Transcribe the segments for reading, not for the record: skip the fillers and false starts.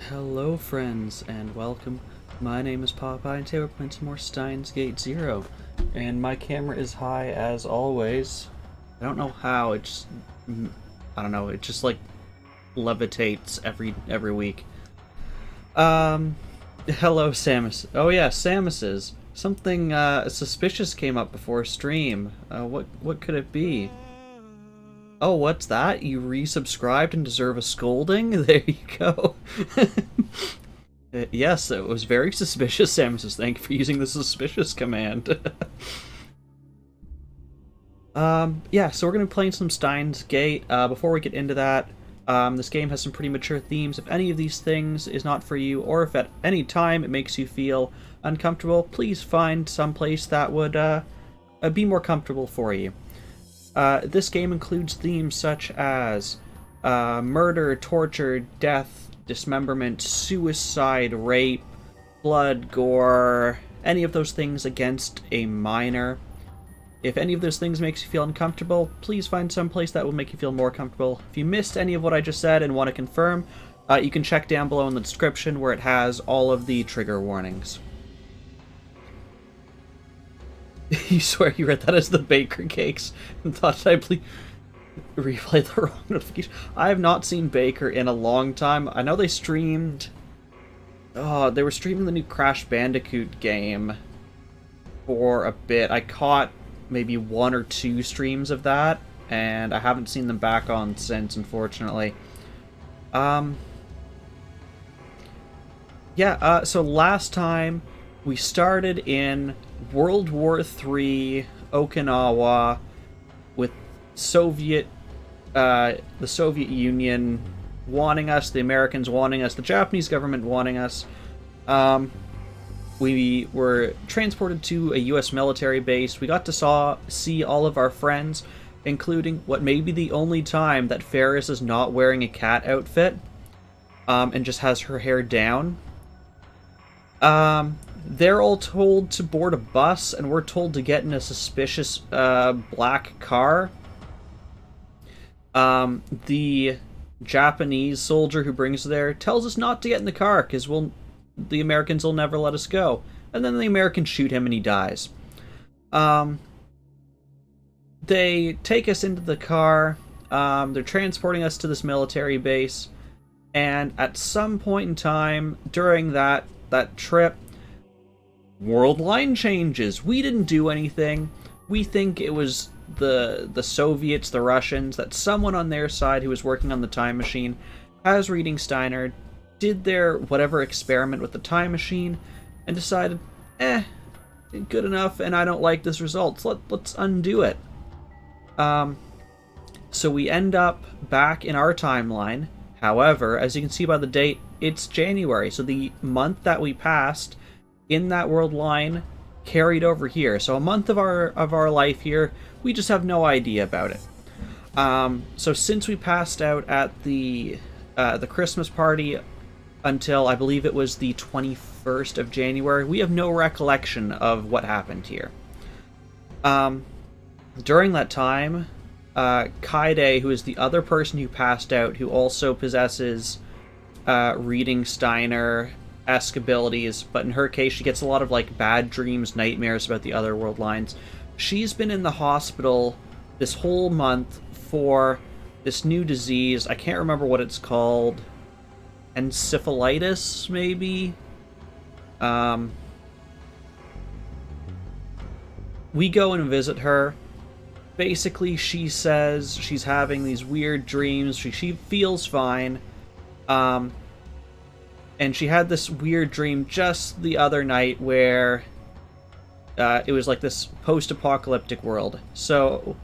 Hello friends, and welcome. My name is Popeye, and today we're playing some more Steins Gate Zero. And my camera is high as always. I don't know how, I don't know, it just like levitates every week. Hello Samus. Oh yeah, Samus's. Something suspicious came up before stream. What could it be? Oh, what's that? You resubscribed and deserve a scolding? There you go. Yes, it was very suspicious, Samus. Thank you for using the suspicious command. Yeah, so we're going to be playing some Steins Gate. Before we get into that, this game has some pretty mature themes. If any of these things is not for you, or if at any time it makes you feel uncomfortable, please find some place that would be more comfortable for you. This game includes themes such as murder, torture, death, dismemberment, suicide, rape, blood, gore, any of those things against a minor. If any of those things makes you feel uncomfortable, please find some place that will make you feel more comfortable. If you missed any of what I just said and want to confirm, you can check down below in the description where it has all of the trigger warnings. You swear you read that as the baker cakes and thought I replay the wrong notification. I have not seen Baker in a long time. I know they streamed... Oh, they were streaming the new Crash Bandicoot game for a bit. I caught maybe 1 or 2 streams of that, and I haven't seen them back on since, unfortunately. Yeah, so last time we started in World War III, Okinawa, with the Soviet Union wanting us, the Americans wanting us, the Japanese government wanting us. We were transported to a U.S. military base. We got to see all of our friends, including what may be the only time that Ferris is not wearing a cat outfit, and just has her hair down. They're all told to board a bus, and we're told to get in a suspicious black car. The Japanese soldier who brings us there tells us not to get in the car because the Americans will never let us go. And then the Americans shoot him and he dies. They take us into the car. They're transporting us to this military base. And at some point in time during that trip, world line changes. We didn't do anything. We think it was the Soviets, the Russians, that someone on their side who was working on the time machine, as Reading Steiner, did their whatever experiment with the time machine and decided, good enough, and I don't like this result. So let's undo it. So we end up back in our timeline. However, as you can see by the date, it's January. So the month that we passed in that world line carried over here. So a month of our life here, we just have no idea about it. So since we passed out at the Christmas party until I believe it was the 21st of January, we have no recollection of what happened here. During that time, Kaide, who is the other person who passed out, who also possesses Reading Steiner-esque abilities, but in her case she gets a lot of like bad dreams, nightmares about the other world lines. She's been in the hospital this whole month for this new disease. I can't remember what it's called. Encephalitis, maybe? We go and visit her. Basically, she says she's having these weird dreams. She feels fine. And she had this weird dream just the other night where it was like this post-apocalyptic world. So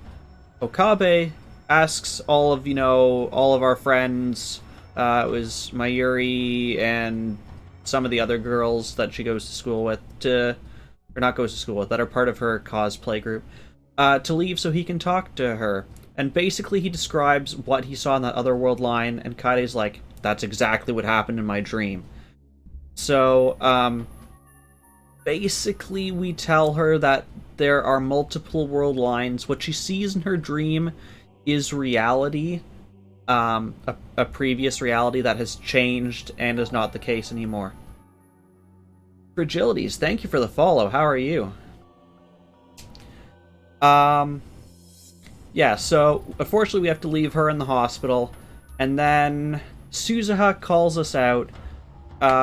Okabe asks all of our friends, it was Mayuri and some of the other girls that she goes to school with, that are part of her cosplay group, to leave so he can talk to her. And basically he describes what he saw in that other world line, and Kaide's like, that's exactly what happened in my dream. So, basically we tell her that there are multiple world lines. What she sees in her dream is reality, a previous reality that has changed and is not the case anymore. Fragilities, thank you for the follow. How are you? Yeah, so unfortunately we have to leave her in the hospital, and then Suzuha calls us out.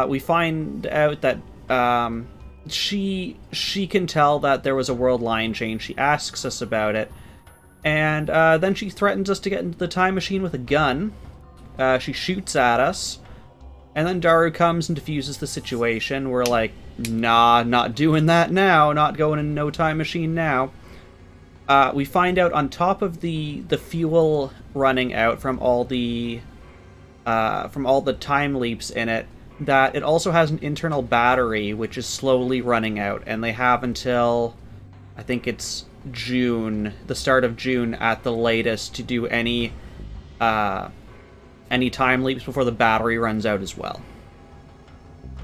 We find out that she can tell that there was a world line change. She asks us about it, and then she threatens us to get into the time machine with a gun. She shoots at us, and then Daru comes and diffuses the situation. We're like, nah, not doing that now, not going in no time machine now. We find out on top of the fuel running out from all the time leaps in it, that it also has an internal battery which is slowly running out, and they have until, I think it's June, the start of June at the latest, to do any time leaps before the battery runs out as well.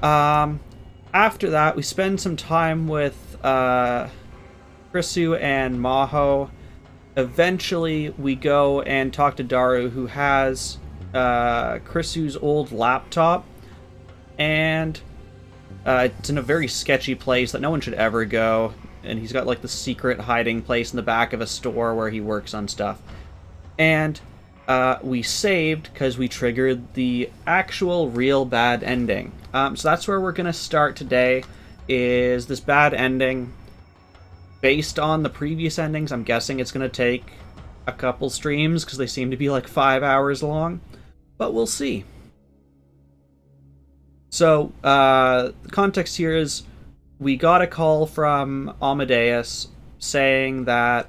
After that, we spend some time with Krisu and Maho. Eventually, we go and talk to Daru, who has Krisu's old laptop, and it's in a very sketchy place that no one should ever go, and he's got like the secret hiding place in the back of a store where he works on stuff. And we saved because we triggered the actual real bad ending. So that's where we're going to start today, is this bad ending. Based on the previous endings, I'm guessing it's going to take a couple streams because they seem to be like 5 hours long, but we'll see. So, the context here is we got a call from Amadeus saying that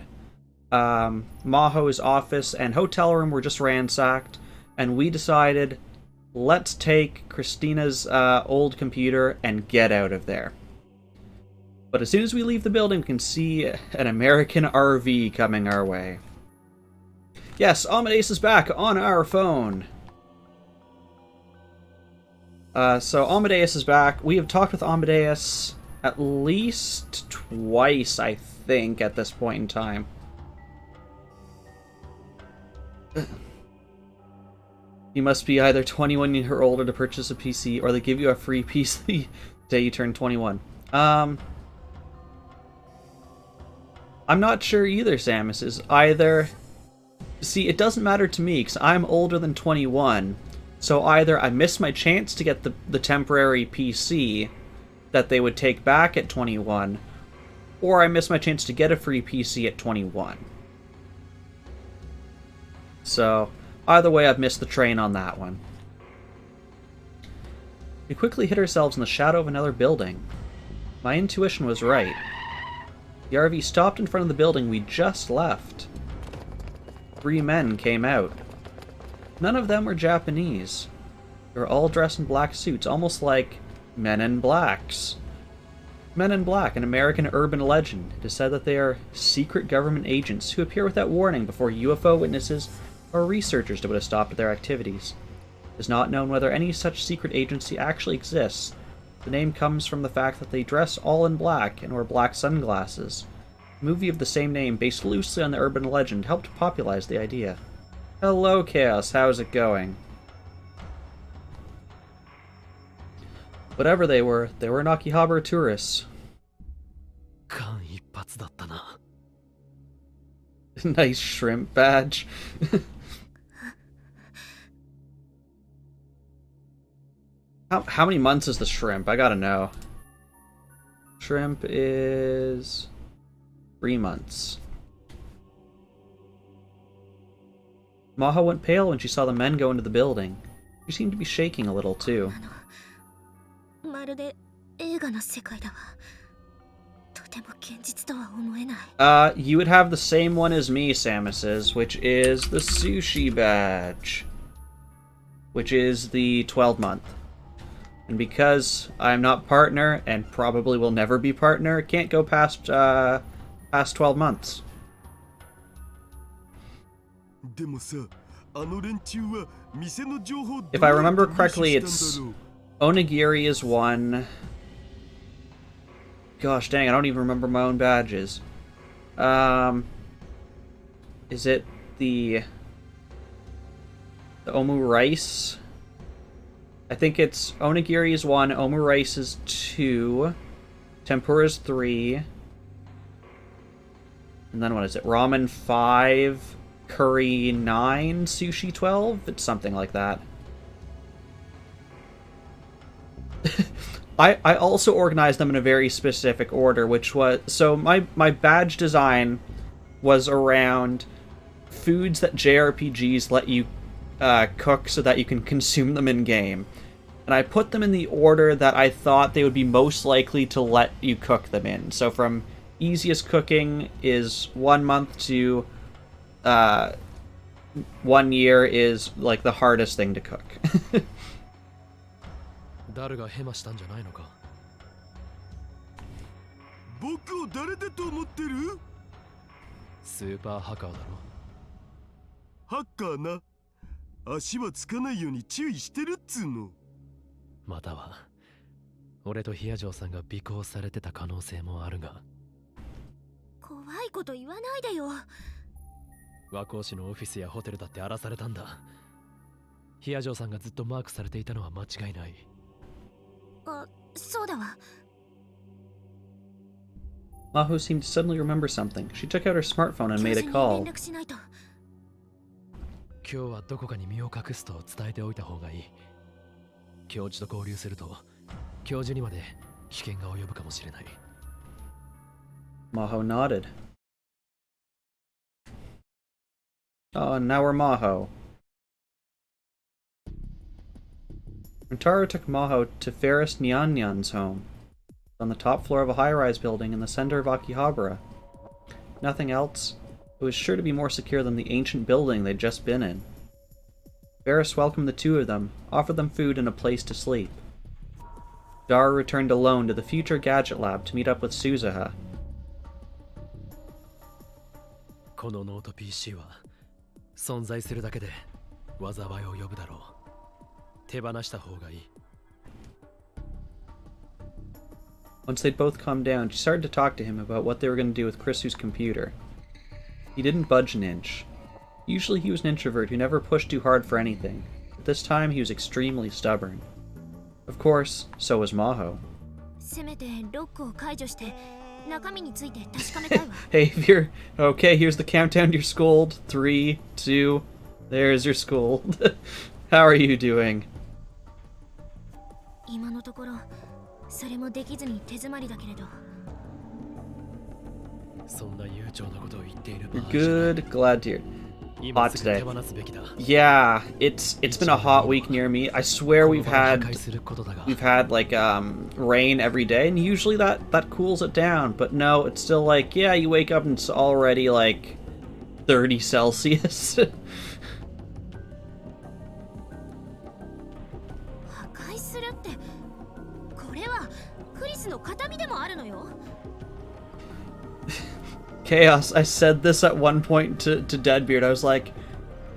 Maho's office and hotel room were just ransacked, and we decided, let's take Christina's old computer and get out of there. But as soon as we leave the building, we can see an American RV coming our way. Yes, Amadeus is back on our phone. So Amadeus is back. We have talked with Amadeus at least twice, I think, at this point in time. You must be either 21 or older to purchase a PC, or they give you a free PC the day you turn 21. I'm not sure either, Samus. Is either... See, it doesn't matter to me, because I'm older than 21, so either I miss my chance to get the temporary PC that they would take back at 21, or I miss my chance to get a free PC at 21. So, either way, I've missed the train on that one. We quickly hid ourselves in the shadow of another building. My intuition was right. The RV stopped in front of the building we just left. 3 men came out. None of them were Japanese. They were all dressed in black suits, almost like Men in Blacks. Men in Black, an American urban legend. It is said that they are secret government agents who appear without warning before UFO witnesses or researchers to put a stop to their activities. It is not known whether any such secret agency actually exists. The name comes from the fact that they dress all in black and wear black sunglasses. A movie of the same name, based loosely on the urban legend, helped popularize the idea. Hello, Chaos. How's it going? Whatever they were Nakihabara tourists. Nice shrimp badge. How many months is the shrimp? I gotta know. Shrimp is 3 months. Maho went pale when she saw the men go into the building. She seemed to be shaking a little too. You would have the same one as me, Samus's, which is the sushi badge. Which is the 12-month. And because I'm not partner, and probably will never be partner, can't go past 12 months. If I remember correctly, it's... Onigiri is one. Gosh dang, I don't even remember my own badges. Is it the... The omu rice. I think it's onigiri is 1, omu rice is 2, tempura is 3, and then what is it? Ramen 5, curry 9, sushi 12? It's something like that. I also organized them in a very specific order, which was... So my badge design was around foods that JRPGs let you cook so that you can consume them in-game. And I put them in the order that I thought they would be most likely to let you cook them in. So from easiest cooking is 1 month to 1 year is like the hardest thing to cook. 誰がヘマしたんじゃないのか。僕を誰だと思ってる？スーパーハッカーだろ。ハッカーな。足はつかないように注意してるっつうの。または俺とヒアジョーさんが尾行されてた可能性もあるが。怖いこと言わないでよ。和光市のオフィスやホテルだって荒らされたんだ。ヒアジョーさんがずっとマークされていたのは間違いない。あ、そうだわ。Maho seemed to suddenly remember something. She took out her smartphone and made a call. 今日はどこかに身を隠すと伝えておいた方がいい。教授と合流すると教授にまで危険が及ぶかもしれない。Maho nodded. Oh, and now we're Maho. Taro took Maho to Ferris Nyanyan's home, on the top floor of a high-rise building in the center of Akihabara. Nothing else. It was sure to be more secure than the ancient building they'd just been in. Ferris welcomed the two of them, offered them food and a place to sleep. Dara returned alone to the future gadget lab to meet up with Suzuha. このノート PC は存在するだけで災いを呼ぶだろう。手放した方がいい。Once they'd both calmed down, she started to talk to him about what they were going to do with Krisu's computer. He didn't budge an inch. Usually he was an introvert who never pushed too hard for anything, but this time he was extremely stubborn. Of course, so was Maho. せめてロックを解除して中身について確かめたいわ。Hey, if you're... Okay, here's the countdown to your scold. 3, 2... There's your scold. How are you doing? 今のところそれもできずに手詰まりだけれど。そんな悠長なことを言っている。 You're good. Glad to hear. Hot today. Yeah, it's been a hot week near me. I swear we've had like rain every day, and usually that cools it down. But no, it's still like, yeah, you wake up and it's already like 30 Celsius. 破壊するってこれはクリスの形見でもあるのよ。 Chaos, I said this at one point to Deadbeard. I was like,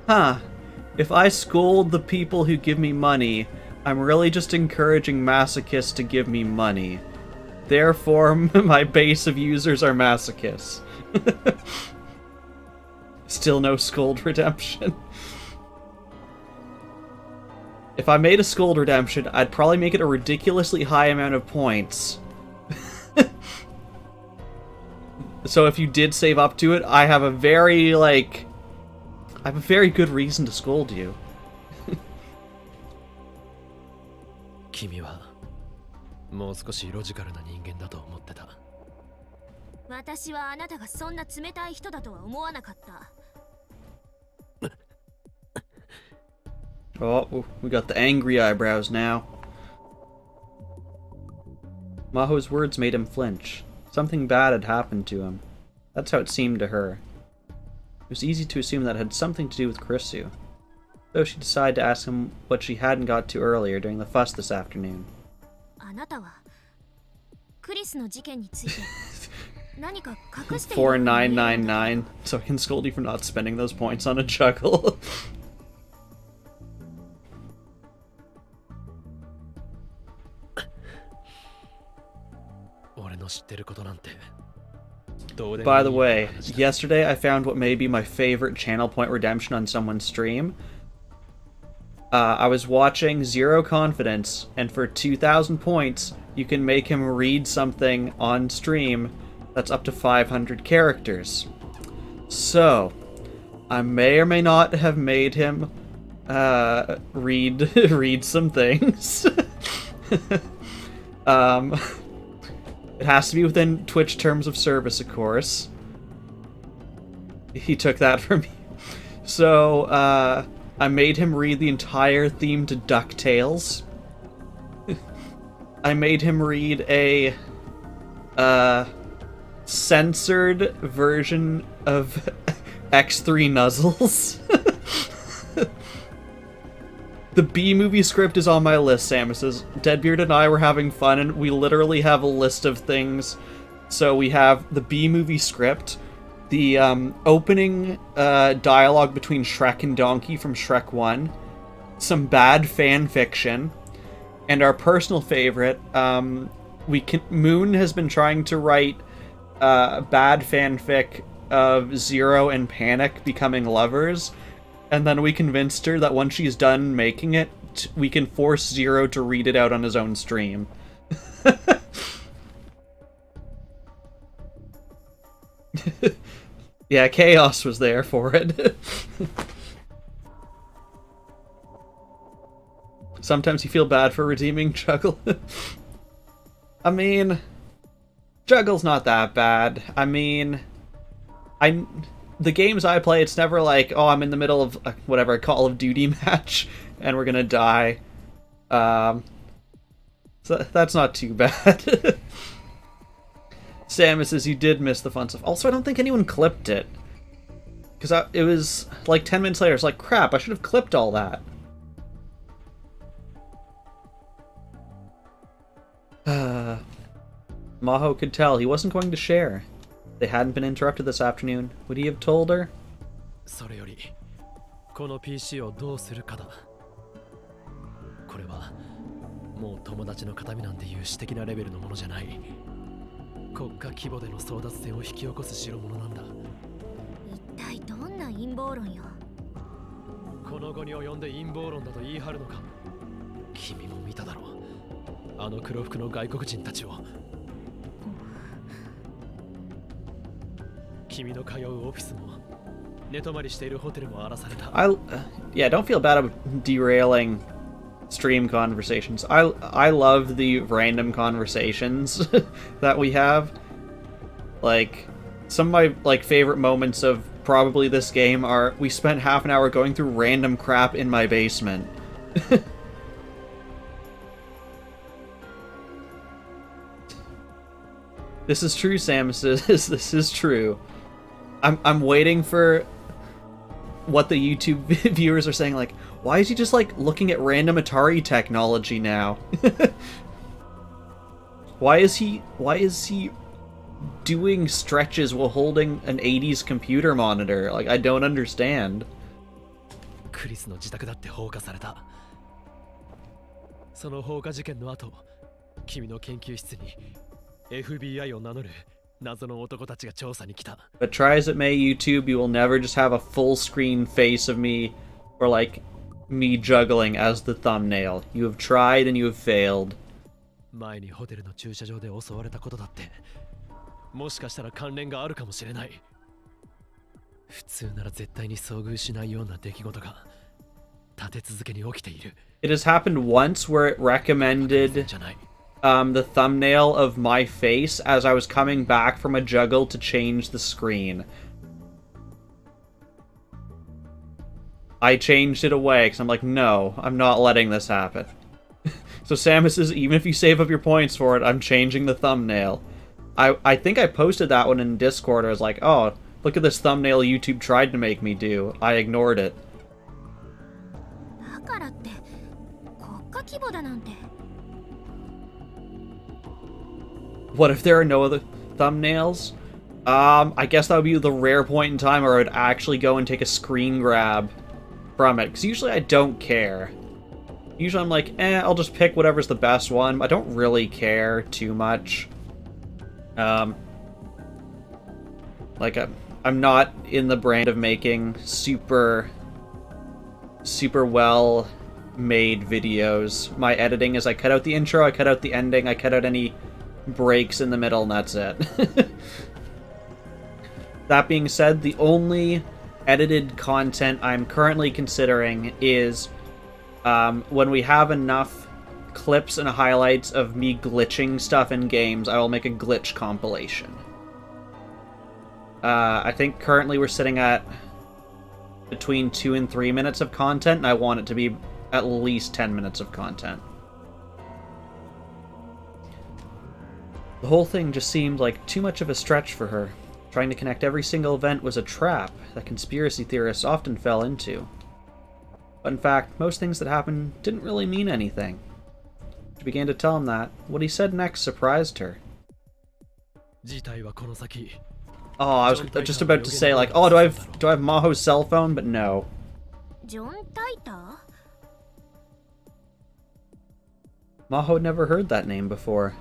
huh, if I scold the people who give me money, I'm really just encouraging masochists to give me money. Therefore, my base of users are masochists. Still no scold redemption. If I made a scold redemption, I'd probably make it a ridiculously high amount of points. So if you did save up to it, I have a very good reason to scold you. 君はもう少しロジカルな人間だと思ってた。私はあなたがそんな冷たい人だとは思わなかった。 Oh, we got the angry eyebrows now. Maho's words made him flinch. Something bad had happened to him. That's how it seemed to her. It was easy to assume that it had something to do with Krisu, though she decided to ask him what she hadn't got to earlier during the fuss this afternoon. あなたはクリスの事件について何か隠している。 4999, so I can scold you for not spending those points on a juggle. 俺の知ってることなんて。 By the way, yesterday I found what may be my favorite channel point redemption on someone's stream. I was watching Zero Confidence, and for 2,000 points, you can make him read something on stream that's up to 500 characters. So, I may or may not have made him read some things. It has to be within Twitch terms of service, of course. He took that from me. So, I made him read the entire theme to DuckTales. I made him read a censored version of X3 Nuzzles. The B-movie script is on my list, Samus says. Deadbeard and I were having fun, and we literally have a list of things. So we have the B-movie script, the opening dialogue between Shrek and Donkey from Shrek 1, some bad fan fiction, and our personal favorite, Moon has been trying to write bad fanfic of Zero and Panic becoming lovers, and then we convinced her that once she's done making it, we can force Zero to read it out on his own stream. Yeah, Chaos was there for it. Sometimes you feel bad for redeeming Juggle. I mean, Juggle's not that bad. I mean, the games I play, it's never like, oh, I'm in the middle of whatever, a Call of Duty match, and we're gonna die. So that's not too bad. Samus says you did miss the fun stuff. Also, I don't think anyone clipped it. Because it was like 10 minutes later, it's like, crap, I should have clipped all that. Maho could tell he wasn't going to share. They hadn't been interrupted this afternoon. Would he have told her? それよりこの PC をどうするかだ。これはもう友達の形見なんていう私的なレベルのものじゃない。国家規模での争奪戦を引き起こす代物なんだ。一体どんな陰謀論よ。この後に及んで陰謀論だと言い張るのか。君も見ただろう。あの黒服の外国人たちを。君の通うオフィスも寝泊まりしているホテルも荒らされた。Yeah, don't feel bad about derailing stream conversations. I love the random conversations that we have. Like, some of my favorite moments of probably this game are we spent half an hour going through random crap in my basement. This is true, Samus says. This is true. I'm waiting for what the YouTube viewers are saying, like, why is he just, like, looking at random Atari technology now? Why is he doing stretches while holding an 80s computer monitor? Like, I don't understand. クリスの自宅だって放火された。その放火事件の後、君の研究室に FBI を名乗る謎の男たちが調査に来た。But try as it may, YouTube, you will never just have a full screen face of me or like me juggling as the thumbnail. You have tried and you have failed. 前にホテルの駐車場で襲われたことだって、もしかしたら関連があるかもしれない。普通なら絶対に遭遇しないような出来事が立て続けに起きている。It has happened once where it recommended the thumbnail of my face as I was coming back from a juggle to change the screen. I changed it away because I'm like, no, I'm not letting this happen. So Samus says, even if you save up your points for it, I'm changing the thumbnail. I think I posted that one in Discord. I was like, oh, look at this thumbnail YouTube tried to make me do. I ignored it. だからって国家規模だなんて。What if there are no other thumbnails? I guess that would be the rare point in time where I would actually go and take a screen grab from it. Because usually I don't care. Usually I'm like, I'll just pick whatever's the best one. I don't really care too much. Like, I'm not in the brand of making super well made videos. My editing is I cut out the intro, I cut out the ending, I cut out any breaks in the middle, and that's it. That being said, the only edited content I'm currently considering is when we have enough clips and highlights of me glitching stuff in games, I will make a glitch compilation. I think currently we're sitting at between 2 and 3 minutes of content, and I want it to be at least 10 minutes of content. The whole thing just seemed like too much of a stretch for her. Trying to connect every single event was a trap that conspiracy theorists often fell into. But in fact, most things that happened didn't really mean anything. She began to tell him that. What he said next surprised her. Oh, I was just about to say, like, oh, do I have Maho's cell phone? But no. Maho had never heard that name before.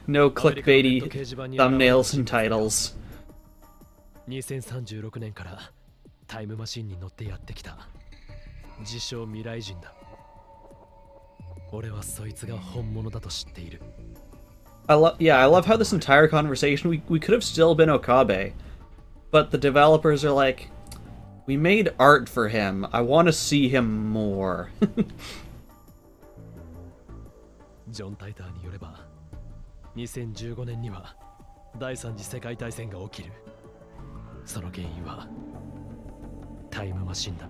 No clickbaity thumbnails and titles. 2036年からタイムマシンに乗ってやってきた自称未来人だ。俺はそいつが本物だと知っている。I love how this entire conversation, we could have still been Okabe, but the developers are like, we made art for him, I want to see him more. ジョン・タイターによれば、2015年には第三次世界大戦が起きる。その原因はタイムマシンだ。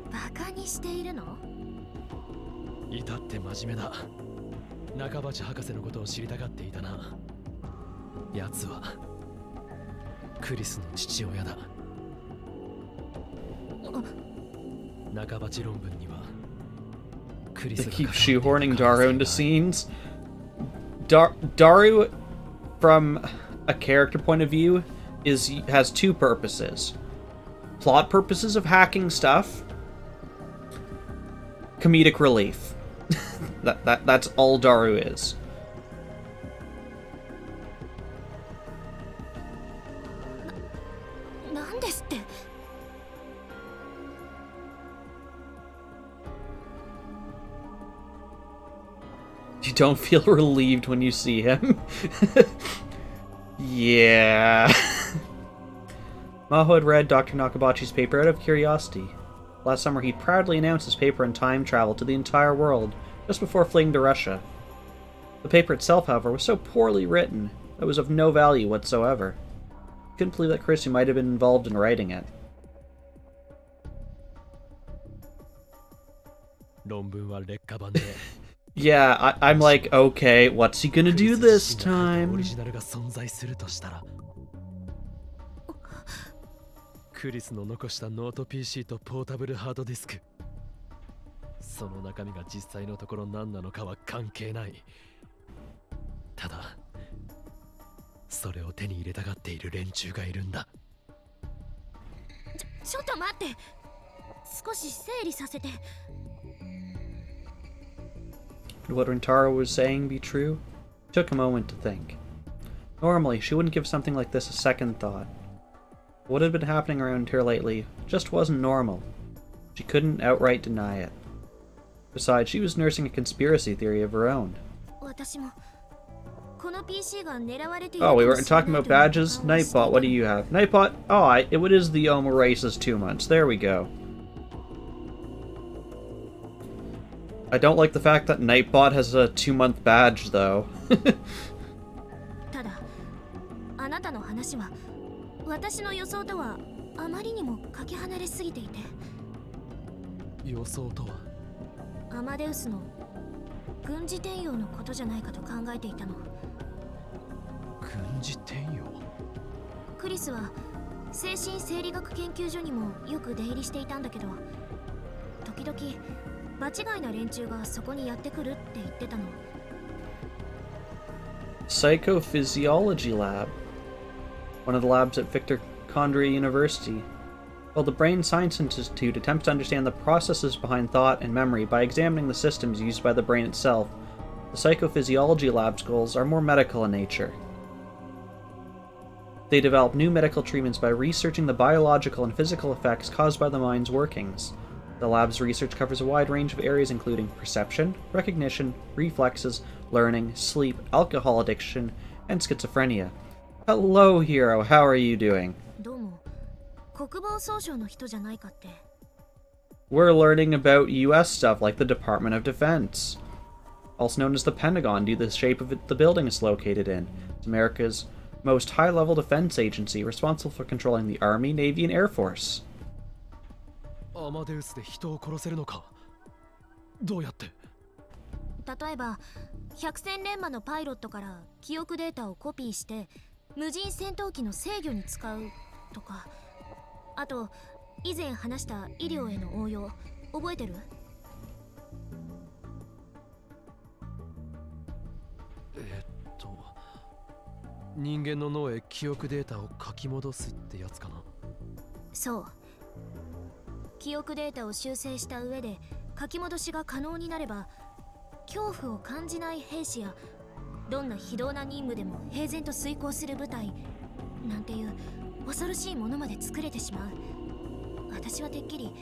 バカにしているの？至って真面目だ。中鉢博士のことを知りたがっていたな。奴はクリスの父親だ。中鉢論文には They keep shoehorning Daru into scenes. Daru, from a character point of view, has two purposes. Plot purposes of hacking stuff. Comedic relief. That's all Daru is. You don't feel relieved when you see him? Yeah. Maho had read Dr. Nakabachi's paper out of curiosity. Last summer he'd proudly announced his paper in time travel to the entire world, just before fleeing to Russia. The paper itself, however, was so poorly written that it was of no value whatsoever. He couldn't believe that Chrissy might have been involved in writing it. Yeah, I'm like, okay, what's he gonna do this time? クリスの残したノート PC とポータブルハードディスク。その中身が実際のところ何なのかは関係ない。ただ、それを手に入れたがっている連中がいるんだ。ちょっと待って。少し整理させて。Would what Rintaro was saying be true? It took a moment to think. Normally, she wouldn't give something like this a second thought. What had been happening around here lately just wasn't normal. She couldn't outright deny it. Besides, she was nursing a conspiracy theory of her own. Oh, we weren't talking about badges? Nightbot, what do you have? Nightbot? Oh, it is the Oma Race's 2 months. There we go. I don't like the fact that Nightbot has a 2-month badge, though. 私の予想とはあまりにもかけ離れすぎていて。予想とは？アマデウスの軍事転用のことじゃないかと考えていたの。軍事転用？クリスは精神生理学研究所にもよく出入りしていたんだけど、時々場違いな連中がそこにやってくるって言ってたの。Psychophysiology lab. One of the labs at Victor Condria University. While the Brain Science Institute attempts to understand the processes behind thought and memory by examining the systems used by the brain itself, the Psychophysiology lab's goals are more medical in nature. They develop new medical treatments by researching the biological and physical effects caused by the mind's workings. The lab's research covers a wide range of areas including perception, recognition, reflexes, learning, sleep, alcohol addiction, and schizophrenia. Hello, Hero. How are you doing? どうも国防総省の人じゃないかって。 We're learning about US stuff like the Department of Defense, also known as the Pentagon due to the shape of the building it's located in. It's America's most high-level defense agency responsible for controlling the Army, Navy, and Air Force. アマデウスで人を殺せるのか。どうやって。例えば百戦錬磨のパイロットから記憶データをコピーして無人戦闘機の制御に使うとか、あと以前話した医療への応用覚えてる？人間の脳へ記憶データを書き戻すってやつかな。そう、記憶データを修正した上で書き戻しが可能になれば恐怖を感じない兵士やどんな非道な任務でも平然と遂行する部隊なんていう恐ろしいものまで作れてしまう。私はてっきり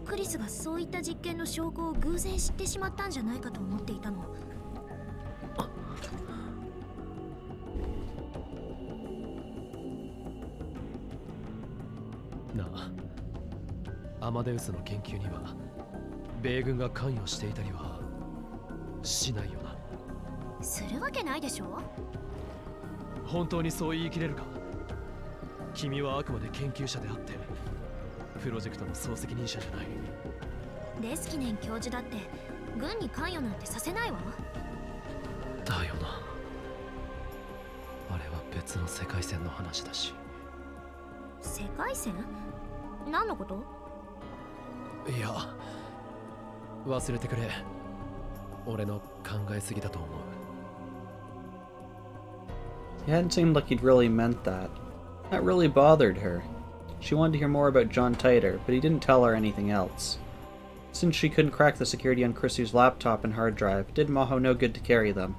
クリスがそういった実験の証拠を偶然知ってしまったんじゃないかと思っていたの。なあ、アマデウスの研究には米軍が関与していたりはしないよな。するわけないでしょ。本当にそう言い切れるか。君はあくまで研究者であってプロジェクトの総責任者じゃない。レスキネン教授だって軍に関与なんてさせないわ。だよな。あれは別の世界線の話だし。世界線？何のこと？いや、忘れてくれ。俺の考えすぎだと思う。It hadn't seemed like he'd really meant that. That really bothered her. She wanted to hear more about John Titor, but he didn't tell her anything else. Since she couldn't crack the security on Chrissy's laptop and hard drive, it did Maho no good to carry them.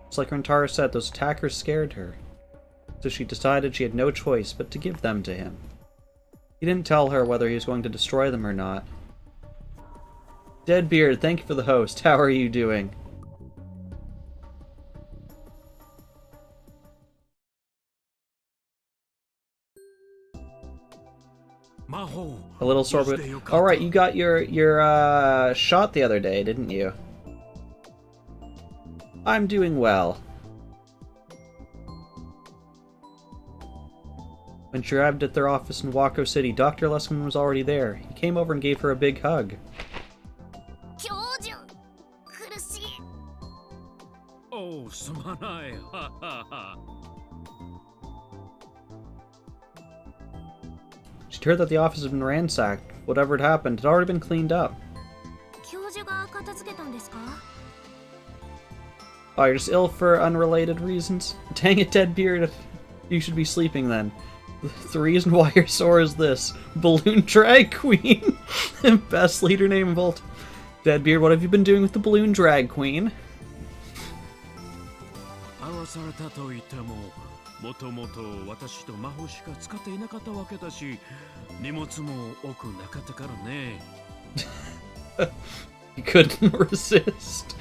It's like Rentaro said, those attackers scared her. So she decided she had no choice but to give them to him. He didn't tell her whether he was going to destroy them or not. Deadbeard, thank you for the host. How are you doing? Maho. A little sore, but all right. You got your shot the other day, didn't you? I'm doing well. When she arrived at their office in Wako City, Dr. Leskman was already there. He came over and gave her a big hug. Oh, すまない。She'd heard that the office had been ransacked. Whatever had happened had already been cleaned up. 教授が片付けたんですか? Oh, you're just ill for unrelated reasons? Dang it, Deadbeard. You should be sleeping then. The reason why you're sore is this. Balloon Drag Queen. Best leader name of all time. Deadbeard, what have you been doing with the Balloon Drag Queen? 荒らされたと言っても、もともと私と魔法しか使っていなかったわけだし、荷物も多くなかったからね。You couldn't resist.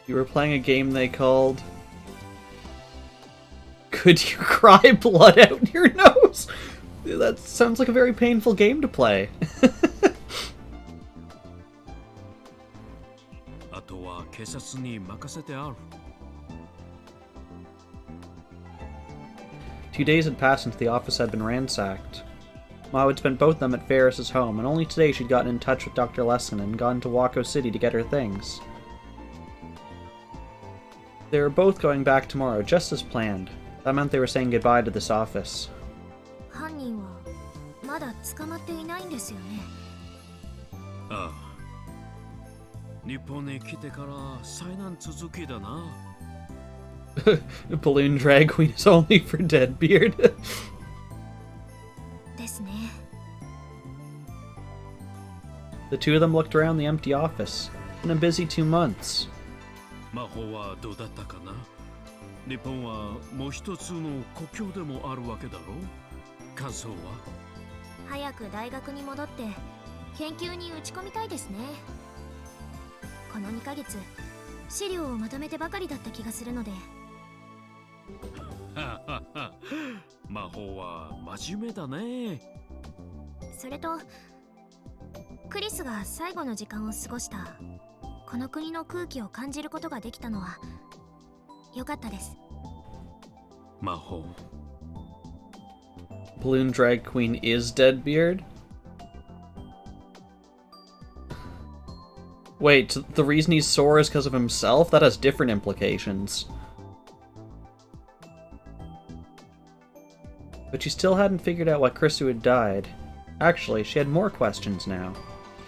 You were playing a game they called... Could you cry blood out your nose? That sounds like a very painful game to play. あとは警察に任せてある。2 days had passed since the office had been ransacked. Maho had spent both of them at Ferris's home, and only today she'd gotten in touch with Dr. Leskinen and gone to Wako City to get her things. They were both going back tomorrow, just as planned. That meant they were saying goodbye to this office. 犯人はまだ捕まっていないんですよね。ああ。日本に来てから災難続きだな。Balloon Drag Queen is only for Deadbeard. ですね。The two of them looked around the empty office. Been a busy 2 months. 魔法はどうだったかな。日本はもう一つの故郷でもあるわけだろう。感想は？早く大学に戻って研究に打ち込みたいですね。この2ヶ月資料をまとめてばかりだった気がするので。魔法は真面目だね。それとクリスが最後の時間を過ごしたこの国の空気を感じることができたのは良かったです。魔法。 Balloon drag queen is Deadbeard? Wait, the reason he's sore is because of himself? That has different implications. But she still hadn't figured out why Chrisu had died. Actually, she had more questions now.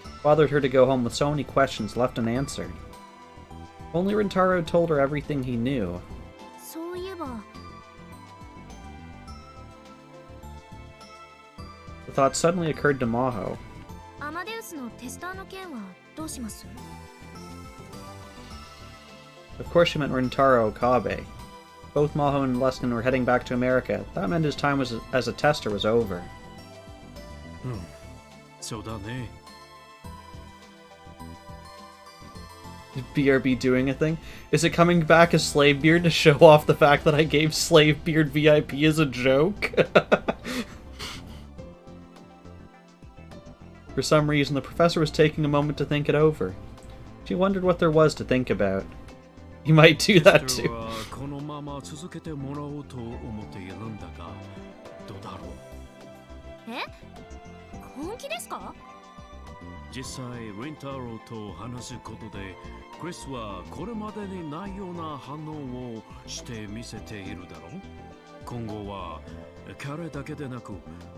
It bothered her to go home with so many questions left unanswered. If only Rintaro had told her everything he knew. そういえば The thought suddenly occurred to Maho. アマデウスのテスターの件はどうします？ Of course she meant Rintaro Okabe. Both Maho and Luskin were heading back to America. That meant his time as a tester was over. そうだね。 Did BRB do anything? Is it coming back as Slavebeard to show off the fact that I gave Slavebeard VIP as a joke? For some reason, the professor was taking a moment to think it over. She wondered what there was to think about. He might do that too. このまま続けてもらおうと思っているんだが、どうだろう。え？本気ですか？実際リンタロウと話すことでクリスはこれまでにないような反応をしてみせているだろう。今後は彼だけでなく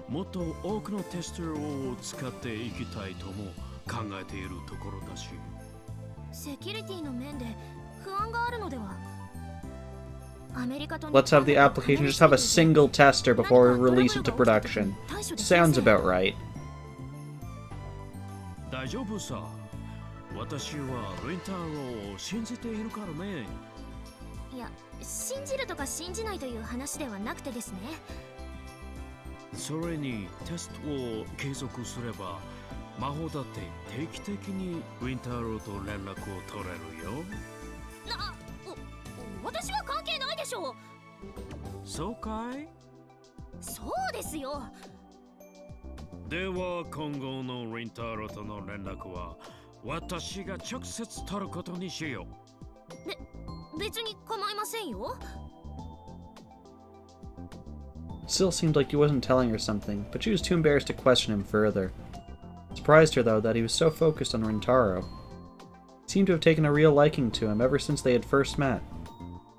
もっと多くのテスターを使っていきたいとも考えているところだし。セキュリティの面で不安があるのでは？ Let's have the application just have a single tester before we release it to production. Sounds about right. 大丈夫さ。私はリンタロウを信じているからね。いや、信じるとか信じないという話ではなくてですね。それにテストを継続すれば魔法だって定期的にリンタロウと連絡を取れるよ。私は関係ないでしょう。そうかい？そうですよ。では今後のリンタロウとの連絡は私が直接取ることにしよう。別に構いませんよ。It still seemed like he wasn't telling her something, but she was too embarrassed to question him further. It surprised her, though, that he was so focused on Rintaro. He seemed to have taken a real liking to him ever since they had first met.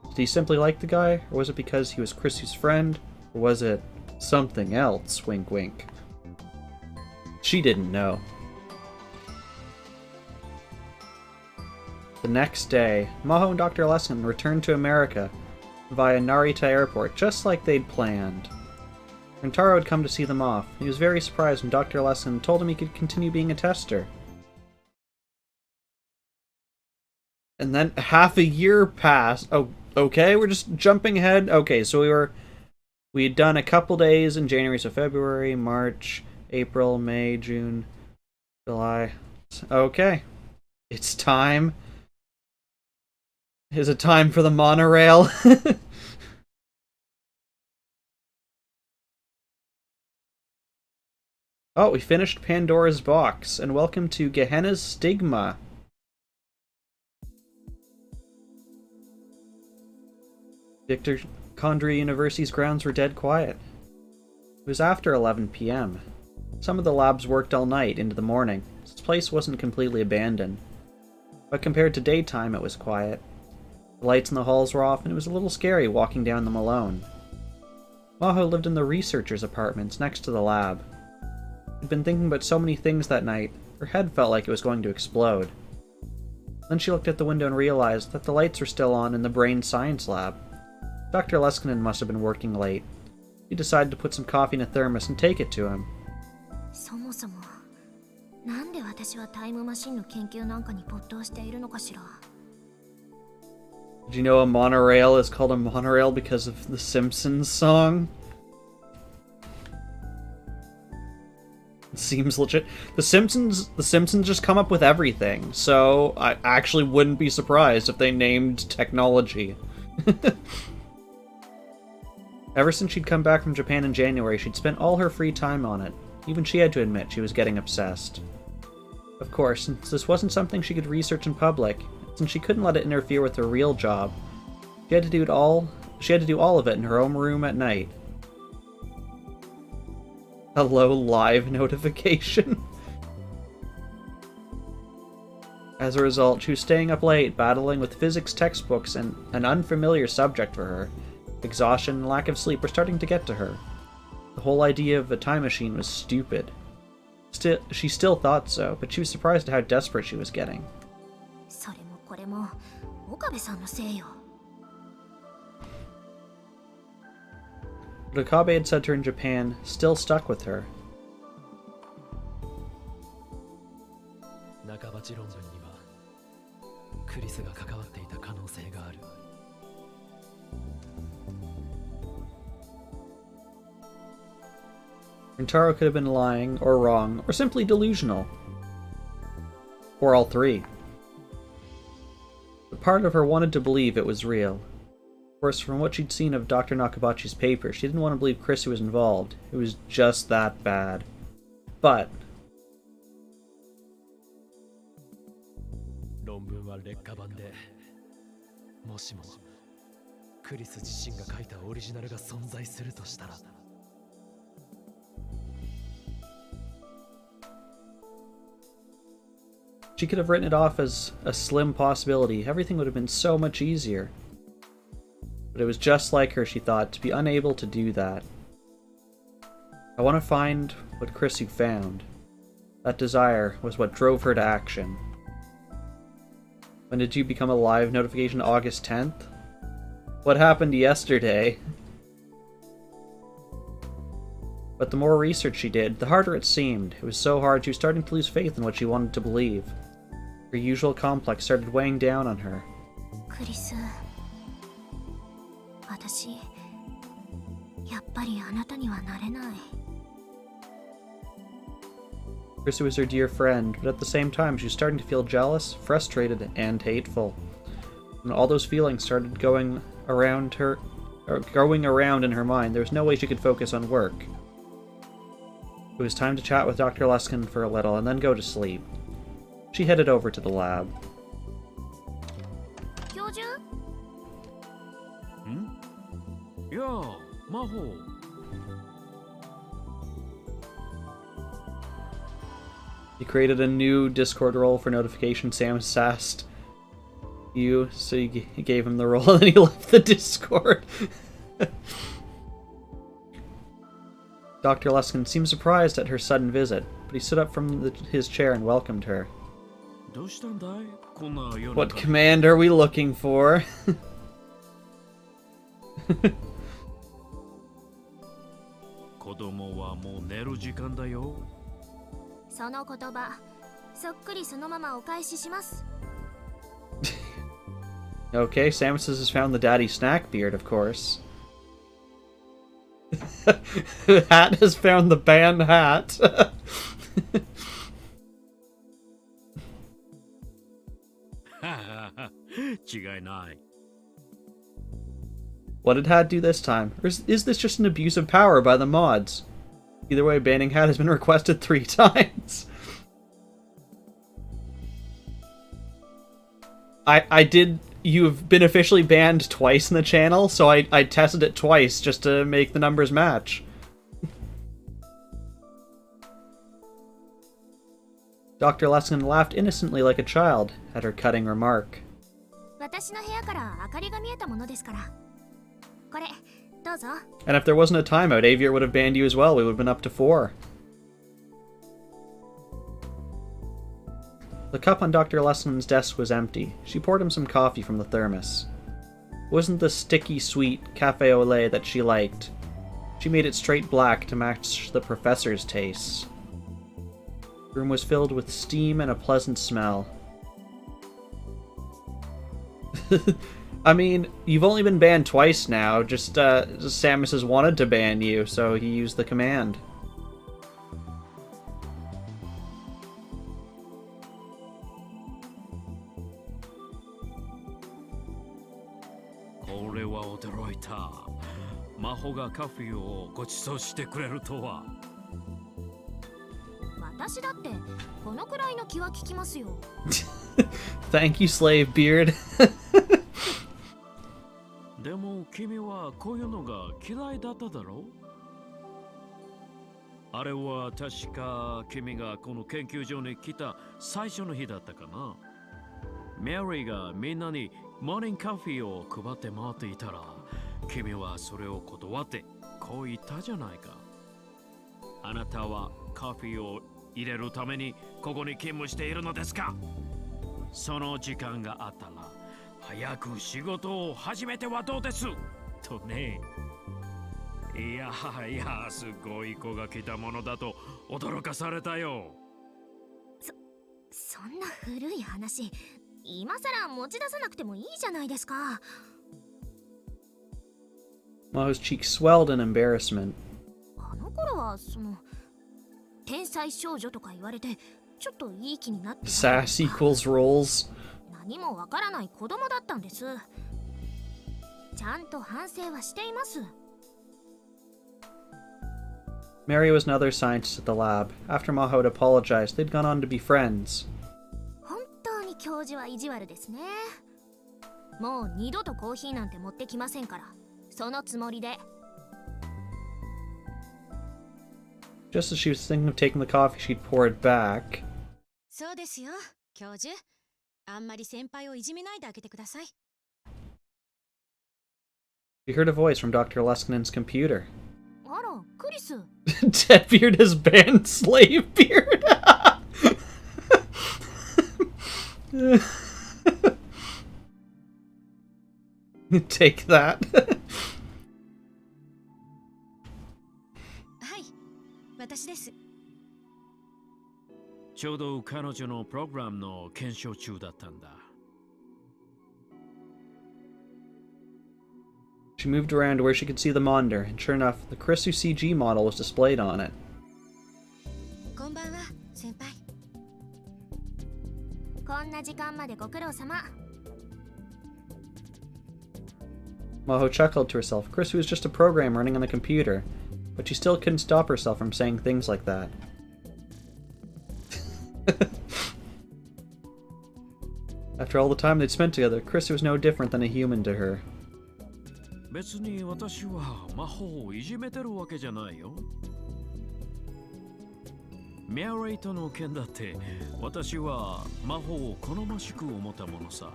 Did he simply like the guy, or was it because he was Chrissy's friend, or was it something else? Wink wink. She didn't know. The next day, Maho and Dr. Lesson returned to America via Narita Airport, just like they'd planned. Rintaro had come to see them off. He was very surprised when Dr. Lesson told him he could continue being a tester. And then half a year passed. Oh, okay, we're just jumping ahead. Okay, so we had done a couple days in January, so February, March, April, May, June, July. Okay. It's time. Is it time for the monorail? Oh, we finished Pandora's Box, and welcome to Gehenna's Stigma. Victor Condria University's grounds were dead quiet. It was after 11 p.m. Some of the labs worked all night into the morning. This place wasn't completely abandoned. But compared to daytime, it was quiet. The lights in the halls were off, and it was a little scary walking down them alone. Maho lived in the researchers' apartments next to the lab. She'd been thinking about so many things that night, her head felt like it was going to explode. Then she looked at the window and realized that the lights were still on in the brain science lab. Dr. Leskinen must have been working late. She decided to put some coffee in a thermos and take it to him. そもそもなんで私はタイムマシンの研究なんかに没頭しているのかしら。 Did you know a monorail is called a monorail because of the Simpsons song? seems legit. The Simpsons just come up with everything, so I actually wouldn't be surprised if they named technology. Ever since she'd come back from Japan in January, she'd spent all her free time on it. Even she had to admit she was getting obsessed. Of course, since this wasn't something she could research in public, since she couldn't let it interfere with her real job, she had to do all of it in her own room at night. Hello, live notification. As a result, she was staying up late, battling with physics textbooks and an unfamiliar subject for her. Exhaustion and lack of sleep were starting to get to her. The whole idea of a time machine was stupid. She still thought so, but she was surprised at how desperate she was getting. What Okabe had said to her in Japan still stuck with her. Rintaro could have been lying, or wrong, or simply delusional. Or all three. But part of her wanted to believe it was real. Of course, from what she'd seen of Dr. Nakabachi's paper, she didn't want to believe Chrissy was involved. It was just that bad. But... she could have written it off as a slim possibility. Everything would have been so much easier. But it was just like her, she thought, to be unable to do that. I want to find what Chrissy found. That desire was what drove her to action. When did you become a live notification? August 10th? What happened yesterday? But the more research she did, the harder it seemed. It was so hard she was starting to lose faith in what she wanted to believe. Her usual complex started weighing down on her. Chrissy was her dear friend, but at the same time she was starting to feel jealous, frustrated, and hateful. When all those feelings started going around in her mind, there was no way she could focus on work. It was time to chat with Dr. Luskin for a little, and then go to sleep. She headed over to the lab. Yeah, Maho. You created a new Discord role for notification. Sam sassed you, so you gave him the role, and then he left the Discord. Dr. Luskin seemed surprised at her sudden visit, but he stood up from his chair and welcomed her. What command are we looking for? Okay, Samus has found the daddy snack beard, of course. Hat has found the band hat. What did Hat do this time? Or is this just an abuse of power by the mods? Either way, banning Hat has been requested 3 times. You've been officially banned twice in the channel, so I tested it twice just to make the numbers match. Dr. Luskin laughed innocently like a child at her cutting remark. And if there wasn't a timeout, Avier would have banned you as well. We would have been up to 4. The cup on Dr. Luskin's desk was empty. She poured him some coffee from the thermos. It wasn't the sticky, sweet cafe au lait that she liked. She made it straight black to match the professor's tastes. The room was filled with steam and a pleasant smell. I mean, you've only been banned twice now. Just Samus has wanted to ban you, so he used the command. これは驚いた。マホがカフィをご馳走してくれるとは。私だってこのくらいの気は利きますよ。Thank you, slave beard. でも君はこういうのが嫌いだっただろう。あれは確か君がこの研究所に来た最初の日だったかな。メリーがみんなにモーニングカフィを配って回っていたら、君はそれを断ってこう言ったじゃないか。あなたはカフィを入れるためにここに勤務しているのですか。その時間があったら早く仕事を始めてはどうですとね。いやいや、すごい子が来たものだと驚かされたよ。そんな古い話今さら持ち出さなくてもいいじゃないですか。 Maho's cheeks swelled in embarrassment. あの頃は天才少女とか言われてちょっといい気になってた。 Sass equals rolls. 何もわからない子供だったんです。ちゃんと反省はしています。 Mary was another scientist at the lab. After Maho had apologized, they'd gone on to be friends. 本当に教授は意地悪ですね。もう二度とコーヒーなんて持ってきませんから、そのつもりで。 Just as she was thinking of taking the coffee, she'd pour it back. そうですよ、教授。あんまり先輩をいじめないであげてください。 She heard a voice from Dr. Leskinen's computer. あら、クリス。 Deadbeard has banned Slavebeard. Take that. はい、私です。ちょうど彼女のプログラムの検証中だったんだ。She moved around to where she could see the monitor, and sure enough, the Krisu CG model was displayed on it. こんばんは、先輩。こんな時間までご苦労様。 Maho chuckled to herself. Krisu was just a program running on the computer, but she still couldn't stop herself from saying things like that. After all the time they'd spent together, Krisu was no different than a human to her. 別に私は魔法をいじめてるわけじゃないよ。メアリーとの件だって私は魔法を好ましく思ったものさ。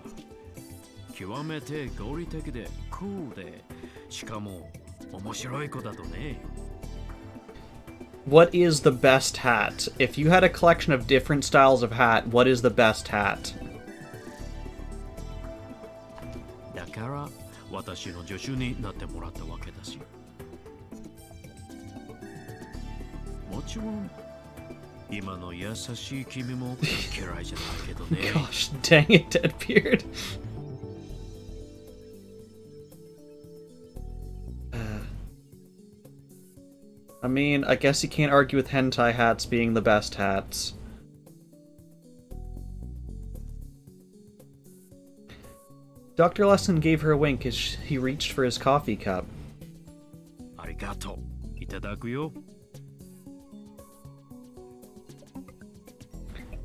極めて合理的でクールで、しかも面白い子だとね。What is the best hat? If you had a collection of different styles of hat, what is the best hat? だから私の助手になってもらったわけだし。もちろん今の優しい君も嫌いじゃないけどね。Gosh dang it, Deadbeard. I mean, I guess you can't argue with hentai hats being the best hats. Dr. Lesson gave her a wink as he reached for his coffee cup. ありがとう。いただくよ。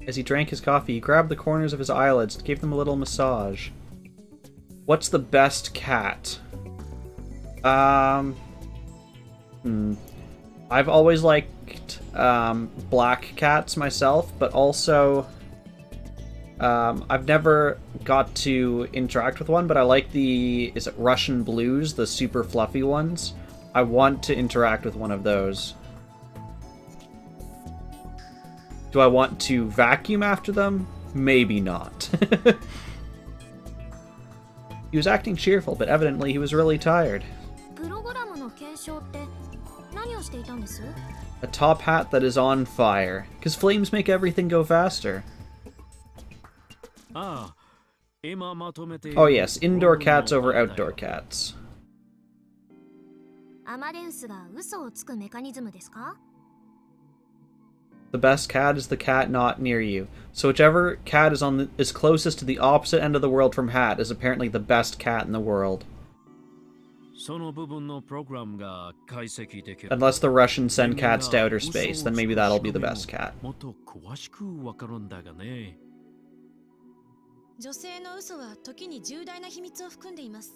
As he drank his coffee, he grabbed the corners of his eyelids and gave them a little massage. What's the best cat? I've always liked black cats myself, but also I've never got to interact with one, but I like is it Russian blues, the super fluffy ones? I want to interact with one of those. Do I want to vacuum after them? Maybe not. He was acting cheerful, but evidently he was really tired. プログラムの検証って何をしていたんです？ A top hat that is on fire, because flames make everything go faster. ああ、今まとめている。 Oh yes, indoor cats over outdoor cats. アマデウスが嘘をつくメカニズムですか？ The best cat is the cat not near you. So whichever cat is closest to the opposite end of the world from Hat is apparently the best cat in the world. Unless the Russians send cats to outer space, then maybe that'll be the best cat. 女性の嘘は時に重大な秘密を含んでいます。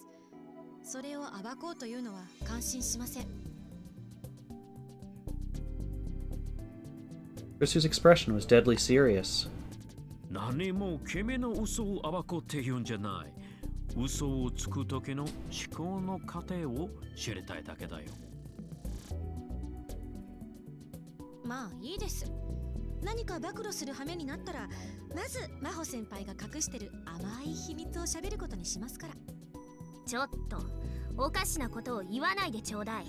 それを暴こうというのは感心しません。Chris's expression was deadly serious. 何も君の嘘を暴こうって言うんじゃない。嘘をつく時の思考の過程を知りたいだけだよ。まあいいです。何か暴露する羽目になったら、まず真帆先輩が隠してる甘い秘密を喋ることにしますから。ちょっとおかしなことを言わないでちょうだい。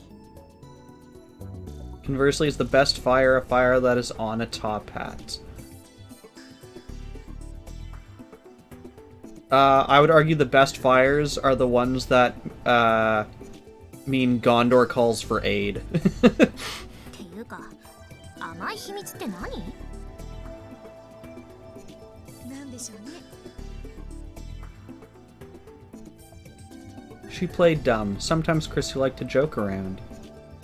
Conversely, is the best fire a fire that is on a top hat? I would argue the best fires are the ones that mean Gondor calls for aid. っていうか、甘い秘密って何？なんでしょうね。She played dumb. Sometimes Chrissy liked to joke around.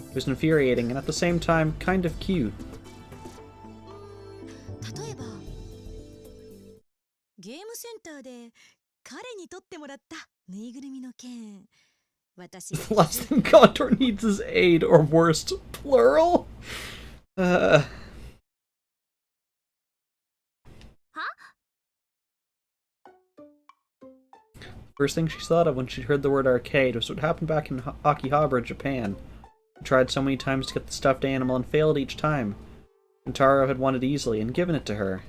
It was infuriating and at the same time kind of cute. 例えば、ゲームセンターで彼に取ってもらったぬいぐるみの件。私 The last thing Gondor needs is aid, or worst, plural? First thing she thought of when she heard the word arcade was what happened back in Akihabara, Japan. She tried so many times to get the stuffed animal and failed each time. And Taro had won it easily and given it to her.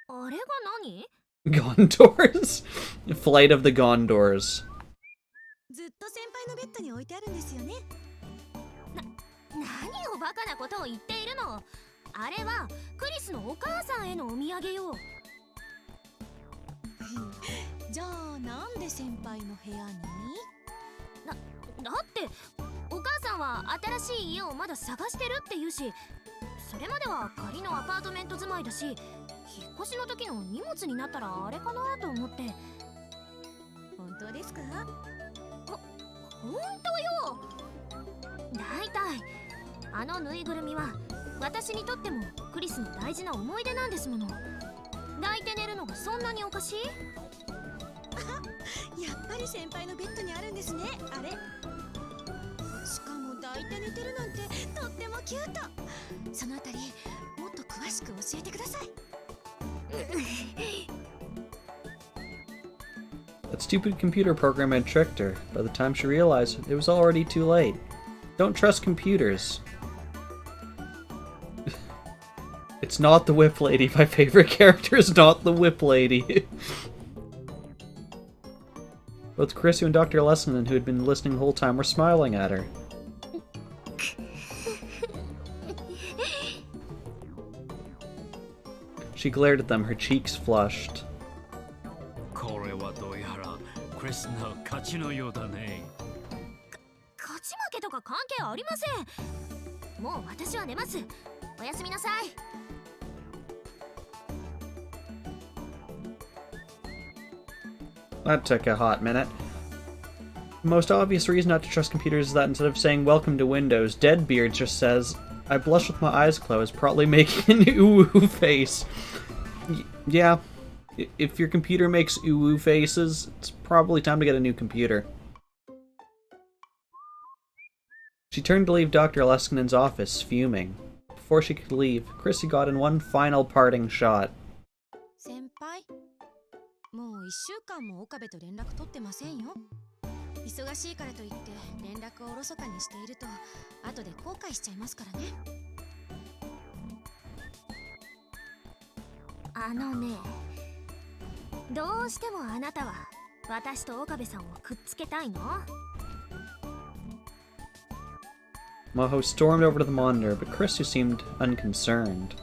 あれが何？ Gondors? Flight of the Gondors. ずっと先輩のベッドに置いてあるんですよね。何をバカなことを言っているの？あれはクリスのお母さんへのお土産よ。じゃあなんで先輩の部屋に？だってお母さんは新しい家をまだ探してるって言うし、それまでは仮のアパートメント住まいだし、引っ越しの時の荷物になったらあれかなと思って。本当ですか？本当よ。だいたいあのぬいぐるみは私にとってもクリスの大事な思い出なんですもの。抱いて寝るのがそんなにおかしい？やっぱり先輩のベッドにあるんですね、あれ。しかも抱いて寝てるなんてとってもキュート。そのあたりもっと詳しく教えてください。That stupid computer program had tricked her. By the time she realized it was already too late. Don't trust computers. It's not the Whip Lady. My favorite character is not the Whip Lady. Both Chrissy and Dr. Lessinen, who had been listening the whole time, were smiling at her. She glared at them, her cheeks flushed. これはどうやらクリスの勝ちのようだね。勝ち負けとか関係ありません。もう私は寝ます。おやすみなさい。That took a hot minute. The most obvious reason not to trust computers is that instead of saying welcome to Windows, Deadbeard just says, I blush with my eyes closed, probably making an ooh-ooh face. Yeah, if your computer makes ooh-ooh faces, it's probably time to get a new computer. She turned to leave Dr. Leskinen's office, fuming. Before she could leave, Chrissy got in one final parting shot. 先輩、もう1週間も岡部と連絡取ってませんよ。忙しいからといって連絡をおろそかにしていると後で後悔しちゃいますからね。あのね、どうしてもあなたは私と岡部さんをくっつけたいのMaho stormed over to the monitor, but Chrissy seemed unconcerned.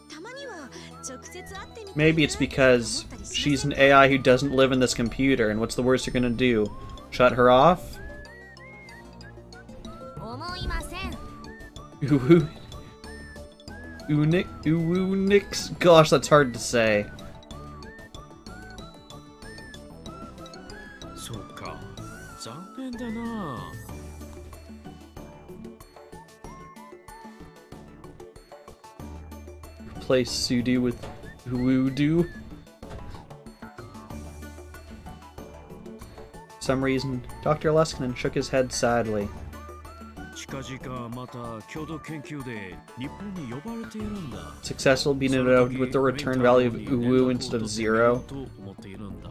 たまには直接会ってみて。 Maybe it's because she's an AI who doesn't live in this computer, and what's the worst you're gonna do? Shut her off? 思いません。 Ooh, Nix? Gosh, that's hard to say. そうか。残変だな。Replace Sudo with Voodoo. For some reason, Dr. Leskinen shook his head sadly. 近々また共同研究で日本に呼ばれているんだ。 Success will be noted with the return value of Uwu instead of 0. と思っているんだ。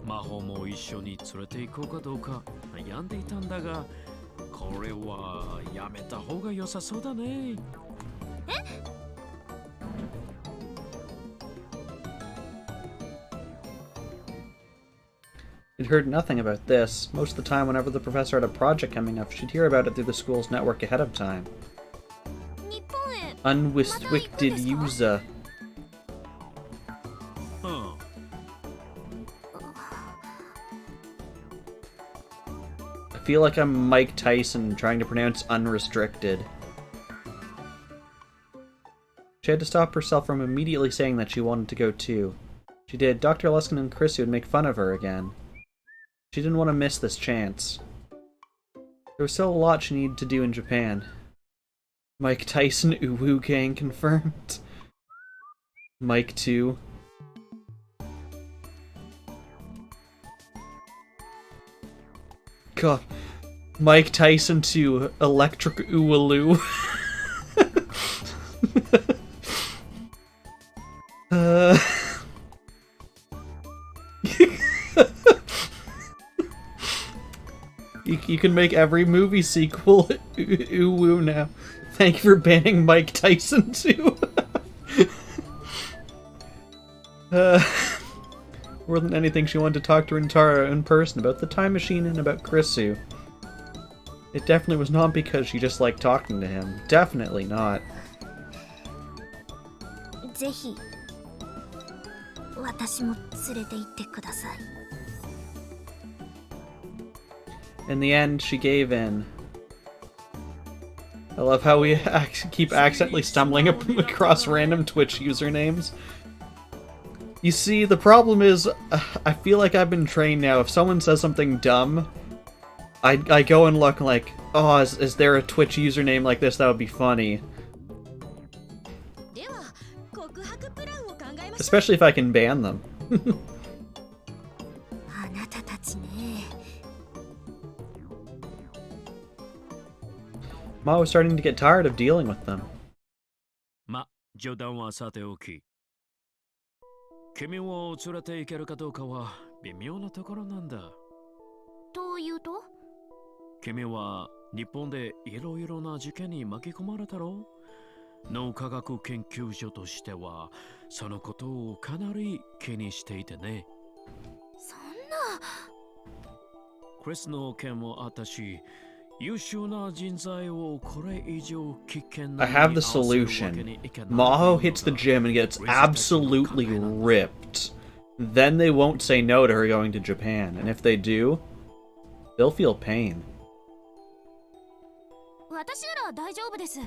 魔法も一緒に連れて行こうかどうか悩んでいたんだが、これはやめた方が良さそうだね。She'd heard nothing about this. Most of the time, whenever the professor had a project coming up, she'd hear about it through the school's network ahead of time. 日本へ Unrestricted user. うん。 I feel like I'm Mike Tyson trying to pronounce unrestricted. She had to stop herself from immediately saying that she wanted to go too. She did. Dr. Luskin and Chrissy would make fun of her again. She didn't want to miss this chance. There was still a lot she needed to do in Japan. Mike Tyson Uwu gang confirmed. Mike 2. God. Mike Tyson to Electric Uwaloo. You can make every movie sequel Uwu now. Thank you for banning Mike Tyson too. More than anything, she wanted to talk to Rintaro in person about the time machine and about Krisu. It definitely was not because she just liked talking to him. Definitely not. ぜひ私も連れて行ってください。 In the end, she gave in. I love how we keep accidentally stumbling across random Twitch usernames. You see, the problem is, I feel like I've been trained now. If someone says something dumb, I go and look like, oh, is there a Twitch username like this that would be funny? Especially if I can ban them. あなたたちね。 Ma was starting to get tired of dealing with them. ま、冗談はさておき。君を連れて行けるかどうかは微妙なところなんだ。というと？君は日本でいろいろな事件に巻き込まれたろう？脳科学研究所としてはそのことをかなり気にしていてね。そんな。クリスの件もあったし、優秀な人材をこれ以上危険な I have the solution. Maho hits the gym and gets absolutely ripped. Then they won't say no to her going to Japan, and if they do, they'll feel pain. 私なら大丈夫です。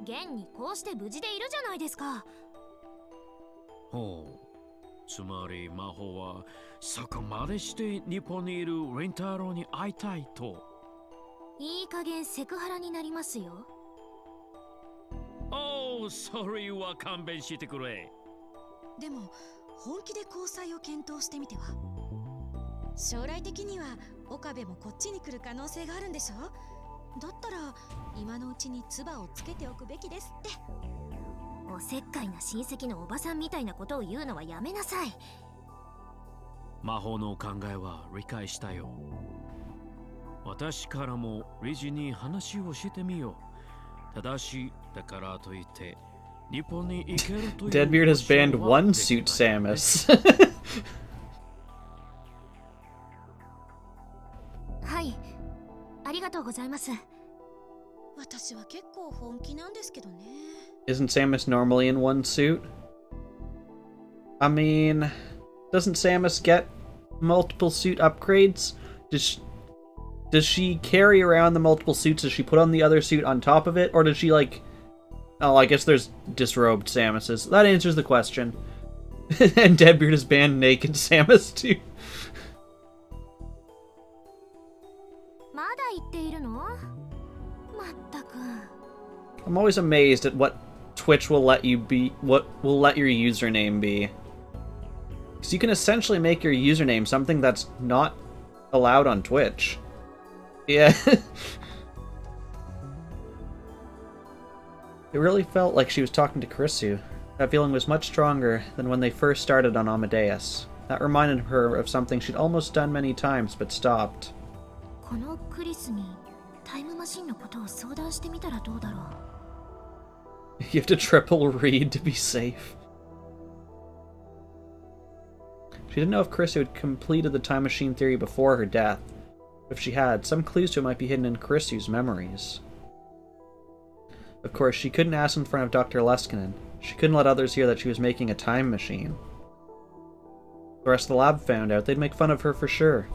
現にこうして無事でいるじゃないですか。ほう。つまり魔法はそこまでして日本にいるレンタロウに会いたいと。いい加減セクハラになりますよ。おお、それは勘弁してくれ。でも本気で交際を検討してみては。将来的には岡部もこっちに来る可能性があるんでしょ。だったら今のうちに唾をつけておくべきですって。おせっかいな親戚のおばさんみたいなことを言うのはやめなさい。魔法の考えは理解したよ。私からも理事に話をしてみよう。ただし、だからといって日本に行けるという Deadbeard has banned one suit Samus. はい、ありがとうございます。私は結構本気なんですけどね。Isn't Samus normally in one suit? I mean, doesn't Samus get multiple suit upgrades? Does she carry around the multiple suits? Does she put on the other suit on top of it? Or does she, like... Oh, I guess there's disrobed Samuses. That answers the question. And Deadbeard has banned naked Samus, too. I'm always amazed at what Twitch will let you be, what will let your username be. Because you can essentially make your username something that's not allowed on Twitch. Yeah. It really felt like she was talking to Chrisu. That feeling was much stronger than when they first started on Amadeus. That reminded her of something she'd almost done many times, but stopped. このクリスにタイムマシンのことを相談してみたらどうだろう。 You have to triple read to be safe. She didn't know if Chrisu had completed the time machine theory before her death. If she had, some clues to it might be hidden in Chrisu's memories. Of course, she couldn't ask in front of Dr. Leskinen. She couldn't let others hear that she was making a time machine. If the rest of the lab found out, they'd make fun of her for sure.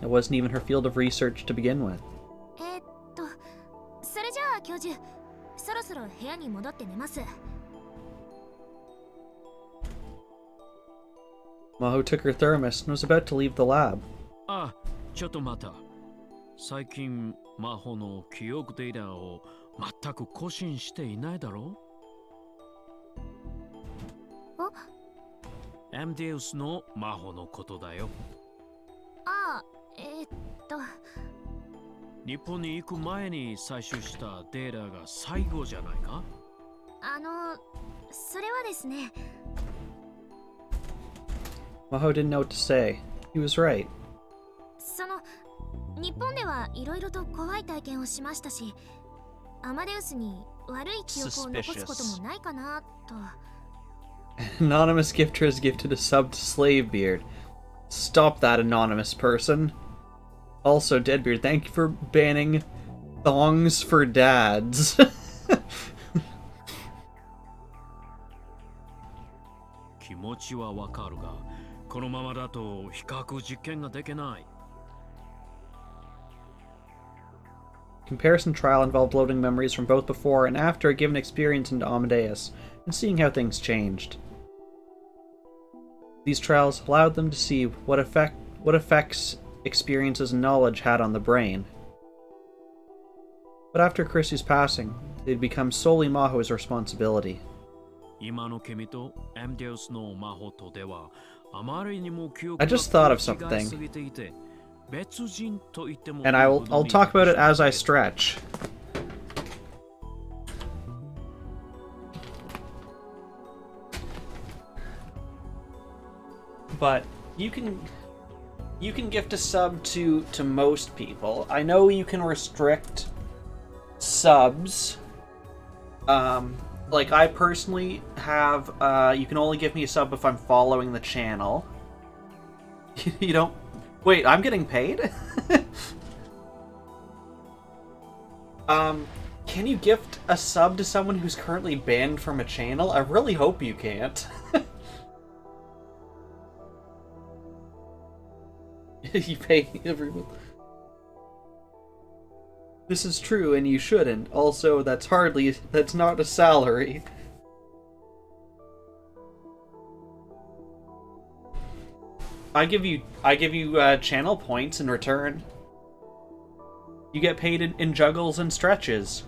It wasn't even her field of research to begin with. それじゃあ教授、そろそろ部屋に戻って寝ます。 Maho took her thermos and was about to leave the lab. あ、ちょっと待った。最近、マホの記憶データを全く更新していないだろう？エムデウスのマホのことだよ。ああ、日本に行く前に採取したデータが最後じゃないか？それはですね。 Maho didn't know what to say. He was right. その日本ではいろいろと怖い体験をしましたし、アマデウスに悪い記憶を残すこともないかなと。 Anonymous gifter has gifted a sub to Slavebeard. Stop that, anonymous person. Also, Deadbeard, thank you for banning thongs for dads. 気持ちはわかるが、このままだと比較実験ができない。 Comparison trial involved loading memories from both before and after a given experience into Amadeus, and seeing how things changed. These trials allowed them to see what effects experiences and knowledge had on the brain. But after Chrissy's passing, they'd become solely Maho's responsibility. 今の君とエムデウスのマホとではあまりにも記憶 I が just thought of 違いす something, ぎていて、別人と言っても and I'll talk about it as I stretch. But you can gift a sub to most people. I know you can restrict subs. Like I personally have, you can only give me a sub if I'm following the channel. You don't. Wait, I'm getting paid? Can you gift a sub to someone who's currently banned from a channel? I really hope you can't. You pay everyone. This is true, and you shouldn't. Also, that's not a salary. I give you channel points in return. You get paid in juggles and stretches.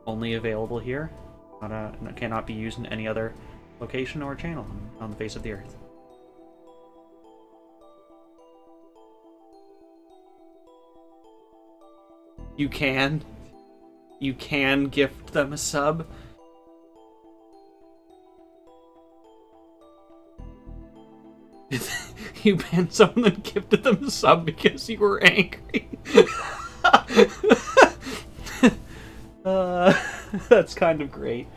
Only available here. Cannot be used in any other location or channel on the face of the earth. You can gift them a sub. You banned someone and gifted them a sub because you were angry. That's kind of great.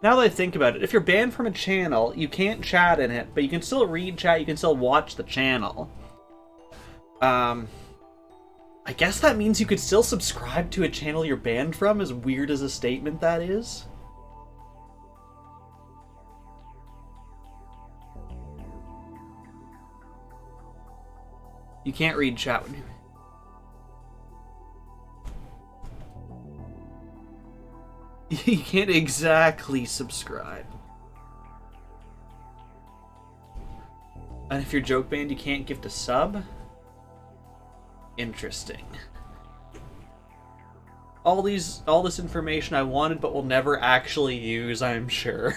Now that I think about it, if you're banned from a channel, you can't chat in it, but you can still read chat, you can still watch the channel. I guess that means you could still subscribe to a channel you're banned from, as weird as a statement that is. You can't read chat when you can't exactly subscribe. And if you're joke banned, you can't gift a sub? Interesting. all this information I wanted but will never actually use, I'm sure.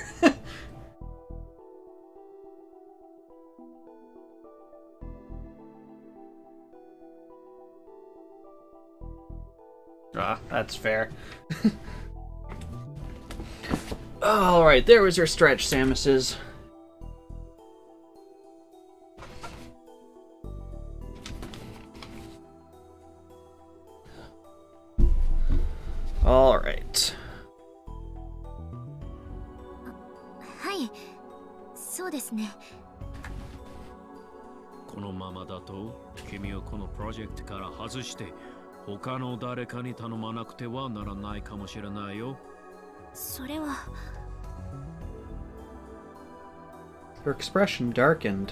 That's fair. Alright, there was your stretch, Samuses. Alright. はい、そうですね。このままだと君をこのプロジェクトから外して他の誰かに頼まなくてはならないかもしれないよ。それは。Her expression darkened.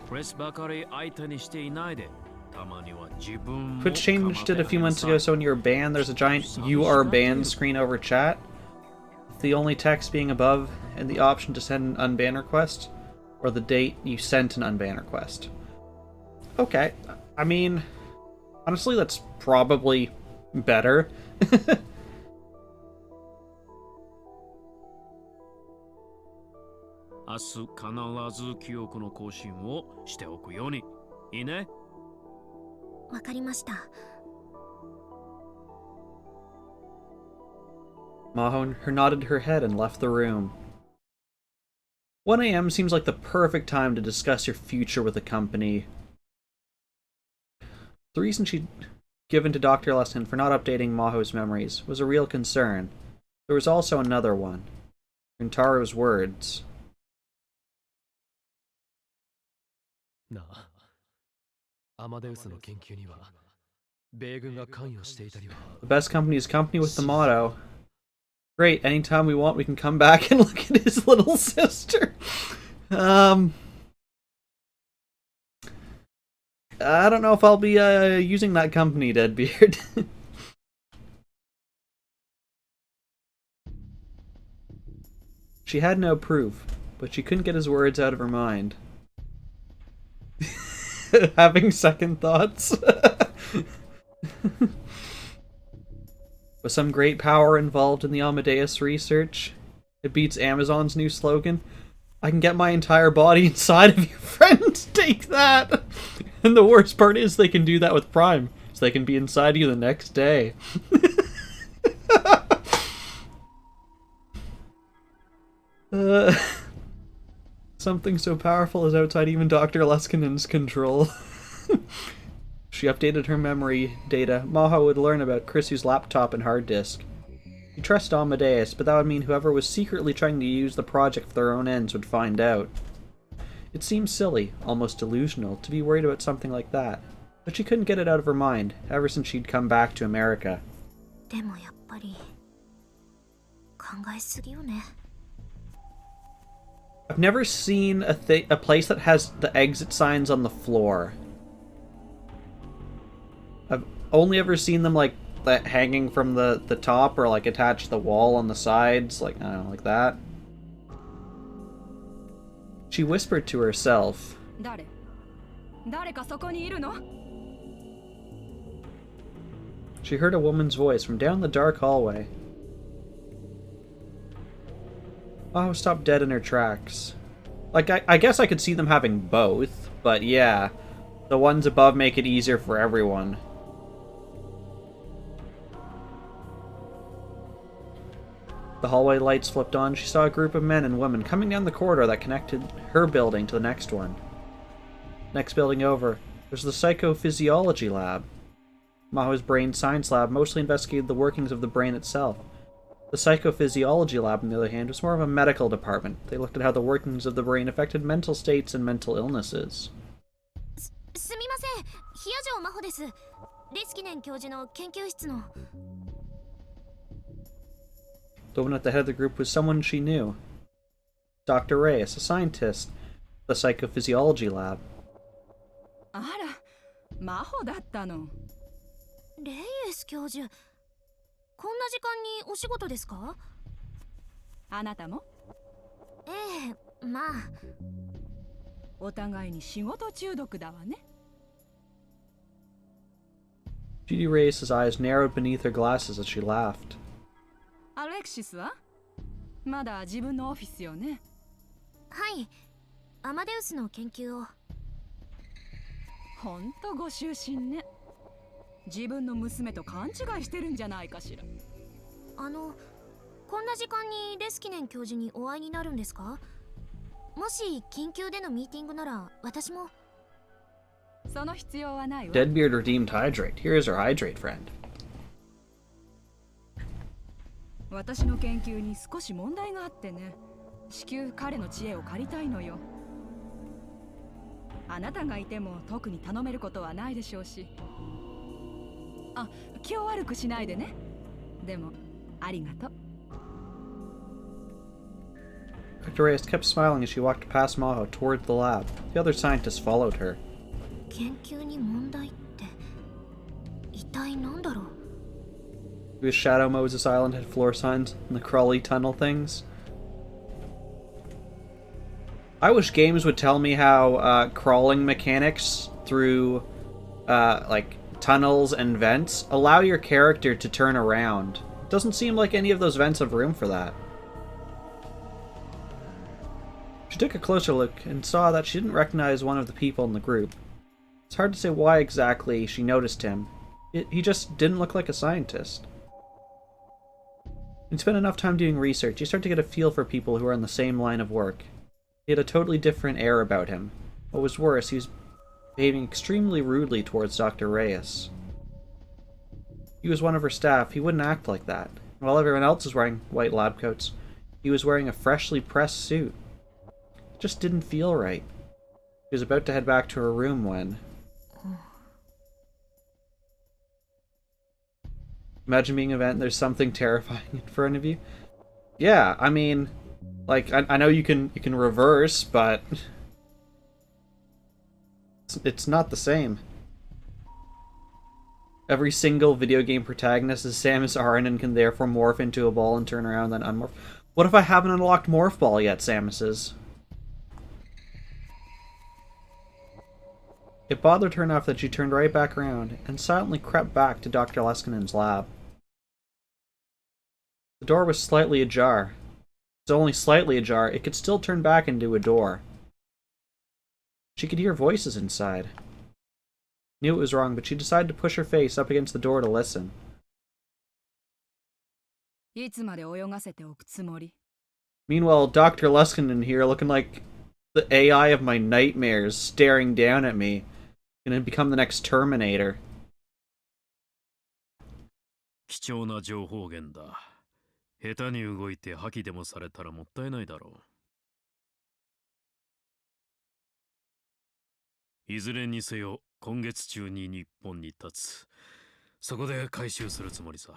プレスばかり相手にしていないで。たまには自分も Twitch changed it a few months ago, so when you're banned, there's a giant "You are banned" screen over chat. The only text being above, and the option to send an unban request, or the date you sent an unban request. Okay, I mean, honestly, that's probably better. 明日必ず記憶の更新をしておくように。いいね。わかりました。Maho nodded her head and left the room. 1 a.m. seems like the perfect time to discuss your future with the company. The reason she'd given to Dr. Lesson for not updating Maho's memories was a real concern. There was also another one. Rintaro's words. なあ、アマデウスの研究には米軍が関与していたりは。 The best company is company with the motto. Great, anytime we want we can come back and look at his little sister. I don't know if I'll be using that company, Deadbeard. She had no proof, but she couldn't get his words out of her mind. Having second thoughts. Was some great power involved in the Amadeus research? It beats Amazon's new slogan, "I can get my entire body inside of your friend." Take that! And the worst part is they can do that with Prime, so they can be inside you the next day. Something so powerful is outside even Dr. Leskinen's control. She updated her memory data. Maho would learn about Chrissy's laptop and hard disk. She trusted Amadeus, but that would mean whoever was secretly trying to use the project for their own ends would find out. It seemed silly, almost delusional, to be worried about something like that, but she couldn't get it out of her mind, ever since she'd come back to America. でもやっぱり考えすぎよね。 I've never seen a place that has the exit signs on the floor. I've only ever seen them like that hanging from the top or like attached to the wall on the sides, like, I don't know, like that. She whispered to herself. 誰かそこにいるの? She heard a woman's voice from down the dark hallway. Maho stopped dead in her tracks. Like, I guess I could see them having both, but yeah. The ones above make it easier for everyone. The hallway lights flipped on. She saw a group of men and women coming down the corridor that connected her building to the next one. Next building over, there's the psychophysiology lab. Maho's brain science lab mostly investigated the workings of the brain itself. The psychophysiology lab, on the other hand, was more of a medical department. They looked at how the workings of the brain affected mental states and mental illnesses. すみません、冷や城真帆です。レスキネン教授の研究室の。 The woman at the head of the group was someone she knew. Dr. Reyes, a scientist, the psychophysiology lab. あら、真帆だったの。レイエス教授、こんな時間にお仕事ですか？あなたも？ええ、まあ。お互いに仕事中毒だわね。Judy Reyes' eyes narrowed beneath her glasses as she laughed. アレクシスはまだ自分のオフィスよね。はい、アマデウスの研究を。ほんとご執心ね。自分の娘と勘違いしてるんじゃないかしら。こんな時間にレスキネン教授にお会いになるんですか？もし緊急でのミーティングなら私も。その必要はないわ。 Deadbeard redeemed Hydrate. Here is our Hydrate friend. 私の研究に少し問題があってね。至急彼の知恵を借りたいのよ。あなたがいても特に頼めることはないでしょうし。あ、気を悪くしないでね。でもありがとう。 Dr. Reyes kept smiling as she walked past Maho toward the lab. The other scientists followed her. 研究に問題って一体何だろう？ Because Shadow Moses Island had floor signs and the crawly tunnel things. I wish games would tell me how crawling mechanics through like tunnels and vents allow your character to turn around. It doesn't seem like any of those vents have room for that. She took a closer look and saw that she didn't recognize one of the people in the group. It's hard to say why exactly she noticed him. He just didn't look like a scientist. When you spend enough time doing research, you start to get a feel for people who are in the same line of work. He had a totally different air about him. What was worse, he was behaving extremely rudely towards Dr. Reyes. He was one of her staff, he wouldn't act like that. While everyone else was wearing white lab coats, he was wearing a freshly pressed suit. It just didn't feel right. She was about to head back to her room when... Imagine being an event and there's something terrifying in front of you. Yeah, I mean, like, I know you can reverse, but it's not the same. Every single video game protagonist is Samus Aran and can therefore morph into a ball and turn around and then unmorph. What if I haven't unlocked Morph Ball yet, Samus's? It bothered her enough that she turned right back around and silently crept back to Dr. Leskinen's lab. The door was slightly ajar. It's only slightly ajar, it could still turn back into a door. She could hear voices inside. Knew it was wrong, but she decided to push her face up against the door to listen. いつまで泳がせておくつもり？ Meanwhile, Dr. Leskinen here looking like the AI of my nightmares staring down at me. Gonna become the next Terminator. 貴重な情報源だ。下手に動いて破棄でもされたらもったいないだろう。いずれにせよ、今月中に日本に立つ。そこで回収するつもりさ。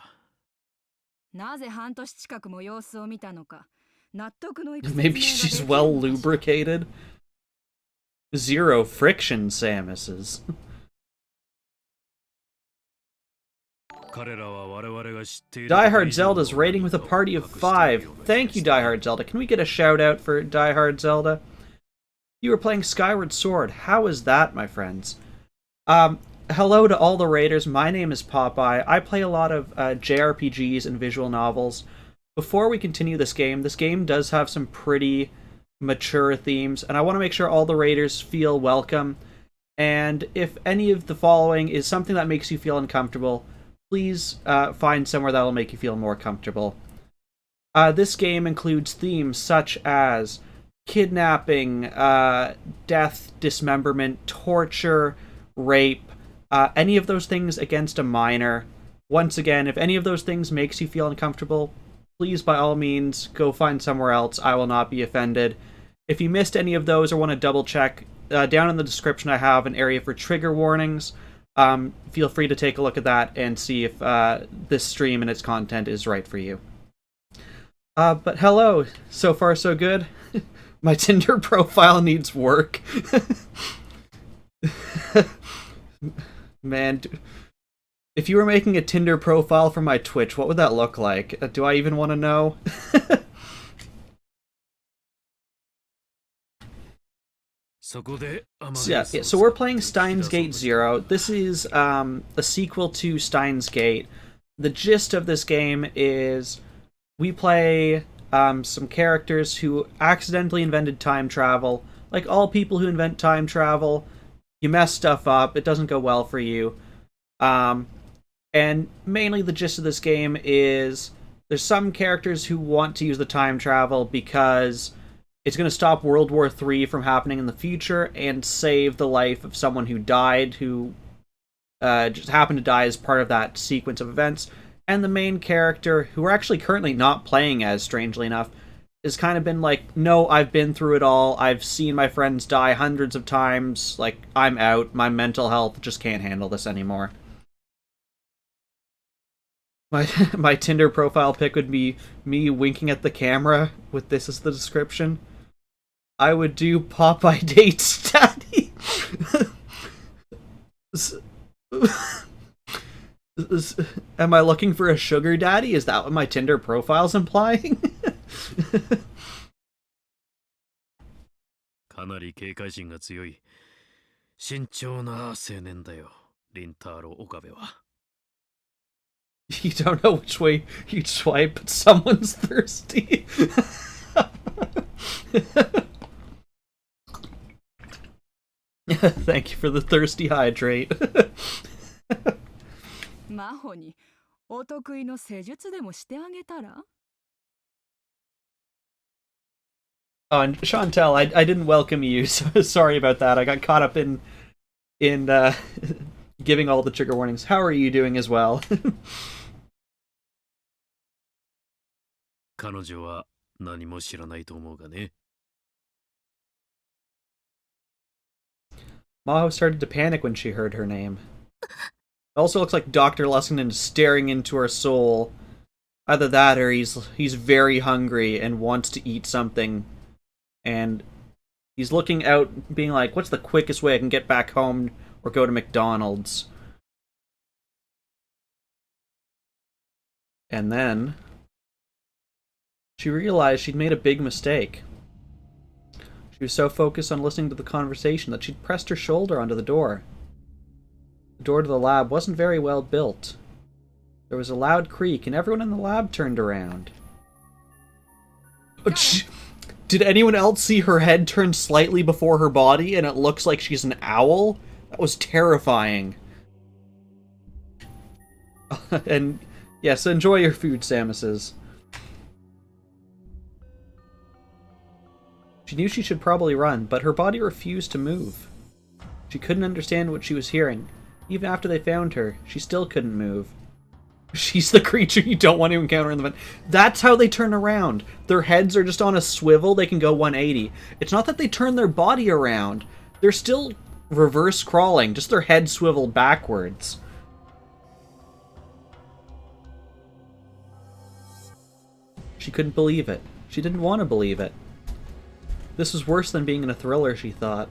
なぜ半年近くも様子を見たのか、納得のいく説明が Maybe できる she's の well かしら。 lubricated. Zero friction, Samus's. 彼らは我々が知っている Die Hard Zelda's rating with a party of 5. Thank you, Die Hard Zelda. Can we get a shout out for Die Hard Zelda? You were playing Skyward Sword. How is that, my friends? Hello to all the raiders. My name is Popeye. I play a lot of JRPGs and visual novels. Before we continue this game does have some pretty mature themes, and I want to make sure all the raiders feel welcome. And if any of the following is something that makes you feel uncomfortable, please find somewhere that will make you feel more comfortable. This game includes themes such as kidnapping, death, dismemberment, torture, rape, any of those things against a minor. Once again, if any of those things makes you feel uncomfortable, please by all means go find somewhere else. I will not be offended. If you missed any of those or want to double check, down in the description I have an area for trigger warnings. Feel free to take a look at that and see if this stream and its content is right for you. But hello, so far so good. My Tinder profile needs work. Man, if you were making a Tinder profile for my Twitch, what would that look like? Do I even want to know? So we're playing Steins Gate Zero. This is a sequel to Steins Gate. The gist of this game is we play some characters who accidentally invented time travel. Like all people who invent time travel, you mess stuff up, it doesn't go well for you. And mainly the gist of this game is there's some characters who want to use the time travel because it's going to stop World War III from happening in the future and save the life of someone who died, who just happened to die as part of that sequence of events. And the main character, who we're actually currently not playing as, strangely enough, has kind of been like, no, I've been through it all. I've seen my friends die hundreds of times. Like, I'm out. My mental health just can't handle this anymore. My Tinder profile pic would be me winking at the camera with this as the description. I would do Popeye dates, Daddy. Am I looking for a sugar daddy? Is that what my Tinder profile's implying? かなり警戒心が強い慎重な青年だよ、リンターロ岡部は。You don't know which way you'd swipe, but someone's thirsty. Thank you for the thirsty hydrate. マホにお得意の施術でもしてあげたら Oh, and Chantel, I didn't welcome you, so sorry about that. I got caught up in giving all the trigger warnings. How are you doing as well? 彼女は何も知らないと思うがね。Maho started to panic when she heard her name. It also looks like Dr. Lessington is staring into her soul. Either that or he's very hungry and wants to eat something. And he's looking out, being like, what's the quickest way I can get back home or go to McDonald's? And then she realized she'd made a big mistake. She was so focused on listening to the conversation that she'd pressed her shoulder onto the door. The door to the lab wasn't very well built. There was a loud creak, and everyone in the lab turned around. Did anyone else see her head turn slightly before her body, and it looks like she's an owl? That was terrifying. And, yes, enjoy your food, Samuses. She knew she should probably run, but her body refused to move. She couldn't understand what she was hearing. Even after they found her, she still couldn't move. She's the creature you don't want to encounter in the vent. That's how they turn around. Their heads are just on a swivel. They can go 180. It's not that they turn their body around. They're still reverse crawling, just their head swiveled backwards. She couldn't believe it. She didn't want to believe it. This was worse than being in a thriller, she thought.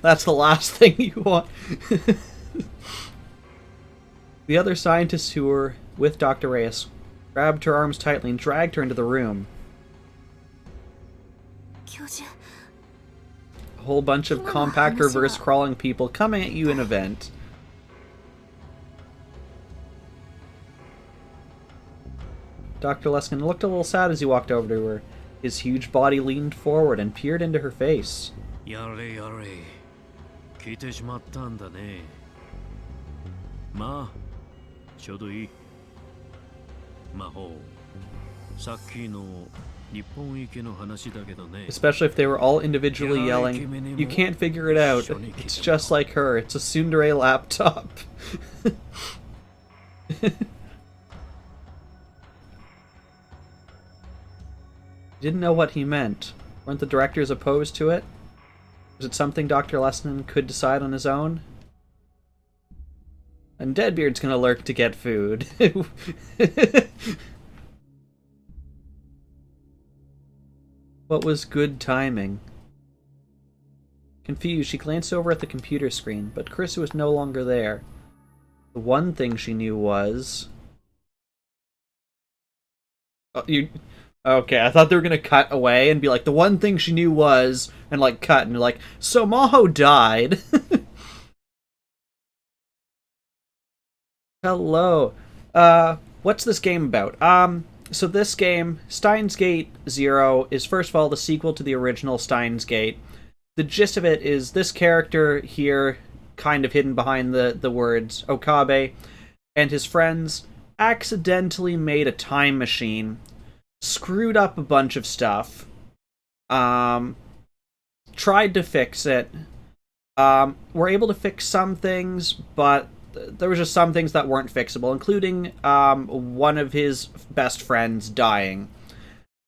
That's the last thing you want. The other scientists who were with Dr. Reyes grabbed her arms tightly and dragged her into the room. A whole bunch of compact reverse-crawling people coming at you in a vent. Dr. Luskin looked a little sad as he walked over to her. His huge body leaned forward and peered into her face. やれやれ、来てしまったんだね。まあ、ちょうどいい。魔法、さっきの日本行きの話だけどね。Especially if they were all individually yelling, "You can't figure it out. It's just like her. It's a tsundere laptop." Didn't know what he meant. Weren't the directors opposed to it? Was it something Dr. Lessman could decide on his own? And Deadbeard's gonna lurk to get food. What was good timing? Confused, she glanced over at the computer screen, but Chris was no longer there. The one thing she knew was... Okay, I thought they were gonna cut away and be like, the one thing she knew was, and like cut, and like, so Maho died. Hello. What's this game about? So this game, Steins Gate Zero, is first of all the sequel to the original Steins Gate. The gist of it is this character here, kind of hidden behind the words Okabe, and his friends accidentally made a time machine, screwed up a bunch of stuff, tried to fix it, were able to fix some things, but there was just some things that weren't fixable, including one of his best friends dying.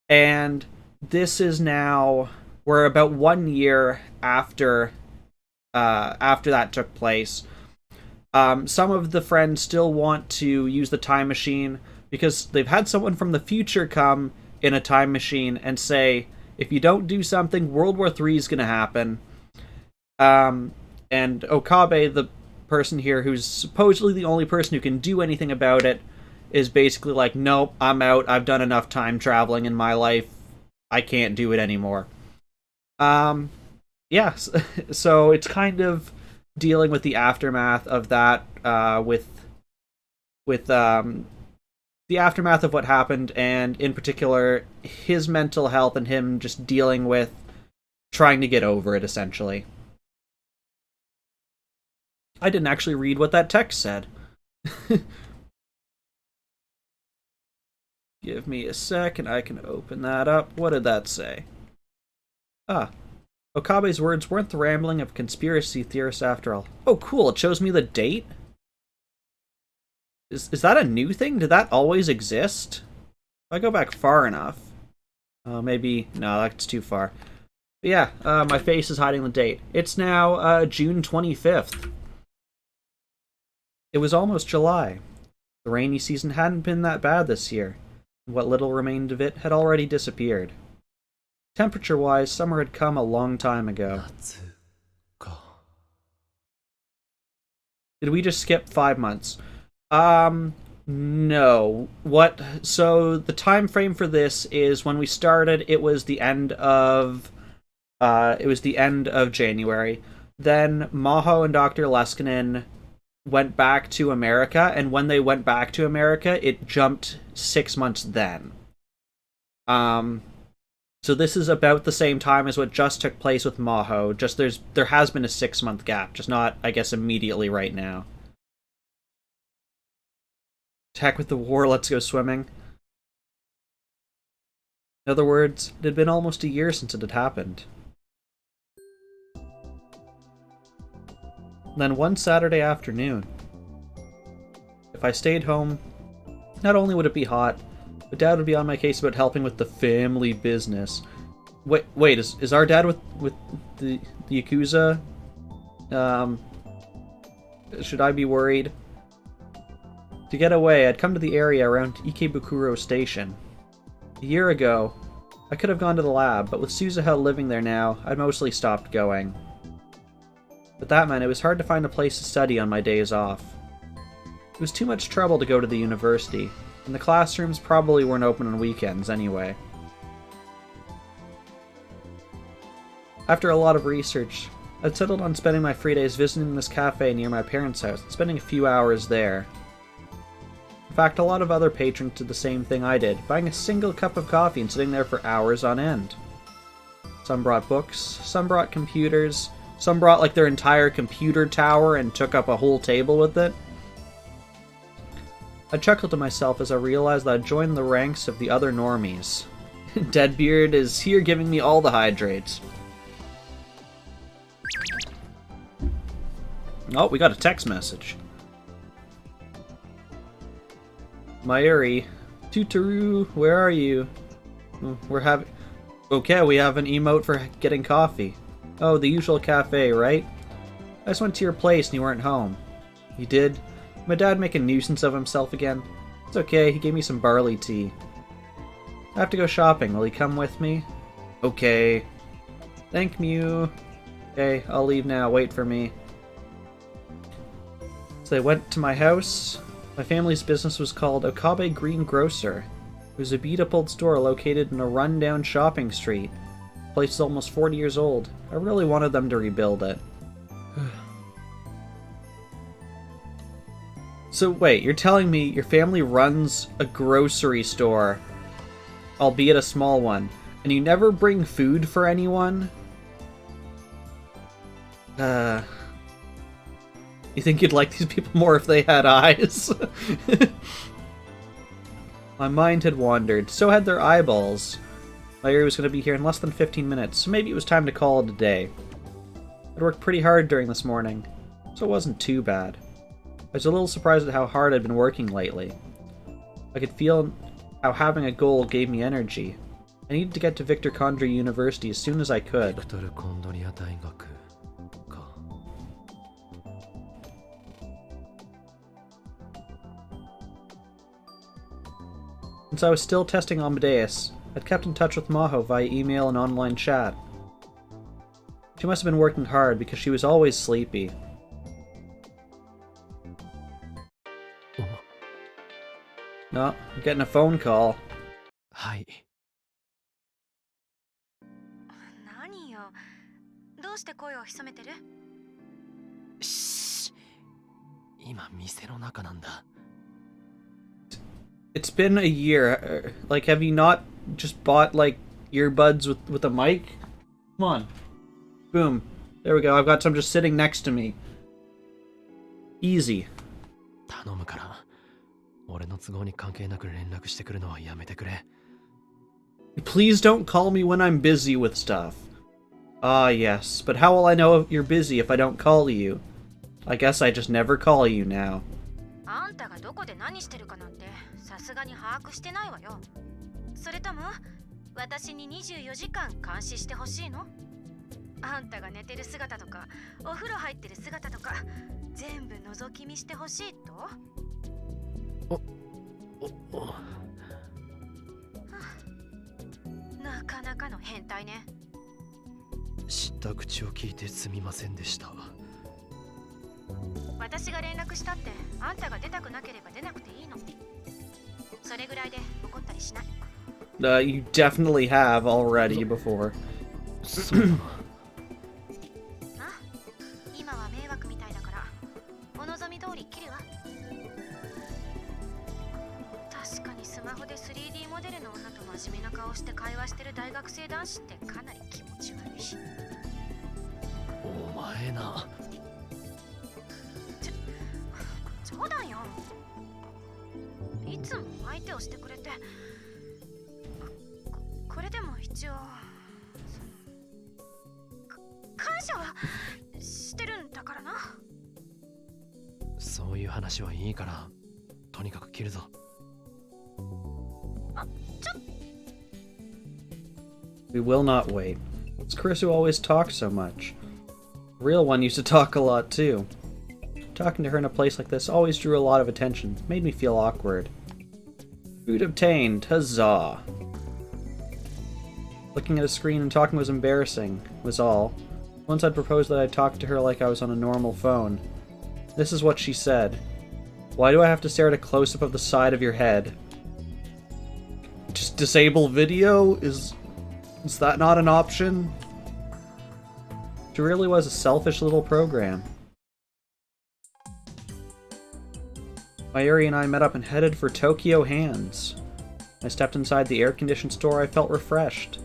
And this is now, we're about 1 year after that took place. Some of the friends still want to use the time machine because they've had someone from the future come in a time machine and say, if you don't do something, World War III is going to happen. And Okabe, the person here who's supposedly the only person who can do anything about it, is basically like, nope, I'm out. I've done enough time traveling in my life. I can't do it anymore. Yeah, so it's kind of dealing with the aftermath of that, with the aftermath of what happened, and in particular, his mental health and him just dealing with trying to get over it, essentially. I didn't actually read what that text said. Give me a sec and I can open that up. What did that say? Okabe's words weren't the rambling of conspiracy theorists after all. Oh, cool. It shows me the date? Is that a new thing? Did that always exist? If I go back far enough. Maybe... No, that's too far. But yeah, my face is hiding the date. It's now June 25th. It was almost July. The rainy season hadn't been that bad this year, and what little remained of it had already disappeared. Temperature-wise, summer had come a long time ago. Did we just skip 5 months? No. What? So the time frame for this is when we started. It was the end of January. Then Maho and Dr. Leskinen went back to America, and when they went back to America, it jumped 6 months then. So this is about the same time as what just took place with Maho. Just there has been a 6-month gap, just not, I guess, immediately right now. Heck with the war, let's go swimming. In other words, it had been almost a year since it had happened. Then one Saturday afternoon, if I stayed home, not only would it be hot, but Dad would be on my case about helping with the family business. Wait, is our dad with the Yakuza? Should I be worried? To get away, I'd come to the area around Ikebukuro Station. A year ago, I could have gone to the lab, but with Suzuha living there now, I'd mostly stopped going. But that meant it was hard to find a place to study on my days off. It was too much trouble to go to the university, and the classrooms probably weren't open on weekends anyway. After a lot of research, I'd settled on spending my free days visiting this cafe near my parents' house and spending a few hours there. In fact, a lot of other patrons did the same thing I did, buying a single cup of coffee and sitting there for hours on end. Some brought books, some brought computers, some brought like their entire computer tower and took up a whole table with it. I chuckled to myself as I realized that I'd joined the ranks of the other normies. Deadbeard is here giving me all the hydrates. Oh, we got a text message. Mayuri, Tutoru, where are you? Okay, we have an emote for getting coffee. Oh, the usual cafe, right? I just went to your place and you weren't home. You did? My dad make a nuisance of himself again? It's okay, he gave me some barley tea. I have to go shopping. Will he come with me? Okay. Thank you. Okay, I'll leave now. Wait for me. So they went to my house. My family's business was called Okabe Green Grocer. It was a beat-up store located in a run-down shopping street. The place is almost 40 years old. I really wanted them to rebuild it. So wait, you're telling me your family runs a grocery store, albeit a small one, and you never bring food for anyone? You think you'd like these people more if they had eyes? My mind had wandered, so had their eyeballs. Larry was going to be here in less than 15 minutes, so maybe it was time to call it a day. I'd worked pretty hard during this morning, so it wasn't too bad. I was a little surprised at how hard I'd been working lately. I could feel how having a goal gave me energy. I needed to get to Victor Condrey University as soon as I could. Since I was still testing Amadeus, I'd kept in touch with Maho via email and online chat. She must have been working hard because she was always sleepy. No, I'm getting a phone call. はい。何よ。どうして声を潜めてる？し今店の中なんだ。It's been a year. Like, have you not just bought, like, earbuds with a mic? Come on. Boom. There we go. I've got some just sitting next to me. Easy. 頼むから。俺の都合に関係なく連絡してくるのはやめてくれ。Please don't call me when I'm busy with stuff. Ah, yes. But how will I know if you're busy if I don't call you? I guess I just never call you now. あんたがどこで何してるかなんてさすがに把握してないわよ。それとも私に24時間監視してほしいの？あんたが寝てる姿とかお風呂入ってる姿とか全部覗き見してほしいと？なかなかの変態ね。知った口を聞いてすみませんでした。私が連絡したってあんたが出たくなければ出なくていいの。それぐらいで怒ったりしない。You definitely have already before. そうだな。あ、今は迷惑みたいだからお望み通り切るわ。確かにスマホで 3D モデルの女と真面目な顔して会話してる大学生男子ってかなり気持ち悪いし。お前な。冗談よ。いつも相手をしてくれて、これでも一応感謝はしてるんだからな。そういう話はいいから、とにかく切るぞ。We will not wait. It's Chris who always talks so much. The real one used to talk a lot too. Talking to her in a place like this always drew a lot of attention, made me feel awkward. Food obtained, huzzah! Looking at a screen and talking was embarrassing, was all. Once I'd proposed that I'd talk to her like I was on a normal phone. This is what she said. Why do I have to stare at a close-up of the side of your head? Just disable video? Is that not an option? She really was a selfish little program. Mayuri and I met up and headed for Tokyo Hands. I stepped inside the air-conditioned store. I felt refreshed.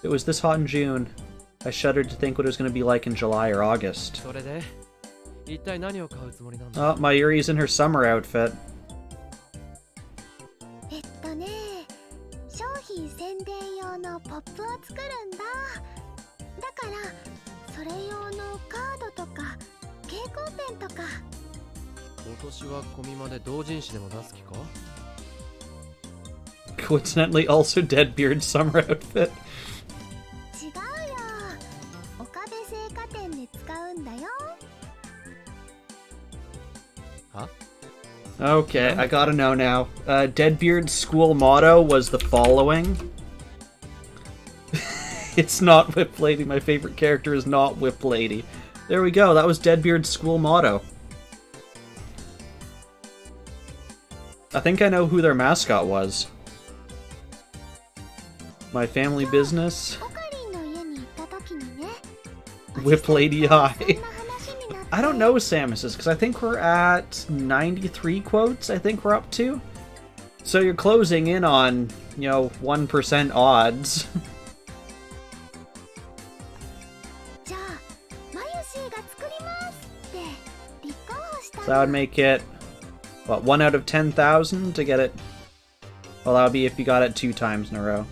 It was this hot in June. I shuddered to think what it was going to be like in July or August. Oh, Mayuri's in her summer outfit. 商品宣伝用のポップを作るんだ。だからそれ用のカードとか蛍光ペンとか。今年は込みまで同人誌でも出す気か? Coincidentally, also Deadbeard's summer outfit. 違うよ。岡部製菓店で使うんだよ。は? Okay, I gotta know now. Deadbeard's school motto was the following. It's not Whip Lady. My favorite character is not Whip Lady. There we go. That was Deadbeard's school motto. I think I know who their mascot was. My family business. オカリンの家に行った時にね。 Whip Lady Eye. そんな話になって I don't know Samus's, because I think we're at 93 quotes, I think we're up to. So you're closing in on, 1% odds. じゃあ、マユシーが作りますって立候補したん So だ that would make it, what, 1 out of 10,000 to get it? Well, that would be if you got it 2 times in a row.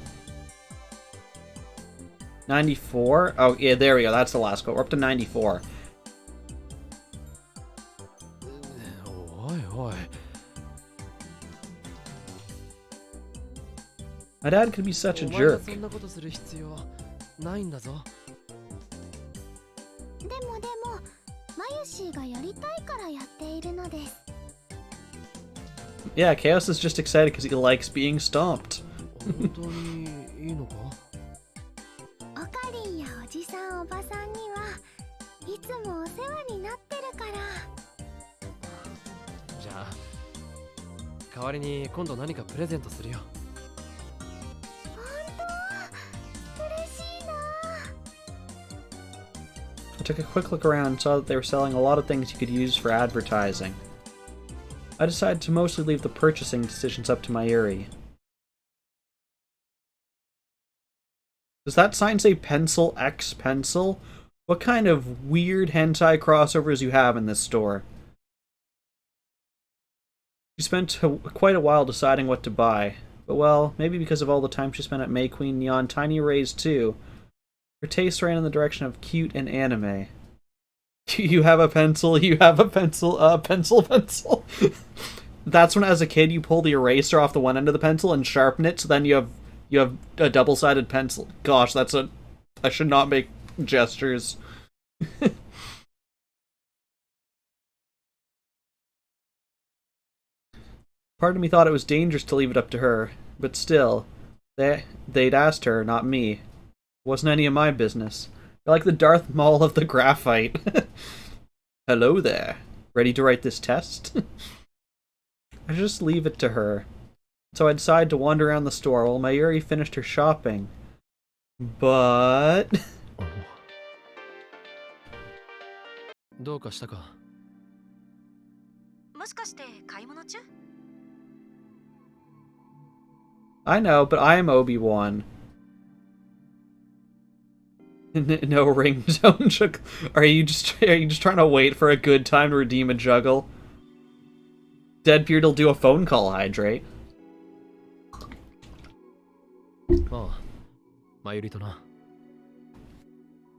94? Oh, yeah, there we go. That's the last quote. We're up to 94. おいおい My dad could be such a お前が jerk. そんなことする必要ないんだぞ。でもマユシーがやりたいからやっているのです Yeah, Chaos is just excited because he likes being stomped. 本当にいいのか？オカリンやおじさんおばさんにはいつもお世話になってるからじゃあ代わりに今度何かプレゼントするよ。本当嬉しいな I took a quick look around and saw that they were selling a lot of things you could use for advertising. I decided to mostly leave the purchasing decisions up to Mayuri. Does that sign say Pencil X Pencil? What kind of weird hentai crossovers you have in this store? She spent quite a while deciding what to buy. But well, maybe because of all the time she spent at May Queen Neon Tiny Rays too. Her taste ran in the direction of cute and anime. You have a pencil, you have a pencil, pencil. That's when as a kid you pull the eraser off the one end of the pencil and sharpen it, so then you have a double-sided pencil. Gosh, I should not make gestures. Part of me thought it was dangerous to leave it up to her, but still, they'd asked her, not me. It wasn't any of my business. You're like the Darth Maul of the graphite. Hello there. Ready to write this test? I just leave it to her. So I decided to wander around the store while Mayuri finished her shopping. But... どうかしたか？もしかして買い物中？ I know, but I'm Obi-Wan. No ringtone juggle. Are you just trying to wait for a good time to redeem a juggle? Deadbeard'll do a phone call, Hydrate. ああ、マユリとな。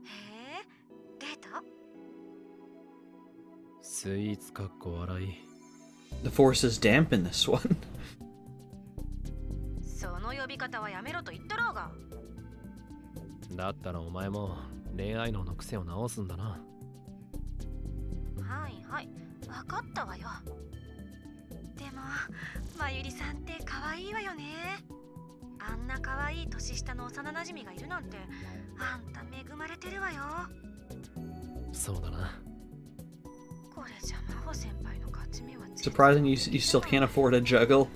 へえ、デート？スイーツかっこ笑い。The force is damp in this one. その呼び方はやめろと言ったろうが。だったらお前も恋愛脳の癖を直すんだな。はいはい、わかったわよ。でも、まゆりさんって可愛いわよね。あんな可愛い年下の幼馴染がいるなんて、あんた恵まれてるわよ。そうだな。これじゃ真帆先輩の勝ち目は Surprising you still can't afford a juggle.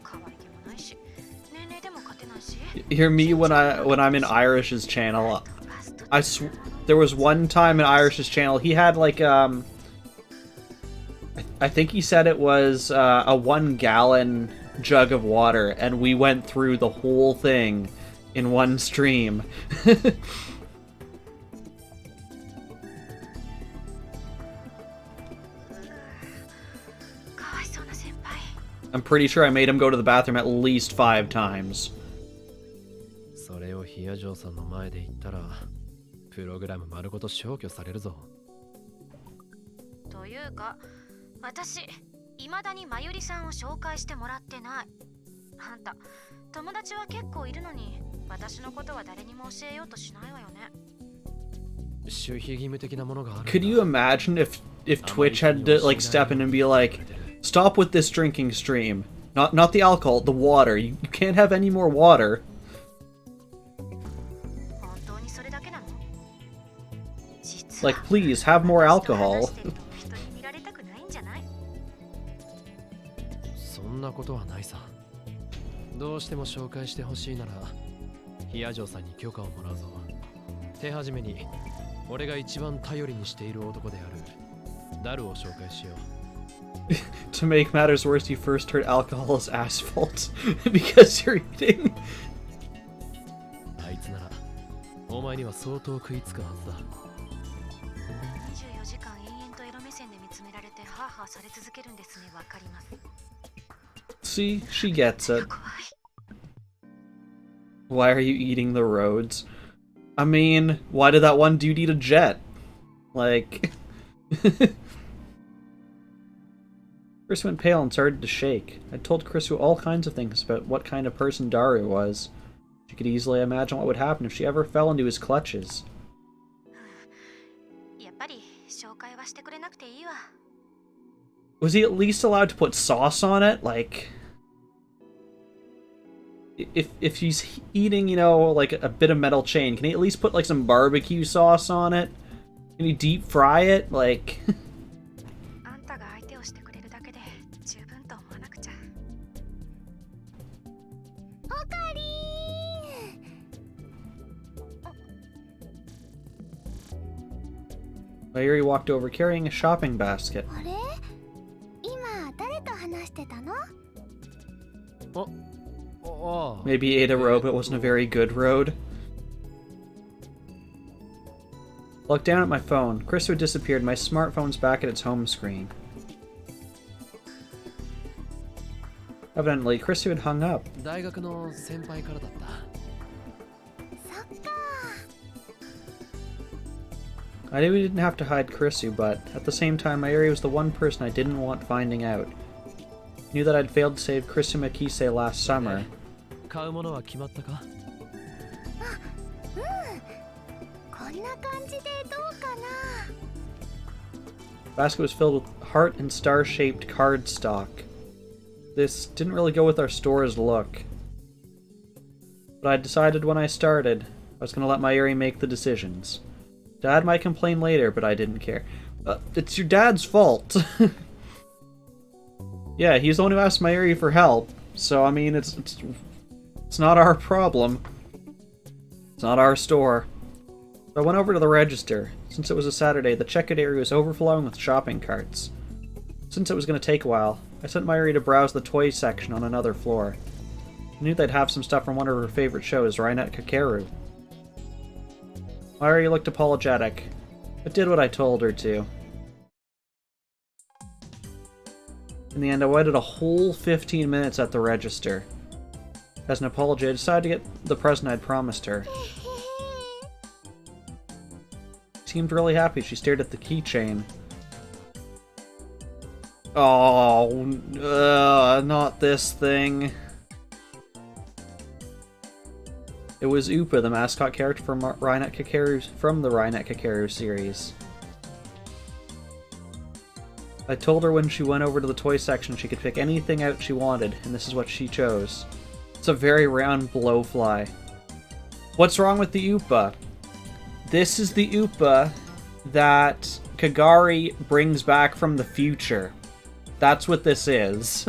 可愛げもないし、年齢でも勝てないし。 Hear me when I'm in Irish's channel. There was one time in Irish's channel he had like I think he said it was a 1 gallon jug of water, and we went through the whole thing in one stream. I'm pretty sure I made him go to the bathroom at least 5 times. それをヒヤジョーさんの前で言ったら、プログラム丸ごと消去されるぞ。というか、私、未だにまゆりさんを紹介してもらってない。あんた、友達は結構いるのに、私のことは誰にも教えようとしないわよね。守秘義務的なものがあるんだ。 Could you imagine if Twitch had to like step in and be like, stop with this drinking stream. Not the alcohol, the water. You can't have any more water. 本当にそれだけなの？ Like, please have more alcohol. 実は人に見られたくないんじゃない？んなことはないさ。どうしても紹介してほしいならヒア城さんに許可をもらうぞ。手始めに俺が一番頼りにしている男であるダルを紹介しよう。 To make matters worse, you first heard alcohol is asphalt because you're eating. あいつならお前には相当食いつくはずだ。24時間延々とエロ目線で見つめられてハーハーされ続けるんですね。わかります。 See, she gets it. 怖い。 Why are you eating the roads? I mean, why did that one dude eat a jet? Like... Chris went pale and started to shake. I told Chrisu all kinds of things about what kind of person Daru was. She could easily imagine what would happen if she ever fell into his clutches. やっぱり紹介はしてくれなくていいわ。 Was he at least allowed to put sauce on it? Like... If he's eating, you know, like a bit of metal chain, can he at least put like some barbecue sauce on it? Can he deep fry it? Like... あんたが相手をしてくれるだけで十分と思わなくちゃ。おかりー。 Mayuri walked over carrying a shopping basket. あれ？今誰と話してたの？ Maybe he ate a road, but it wasn't a very good road. Looked down at my phone. Chris had disappeared. My smartphone's back at its home screen. Evidently, Chris had hung up. 大学の先輩からだった。そっか。 I knew we didn't have to hide Chrisu, but at the same time, Mayuri was the one person I didn't want finding out. Knew that I'd failed to save Chrisu Makise last summer. 買うものは決まったか？うん。こんな感じでどうかな。 Basket was filled with heart and star-shaped cardstock. This didn't really go with our store's look. But I decided when I started, I was going to let Mayuri make the decisions. Dad might complain later, but I didn't care. It's your dad's fault. Yeah, he's the one who asked Mayuri for help. So, I mean, it's not our problem. It's not our store. So I went over to the register. Since it was a Saturday, the checkout area was overflowing with shopping carts. Since it was going to take a while, I sent Mayuri to browse the toy section on another floor. I knew they'd have some stuff from one of her favorite shows, Rainet Kakeru. Mayuri looked apologetic, but did what I told her to. In the end, I waited a whole 15 minutes at the register. As an apology, I decided to get the present I'd promised her. She seemed really happy. She stared at the keychain. Oh, not this thing. It was Upa, the mascot character from the Rainet Kakeru series. I told her when she went over to the toy section she could pick anything out she wanted, and this is what she chose. It's a very round blowfly. What's wrong with the Upa? This is the Upa that Kagari brings back from the future. That's what this is.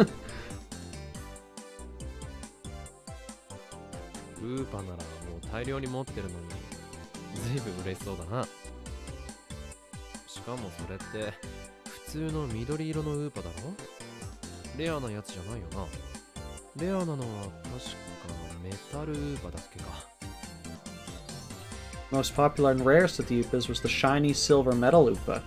ウーパならもう大量に持ってるのにずいぶん嬉しそうだな。しかもそれって普通の緑色のウーパだろ？レアなやつじゃないよな。レアなのは確かメタルウーパだっけか。 Most popular and rarest of the Upas was the shiny silver metal Upa.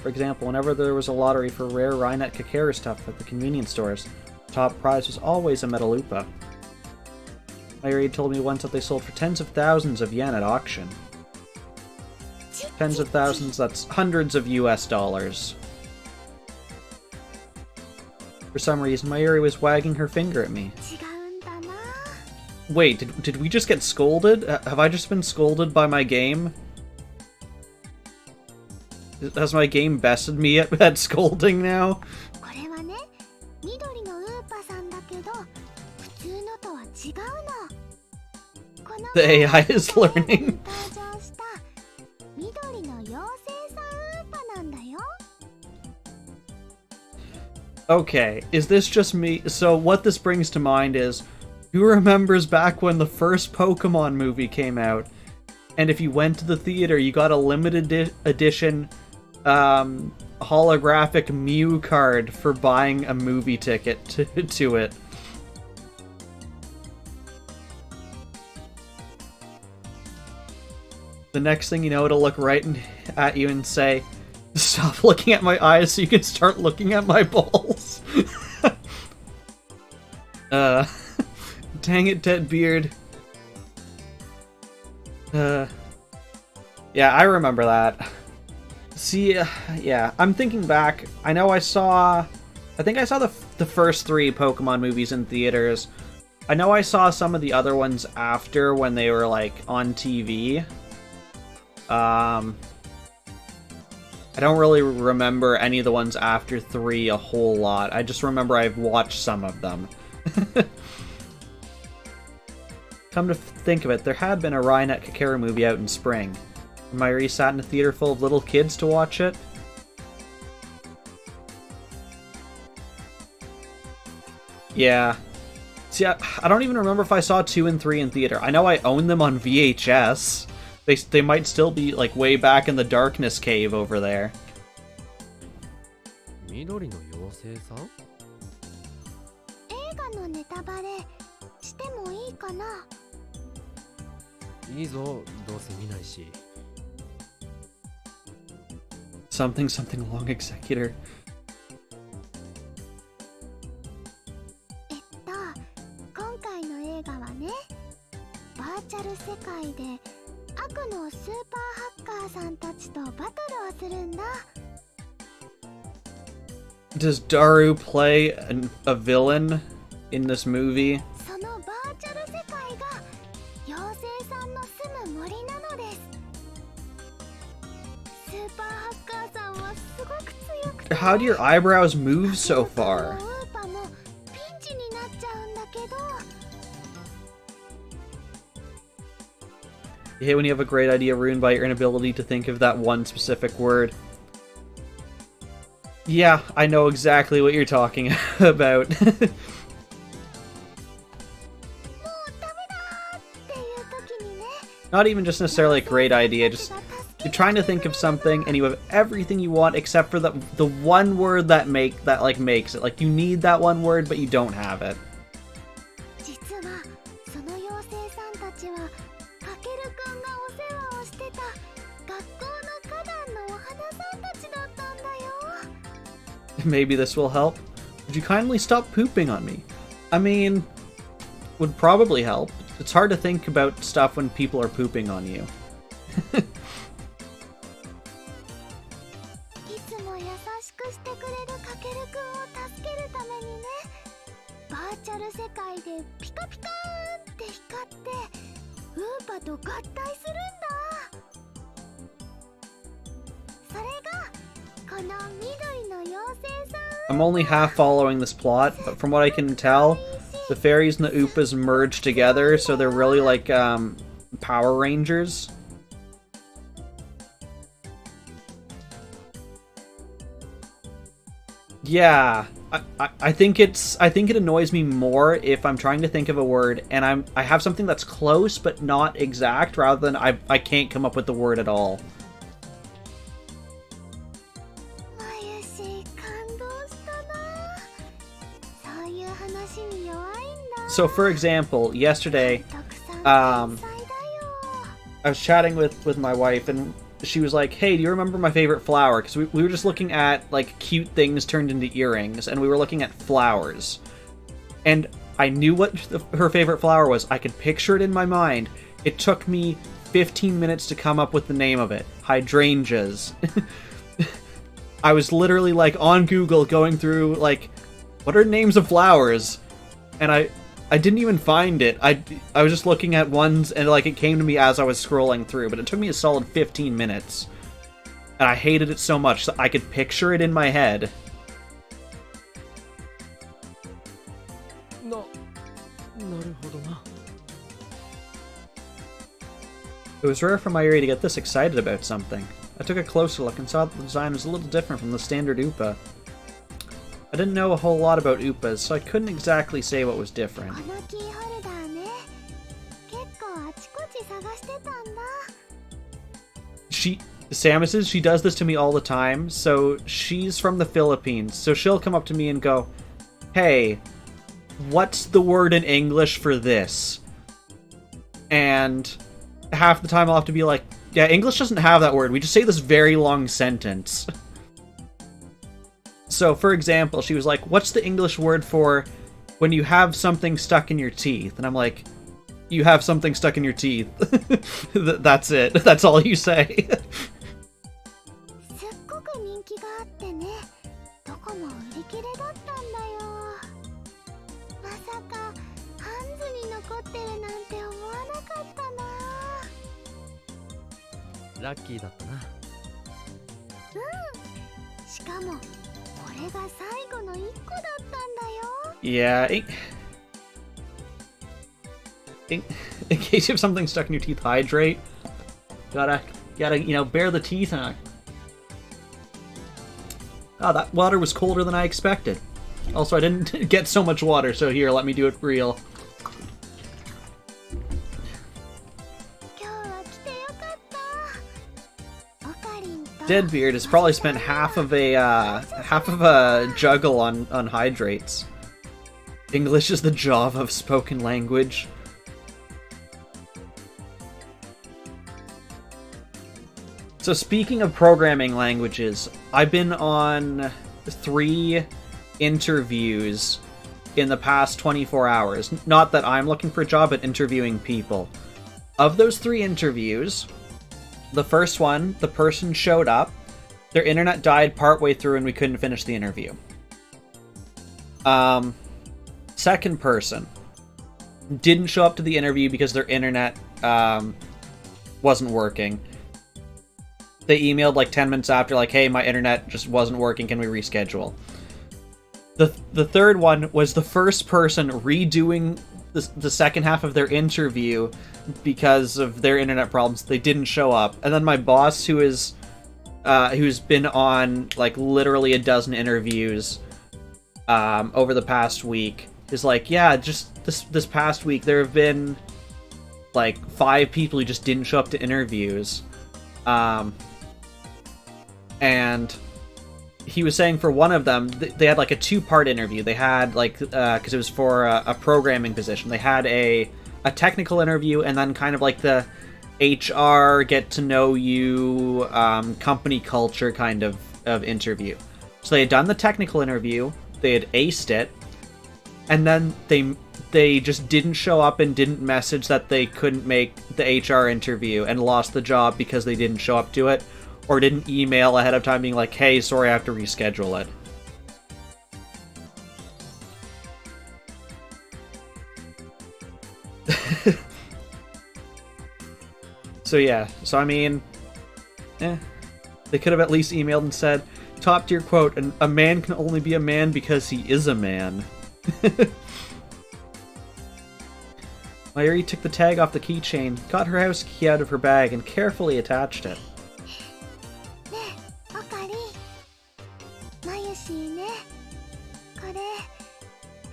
For example, whenever there was a lottery for rare Rainet Kakeru stuff at the convenience stores, the top prize was always a metal Upa. Mayuri told me once that they sold for tens of thousands of yen at auction. Tens of thousands, that's hundreds of US dollars. For some reason, Mayuri was wagging her finger at me. Wait, did we just get scolded? Have I just been scolded by my game? Has my game bested me at scolding now? The AI is learning. Okay, is this just me? So what this brings to mind is, who remembers back when the first Pokemon movie came out, and if you went to the theater, you got a limited edition holographic Mew card for buying a movie ticket to it. The next thing you know, it'll look right at you and say, "Stop looking at my eyes so you can start looking at my balls." Dang it, Deadbeard. Yeah, I remember that. See, yeah, I'm thinking back. I know I think I saw the first 3 Pokemon movies in theaters. I know I saw some of the other ones after when they were, like, on TV. I don't really remember any of the ones after 3 a whole lot. I just remember I've watched some of them. Come to think of it, there had been a Rainet Kakeru movie out in spring. Mayuri sat in a theater full of little kids to watch it. Yeah. See, I don't even remember if I saw 2 and 3 in theater. I know I own them on VHS. They might still be, like, way back in the darkness cave over there. 緑の妖精さん？映画のネタバレしてもいいかな？いいぞ、どうせ見ないし。Something long executor. 今回の映画はね、バーチャル世界で悪のスーパーハッカーさんたちとバトルをするんだ。Does Daru play a villain in this movie? そのバーチャル世界が妖精さんの住む森なのです。スーパーハッカーさんはすごく強くて、 How do your eyebrows move so far? ウーパもピンチになっちゃうんだけど。You hate when you have a great idea ruined by your inability to think of that one specific word. Yeah, I know exactly what you're talking about. Not even just necessarily a great idea, just you're trying to think of something and you have everything you want except for the one word that makes it. Like, you need that one word, but you don't have it. 実はその妖精さんたちはかけるくんがお世話をしてた学校の花壇のお花さんたちだったんだよ。 Maybe this will help. Would you kindly stop pooping on me? I mean, would probably help. It's hard to think about stuff when people are pooping on you. いつも優しくしてくれるかけるくんを助けるためにね、バーチャル世界でピカピカーンって光ってウーパと合体するんだ。それがこの緑の妖精さん。 I'm only half following this plot, but from what I can tell, the fairies and the Oopas merge together, so they're really like Power Rangers. Yeah, I think it annoys me more if I'm trying to think of a word and I have something that's close but not exact, rather than I can't come up with the word at all. So, for example, yesterday, I was chatting with my wife, and she was like, "Hey, do you remember my favorite flower?" Because we were just looking at, like, cute things turned into earrings, and we were looking at flowers. And I knew what her favorite flower was. I could picture it in my mind. It took me 15 minutes to come up with the name of it. Hydrangeas. I was literally, like, on Google going through, like, what are names of flowers? And I didn't even find it. I was just looking at ones, and like it came to me as I was scrolling through, but it took me a solid 15 minutes. And I hated it so much that I could picture it in my head. It was rare for Mayuri to get this excited about something. I took a closer look and saw that the design was a little different from the standard Upa. I didn't know a whole lot about Upas, so I couldn't exactly say what was different. このキーホルダーね、結構あちこち探してたんだ。 Samus she does this to me all the time. So she's from the Philippines, so she'll come up to me and go, "Hey, what's the word in English for this?" And half the time I'll have to be like, "Yeah, English doesn't have that word. We just say this very long sentence." So, for example, she was like, "What's the English word for when you have something stuck in your teeth?" And I'm like, "You have something stuck in your teeth." That's it. That's all you say. すっごく人気があってね、どこも売り切れだったんだよ。まさかハンズに残ってるなんて思わなかったな。ラッキーだったな。しかもこれが最後の1個だったんだよ。 Yeah. In case you have something stuck in your teeth, hydrate. Gotta, bare the teeth. Oh, that water was colder than I expected. Also, I didn't get so much water, so here, let me do it real. 今日は来てよかった。オカリンと Deadbeard has probably spent half of a juggle on hydrates. English is the Java of spoken language. So speaking of programming languages, I've been on 3 interviews in the past 24 hours. Not that I'm looking for a job, but interviewing people. Of those 3 interviews, the first one, the person showed up, their internet died partway through and we couldn't finish the interview. Second person didn't show up to the interview because their internet wasn't working. They emailed like 10 minutes after, like, "Hey, my internet just wasn't working, can we reschedule?" The third one was the first person redoing the second half of their interview because of their internet problems. They didn't show up. And then my boss, who's been on like literally a dozen interviews over the past week, is like, "Yeah, just this past week there have been like 5 people who just didn't show up to interviews." And he was saying for one of them, they had like a 2-part interview. They had like, because it was for a programming position, they had a technical interview and then kind of like the HR, get to know you, company culture kind of interview. So they had done the technical interview, they had aced it, and then they just didn't show up and didn't message that they couldn't make the HR interview and lost the job because they didn't show up to it, or didn't email ahead of time being like, "Hey, sorry, I have to reschedule it." So yeah, so I mean, they could have at least emailed and said, "Top tier quote, a man can only be a man because he is a man." Mayuri took the tag off the keychain, got her house key out of her bag, and carefully attached it. ねえ、オカリン。マユシーね。これ。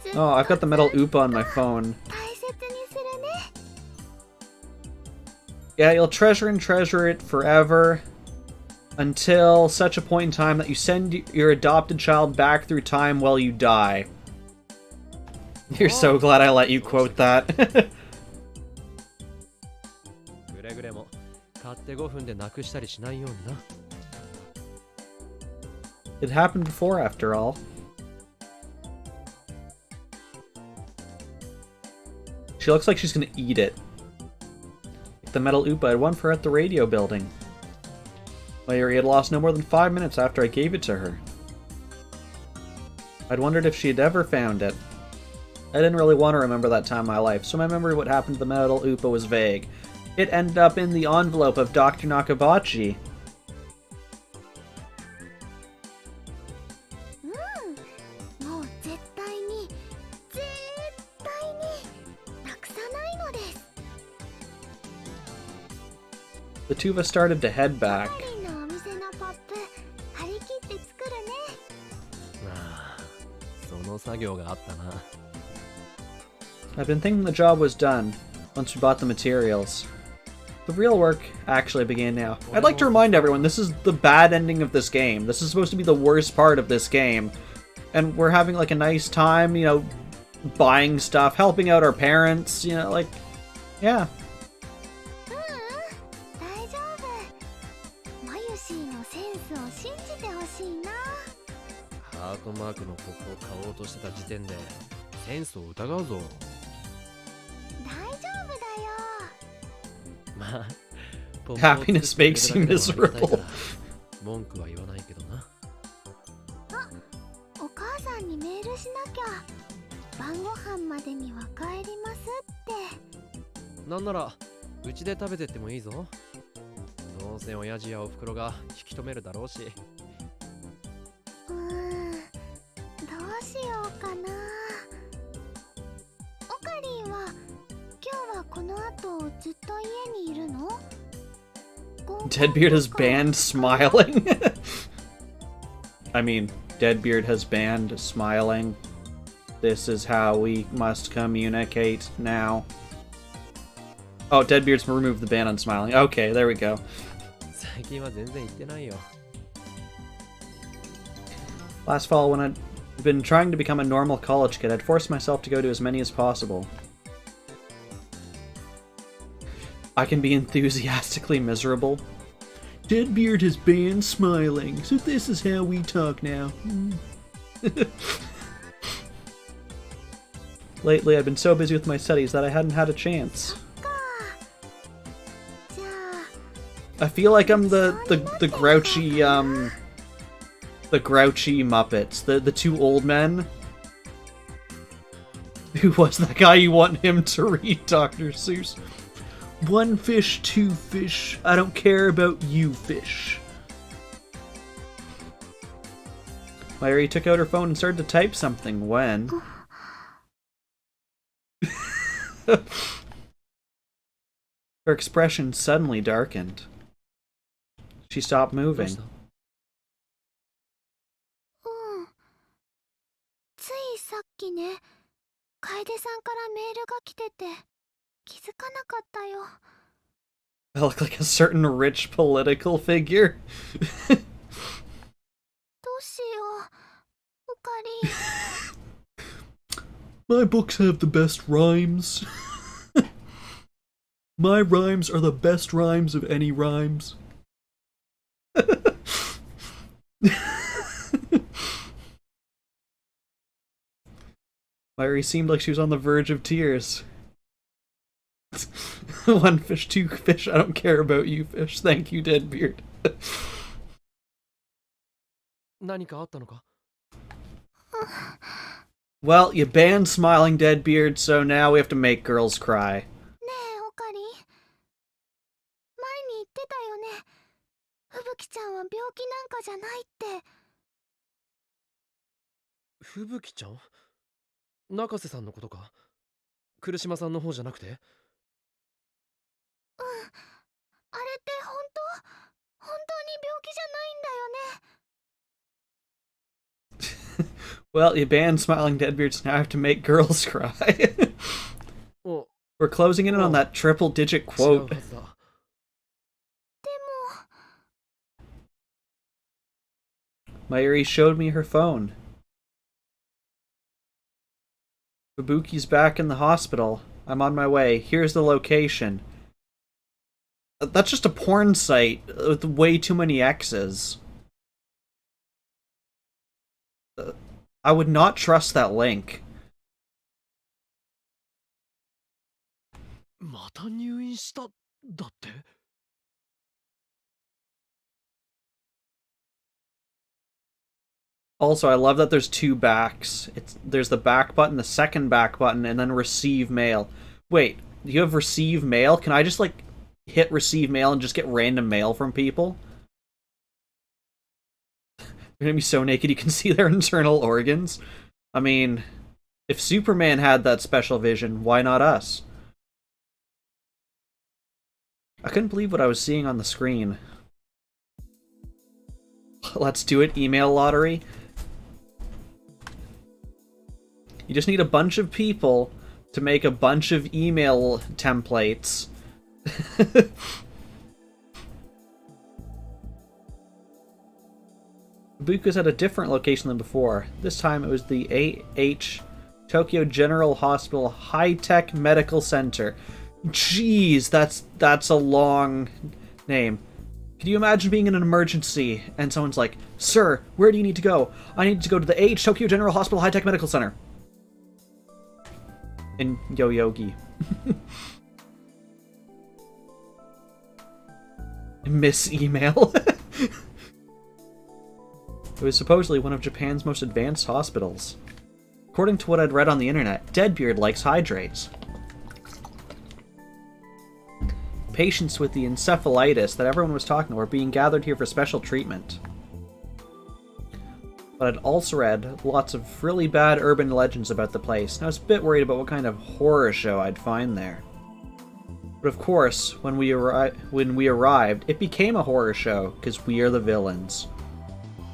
ずっと Oh, I've got the metal Oopa on my phone. 大切にするね。 Yeah, you'll treasure and treasure it forever until such a point in time that you send your adopted child back through time while you die. You're so glad I let you quote that. くれぐれも買って5分でなくしたりしないようにな。 It happened before, after all. She looks like she's gonna eat it. Like the metal Oopa I won for her at the radio building. Mayuri had lost no more than 5 minutes after I gave it to her. I'd wondered if she had ever found it. I didn't really want to remember that time in my life, so my memory of what happened to the metal Oopa was vague. It ended up in the envelope of Dr. Nakabachi. もう絶対になくさないのです。 The two of us started to head オ back. カリンのお店のポップ張り切って作るね。ああ、I've been thinking the job was done once we bought the materials. The real work actually began now. I'd like to remind everyone, this is the bad ending of this game. This is supposed to be the worst part of this game. And we're having like a nice time, you know, buying stuff, helping out our parents, you know, like, yeah. 大丈夫。マユシーのセンスを信じてほしいな。ハートマークのポップを買おうとしてた時点でセンスを疑うぞ。大丈夫だよ。まあ、ポップを Happiness makes you miserable. 文句は言わないけどな。あ、お母さんにメールしなきゃ。晩ご飯までには帰りますって。なんならうちで食べてってもいいぞ。どうせ親父やおふくろが引き止めるだろうし。どうしようかな。オカリンは今日はこの後ずっと家にいるの？ Deadbeard has banned smiling. I mean, Deadbeard has banned smiling. This is how we must communicate now. Oh, Deadbeard's removed the ban on smiling. Okay, there we go. 最近は全然言ってないよ。 Last fall, when I'd been trying to become a normal college kid, I'd forced myself to go to as many as possible. I can be enthusiastically miserable. Deadbeard has banned smiling, so this is how we talk now. Lately, I've been so busy with my studies that I hadn't had a chance. I feel like I'm the grouchy, the grouchy Muppets. The two old men. Who was that guy you want him to read, Dr. Seuss? One fish, two fish. I don't care about you, fish. Larry took out her phone and started to type something when... Her expression suddenly darkened. She stopped moving. ついさっきね、楓さんからメールが来てて気づかなかったよ。 I look like a certain rich political figure. どうしよう、おかり。My books have the best rhymes. My rhymes are the best rhymes of any rhymes. Myri seemed like she was on the verge of tears. One fish, two fish, I don't care about you, fish. Thank you, Deadbeard. 何かあったのか? Well, you banned smiling, Deadbeard, so now we have to make girls cry. ねえ、おかり。前に言ってたよね。ふぶきちゃんは病気なんかじゃないって。ふぶきちゃん? 中瀬さんのことか? 来島さんの方じゃなくて? あれって本当に病気じゃないんだよね。 Well, you banned smiling Deadbeard, so now I have to make girls cry. We're closing in on that triple-digit quote. でも Myri showed me her phone. Fubuki's back in the hospital. I'm on my way. Here's the location. That's just a porn site with way too many X's. I would not trust that link. また入院しただって? Also, I love that there's two backs. There's the back button, the second back button, and then receive mail. Wait, you have receive mail? Can I just, like, hit receive mail and just get random mail from people? They're gonna be so naked you can see their internal organs. I mean, if Superman had that special vision, why not us? I couldn't believe what I was seeing on the screen. Let's do it, email lottery. You just need a bunch of people to make a bunch of email templates. Fubuki's at a different location than before. This time it was the AH Tokyo General Hospital High-Tech Medical Center. Jeez, that's a long name. Can you imagine being in an emergency and someone's like, "Sir, where do you need to go?" "I need to go to the AH Tokyo General Hospital High-Tech Medical Center." In Yoyogi. Miss Email. It was supposedly one of Japan's most advanced hospitals. According to what I'd read on the internet, Deadbeard likes hydrates. Patients with the encephalitis that everyone was talking about were being gathered here for special treatment. But I'd also read lots of really bad urban legends about the place, and I was a bit worried about what kind of horror show I'd find there. But of course, when we arrived, it became a horror show, because we are the villains.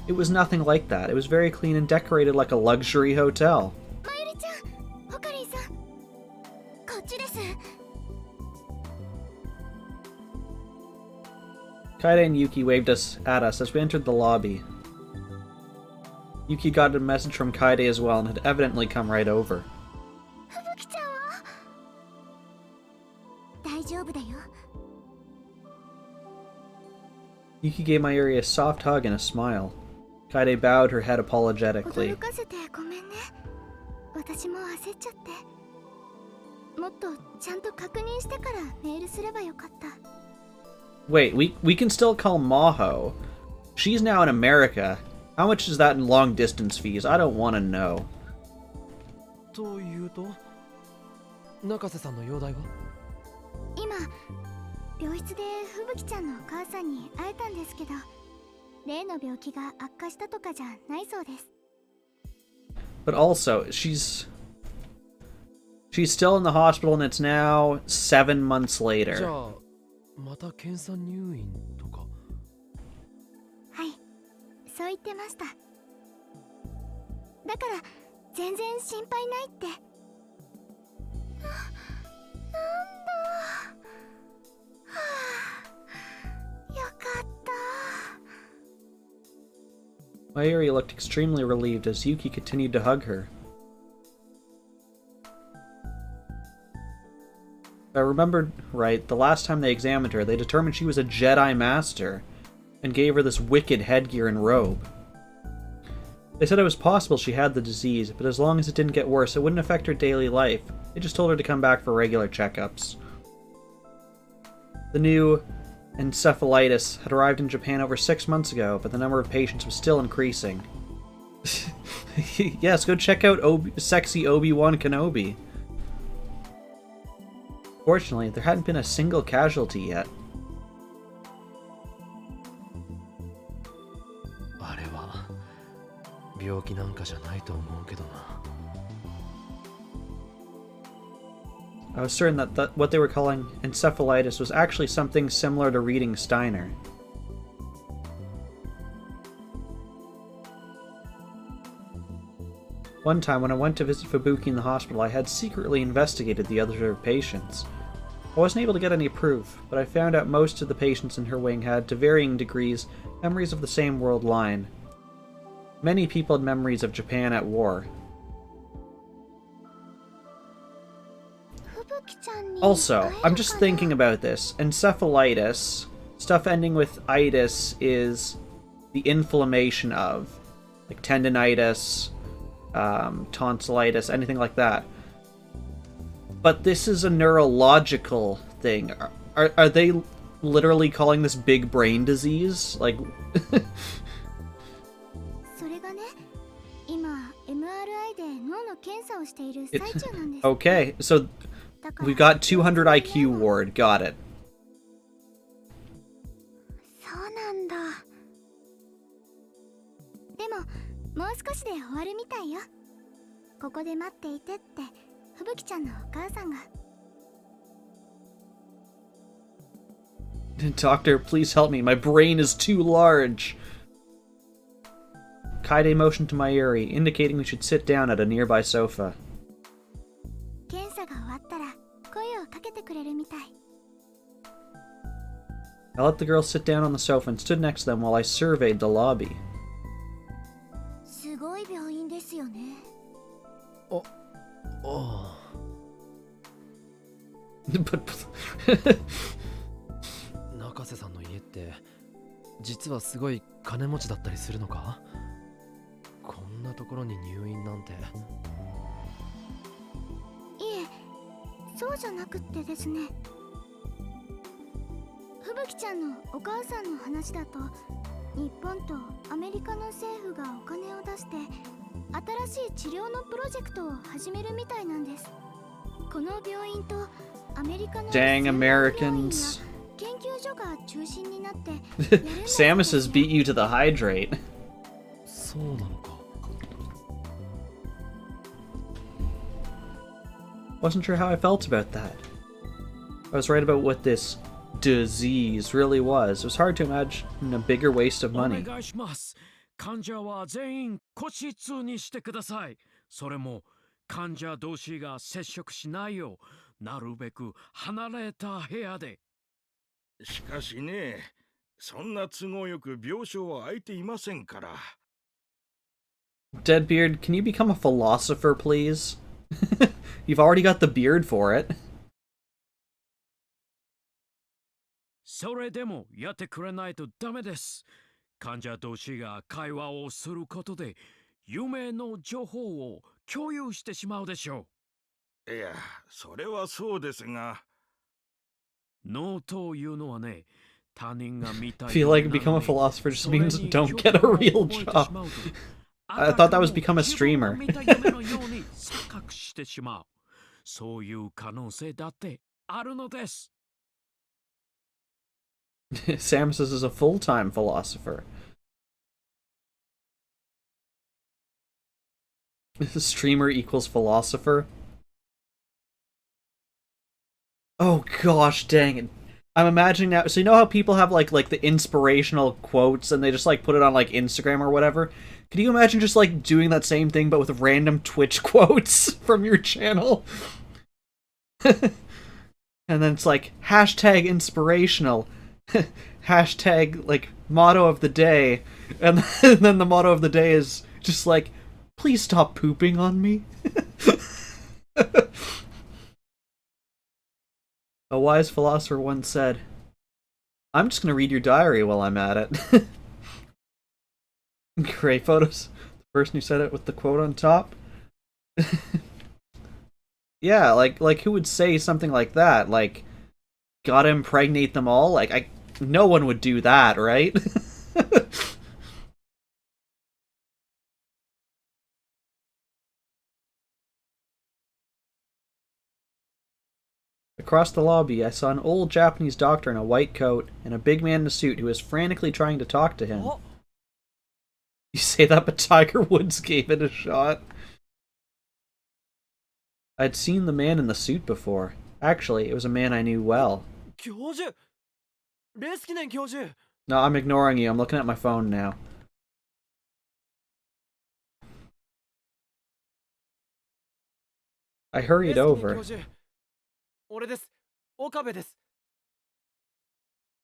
It was nothing like that. It was very clean and decorated like a luxury hotel. Kaede and Yuki waved at us as we entered the lobby. Yuki got a message from Kaede as well and had evidently come right over. Yuki gave Mayuri a soft hug and a smile. Kaede bowed her head apologetically. Wait, we can still call Maho. She's now in America. How much is that in long distance fees? I don't want to know. というと、中瀬さんの容体は？今、病室で吹雪ちゃんのお母さんに会えたんですけど、例の病気が悪化したとかじゃないそうです。But also, she's still in the hospital and it's now 7 months later. じゃあ、また検査入院とか？はい、そう言ってました。だから全然心配ないって。なんだ。よかった。Mayuri looked extremely relieved as Yuki continued to hug her. If I remembered right, the last time they examined her, they determined she was a Jedi Master, and gave her this wicked headgear and robe. They said it was possible she had the disease, but as long as it didn't get worse, it wouldn't affect her daily life. They just told her to come back for regular checkups. The new encephalitis had arrived in Japan over 6 months ago, but the number of patients was still increasing. Yes, go check out sexy Obi-Wan Kenobi. Fortunately, there hadn't been a single casualty yet. I was certain that what they were calling encephalitis was actually something similar to Reading Steiner. One time when I went to visit Fubuki in the hospital, I had secretly investigated the other patients. I wasn't able to get any proof, but I found out most of the patients in her wing had, to varying degrees, memories of the same world line. Many people had memories of Japan at war. Also, I'm just thinking about this. Encephalitis, stuff ending with itis, is the inflammation of, like tendinitis, tonsillitis, anything like that. But this is a neurological thing. Are they literally calling this big brain disease? Like... Okay, so we've got 200 IQ ward. Got it. Doctor, please help me. My brain is too large. Kaede motioned to Mayuri, indicating we should sit down at a nearby sofa. 検査が終わったら声をかけてくれるみたい。 I let the girl sit down on the sofa and stood next to them while I surveyed the lobby. すごい病院ですよね。おお But 中瀬さんの家って実はすごい金持ちだったりするのか？こんなところに入院なんて。いえ、そうじゃなくってですね。吹雪ちゃんのお母さんの話だと、日本とアメリカの政府がお金を出して新しい治療のプロジェクトを始めるみたいなんです。この病院とアメリカの dang Americans. 研究所が中心になって Samus has beat you to the hydrate. そうなのか。 Wasn't sure how I felt about that. I was right about what this disease really was. It was hard to imagine a bigger waste of お money. 願いします。患者は全員個室にしてください。それも患者同士が接触しないよう、なるべく離れた部屋で。しかしね、そんな都合よく病床は空いていませんから。Deadbeard, can you become a philosopher, please? You've already got the beard for it. それでもやってくれないとダメです。患者同士が会話をすることで、夢の情報を共有してしまうでしょいや、それはそうですが。脳というのはね、他人が見たい Feel like become a philosopher just means don't get a real job. I thought that was become a streamer. そういう可能性だってあるのです。Samus is a full-time philosopher. Streamer equals philosopher. Oh gosh, dang it. I'm imagining now. So you know how people have like the inspirational quotes and they just like put it on like Instagram or whatever? Can you imagine just like doing that same thing but with random Twitch quotes from your channel? And then it's like hashtag inspirational. Hashtag like motto of the day. And then the motto of the day is just like, please stop pooping on me. A wise philosopher once said, I'm just going to read your diary while I'm at it. Great photos. The person who said it with the quote on top. Yeah, like who would say something like that? Like, gotta impregnate them all? Like, no one would do that, right? Across the lobby, I saw an old Japanese doctor in a white coat and a big man in a suit who was frantically trying to talk to him. Oh. You say that, but Tiger Woods gave it a shot. I'd seen the man in the suit before. Actually, it was a man I knew well. 教授、レスキネン教授。 No, I'm ignoring you. I'm looking at my phone now. I hurried over. 俺です。岡部です。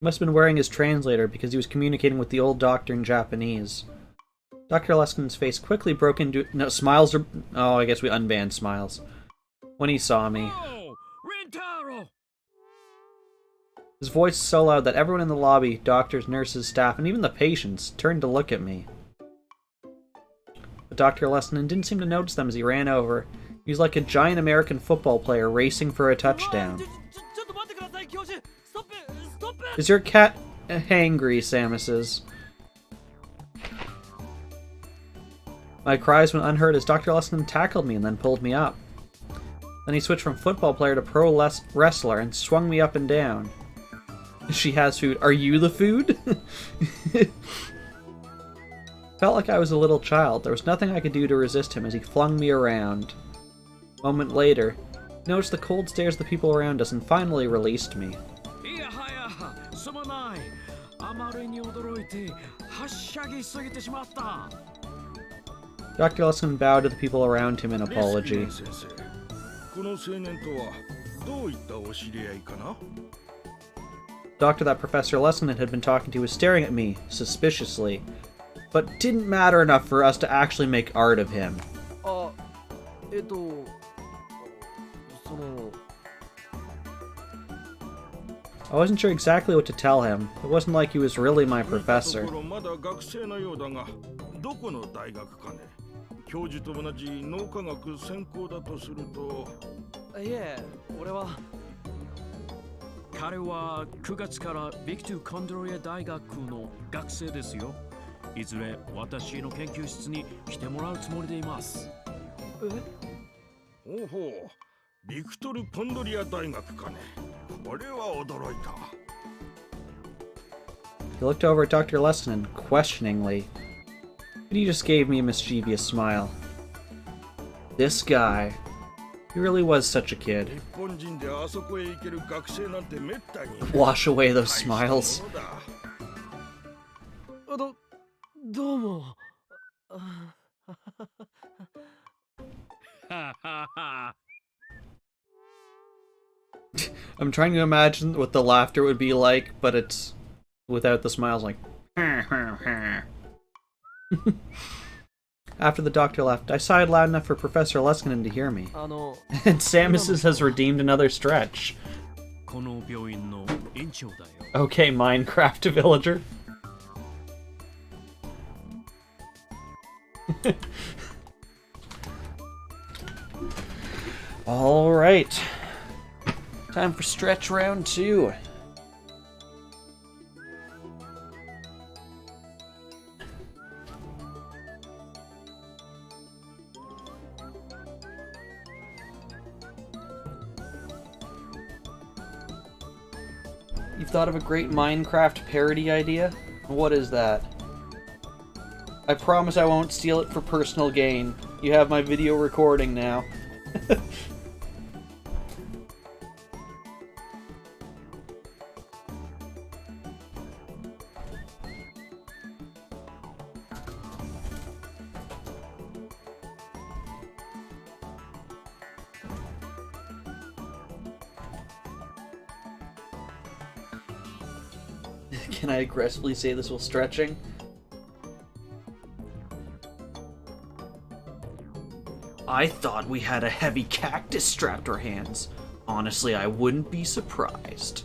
He must have been wearing his translator because he was communicating with the old doctor in Japanese. Dr. Luskin's face quickly broke into... No, smiles are... Oh, I guess we unbanned smiles. When he saw me. Oh, Rintaro! His voice was so loud that everyone in the lobby, doctors, nurses, staff, and even the patients, turned to look at me. But Dr. Luskin didn't seem to notice them as he ran over. He was like a giant American football player racing for a touchdown. Is your cat hangry, Samus's? My cries went unheard as Dr. Luskin tackled me and then pulled me up. Then he switched from football player to pro wrestler and swung me up and down. She has food. Are you the food? Felt like I was a little child. There was nothing I could do to resist him as he flung me around. A moment later, he noticed the cold stares of the people around us and finally released me. Dr. Luskin bowed to the people around him in apology. この青年とはどういったお知り合いかな？ Doctor that Professor Leskinen had been talking to was staring at me suspiciously, but didn't matter enough for us to actually make art of him. あ、その I wasn't sure exactly what to tell him. It wasn't like he was really my 見たと professor. ころまだ学生のようだが、どこの大学かね？教授と同じ脳科学専攻だとすると、いえ、俺は彼は9月からビクトゥ・コンドリア大学の学生ですよ。いずれ私の研究室に来てもらうつもりでいます。おほう、ビクトル・ポンドリア大学かね。これは驚いた。 He looked over at Dr. Leskinen questioningly, but he just gave me a mischievous smile. This guy, he really was such a kid. 日本人であそこへ行ける学生なんてめったに。 Wash away those smiles. どうも。ははは。 I'm trying to imagine what the laughter would be like, but it's without the smiles, like. After the doctor left, I sighed loud enough for Professor Leskinen to hear me. あの、 And Samus's has redeemed another stretch. この病院の院長だよ。 Okay, Minecraft villager. Alright. Time for stretch round 2. You've thought of a great Minecraft parody idea? What is that? I promise I won't steal it for personal gain. You have my video recording now. Can I aggressively say this while stretching? I thought we had a heavy cactus strapped to our hands. Honestly, I wouldn't be surprised.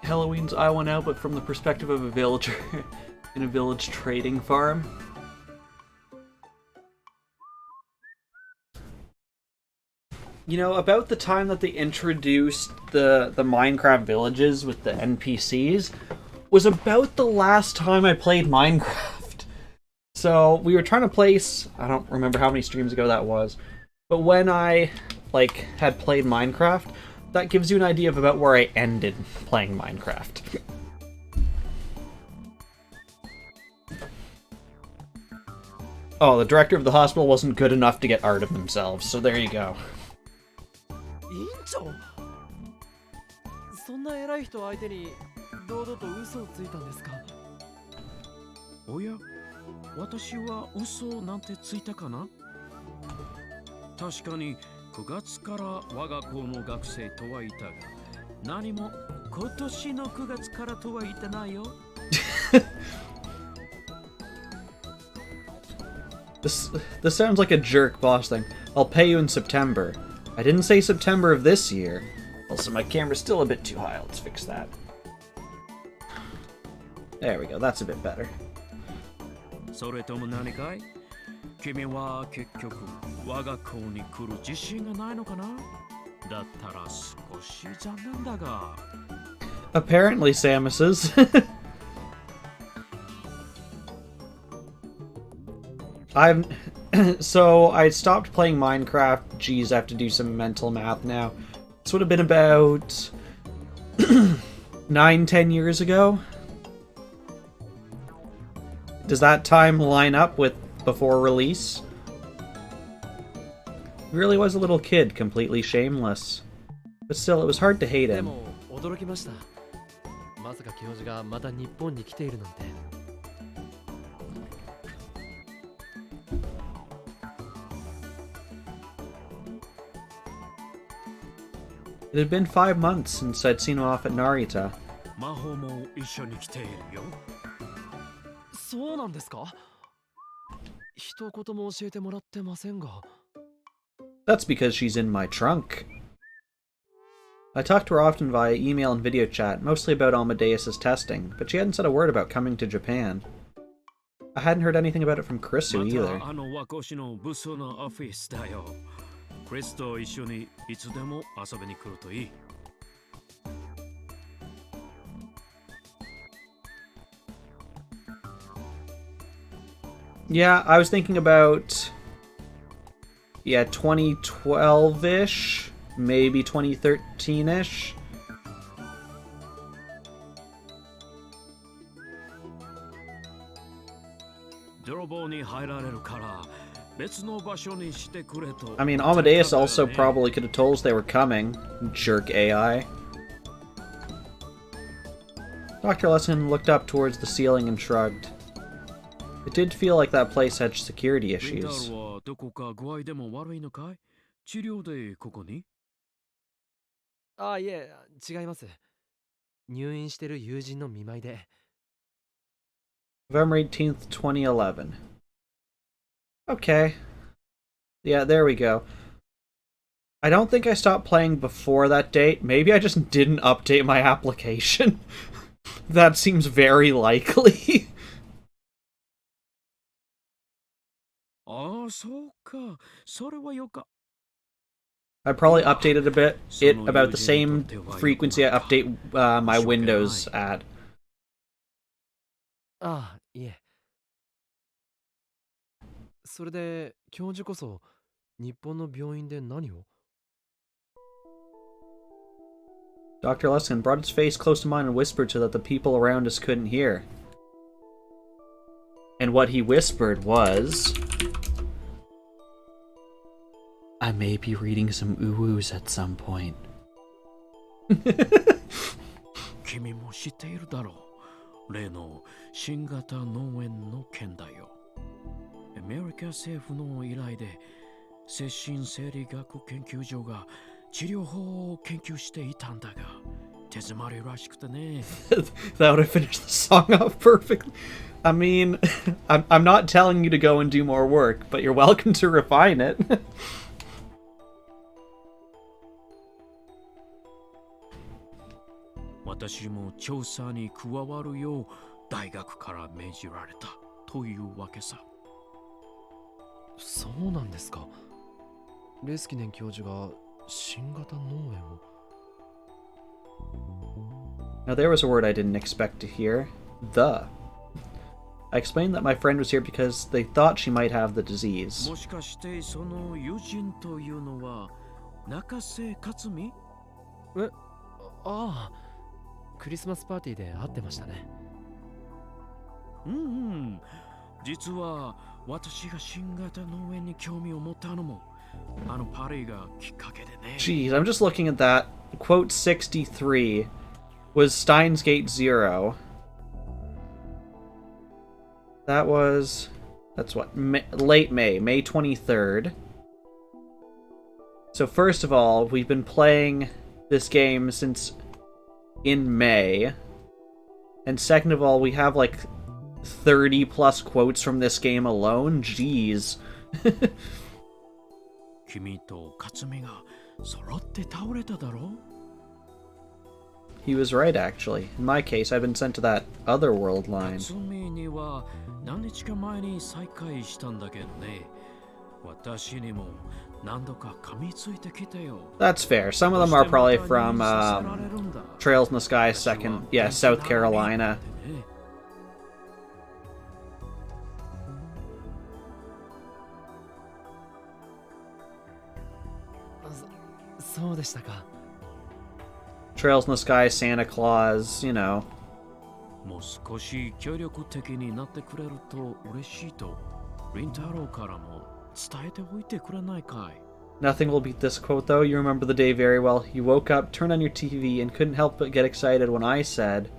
Halloween's I went out, but from the perspective of a villager in a village trading farm. You know, about the time that they introduced the Minecraft villages with the NPCs was about the last time I played Minecraft. So we were trying to place, I don't remember how many streams ago that was, but when I had played Minecraft, that gives you an idea of about where I ended playing Minecraft. Oh, the director of the hospital wasn't good enough to get art of themselves, so there you go. 院長。そんな偉い人相手に堂々と嘘をついたんですか？おや、私は嘘なんてついたかな？確かに9月から我が校の学生とは言ったが、何も今年の9月からとは言ってないよ。This sounds like a jerk boss thing. I'll pay you in September. I didn't say September of this year. Also, my camera's still a bit too high. Let's fix that. There we go. That's a bit better. それとも何かい？君は結局我が校に来る自信がないのかな？だったら少し残念だが。Apparently, Samus's. So I stopped playing Minecraft. Geez, I have to do some mental math now. This would have been about 9-10 years ago? Does that time line up with before release? He really was a little kid, completely shameless. But still, it was hard to hate で him. も驚きました。まさか教授がまた日本に来ているなんて。It had been 5 months since I'd seen him off at Narita. 魔法も一緒に来ているよ。そうなんですか？一言も教えてもらってませんが。That's because she's in my trunk. I talked to her often via email and video chat, mostly about Amadeus's testing, but she hadn't said a word about coming to Japan. I hadn't heard anything about it from Chrisu ま either. たあの和光市の武装のオフィスだよ。クリスと一緒にいつでも遊びに来るといい。Yeah, I was thinking about... Yeah, 2012-ish? Maybe 2013-ish? 泥棒に入られるから別の場所にしてくれと。 I mean, Amadeus also probably could have told us they were coming. Jerk AI. Dr. Lesson looked up towards the ceiling and shrugged. It did feel like that place had security ウィンタ issues. ールはどこか具合でも悪いのかい？治療でここに？あ、いえ、違います。入院してる友人の見舞いで。November 18th, 2011. Okay. Yeah, there we go. I don't think I stopped playing before that date. Maybe I just didn't update my application. That seems very likely. ああ、そうか。それはよか。 I probably updated a bit, it about the same frequency I update my Windows at. ああ、いえ。それで、教授こそ、日本の病院で何を？ Dr. Luskin brought his face close to mine and whispered so that the people around us couldn't hear. And what he whispered was... I may be reading some uwus at some point. 君も知っているだろう。例の新型脳炎の件だよ。アメリカ政府の依頼で精神生理学研究所が治療法を研究していたんだが、手詰まりらしくてね。That would have finished the song off perfectly. I mean, I'm not telling you to go and do more work, but you're welcome to refine it. 私も調査に加わるよう大学から命じられたというわけさ。そうなんですか。レスキネン教授が新型脳炎を。Now there was a word I didn't expect to hear. The. I explained that my friend was here because they thought she might have the disease. もしかしてその友人というのは中瀬克美？え、ああ、クリスマスパーティーで会ってましたね。うんうん。実は私が新型脳炎に興味を持ったのもあのパーティーがきっかけでね。Jeez, I'm just looking at that. Quote 63 was Steins Gate 0. That's what, late May 23rd. So first of all, we've been playing this game since in May. And second of all, we have like 30 plus quotes from this game alone. Jeez. 君と克美が揃って倒れただろ？ He was right, actually. In my case, I've been sent to that other world line. 克美には何日か前に再会したんだけどね。私にも何度か噛みついてきてよ。 That's fair. Some of them are probably from Trails in the Sky second. Yeah, South Carolina. そうでしたか。Trails in the sky, Santa Claus, you know. もう少し協力的になってくれると嬉しいと、リンタロウからも伝えておいてくれないかい。 Nothing will beat this quote, though. You remember the day very well. You woke up, turned on your TV, and couldn't help but get excited when I said...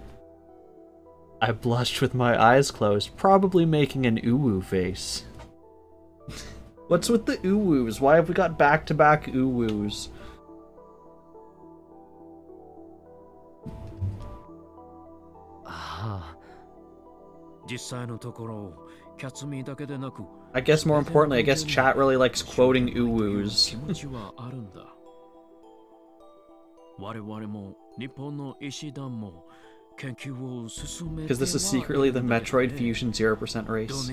I blushed with my eyes closed, probably making an uwu face. What's with the uwus? Why have we got back-to-back uwus? I guess more importantly, I guess chat really likes quoting uwus. Because this is secretly the Metroid Fusion 0% race.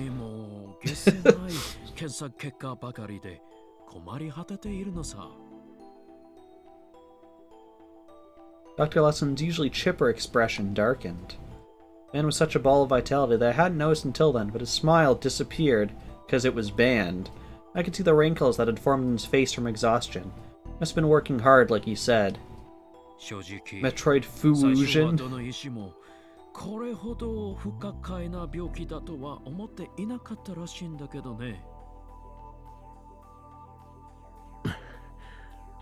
Dr. Lesson's usually chipper expression darkened. The man was such a ball of vitality that I hadn't noticed until then, but his smile disappeared because it was banned. I could see the wrinkles that had formed in his face from exhaustion. Must have been working hard, like he said. Metroid Fusion.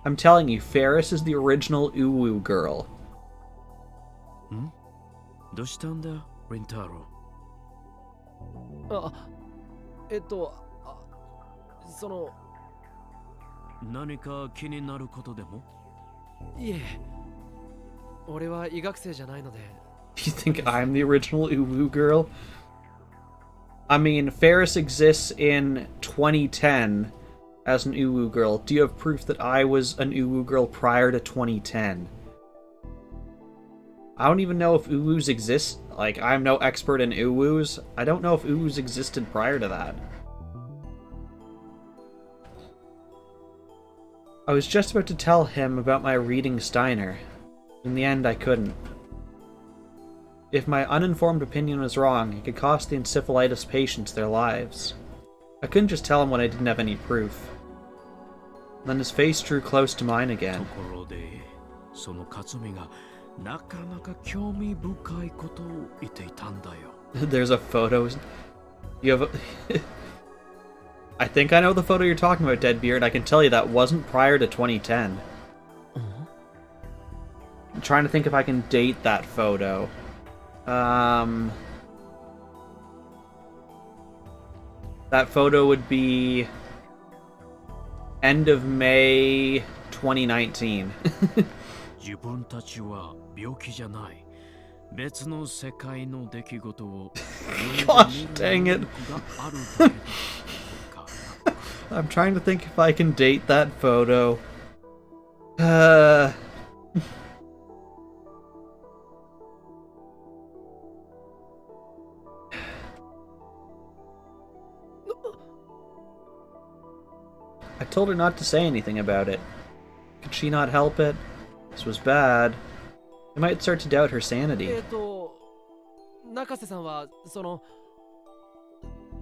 I'm telling you, Ferris is the original Uwu girl. Hmm? どうしたんだ、リンタロウ。その何か気になることでも？いえ、俺は医学生じゃないので。You think I'm the original Uwu girl? I mean, Ferris exists in 2010 as an Uwu girl. Do you have proof that I was an Uwu girl prior to 2010? I don't even know if Uwus exist. Like, I'm no expert in Uwus. I don't know if Uwus existed prior to that. I was just about to tell him about my Reading Steiner. In the end, I couldn't. If my uninformed opinion was wrong, it could cost the encephalitis patients their lives. I couldn't just tell him when I didn't have any proof. Then his face drew close to mine again. There's a photo. You have a... I think I know the photo you're talking about, Deadbeard. I can tell you that wasn't prior to 2010. I'm trying to think if I can date that photo. That photo would be end of May 2019. Gosh dang it. I'm trying to think if I can date that photo. I told her not to say anything about it. Could she not help it? This was bad. I might start to doubt her sanity. 中瀬さんはその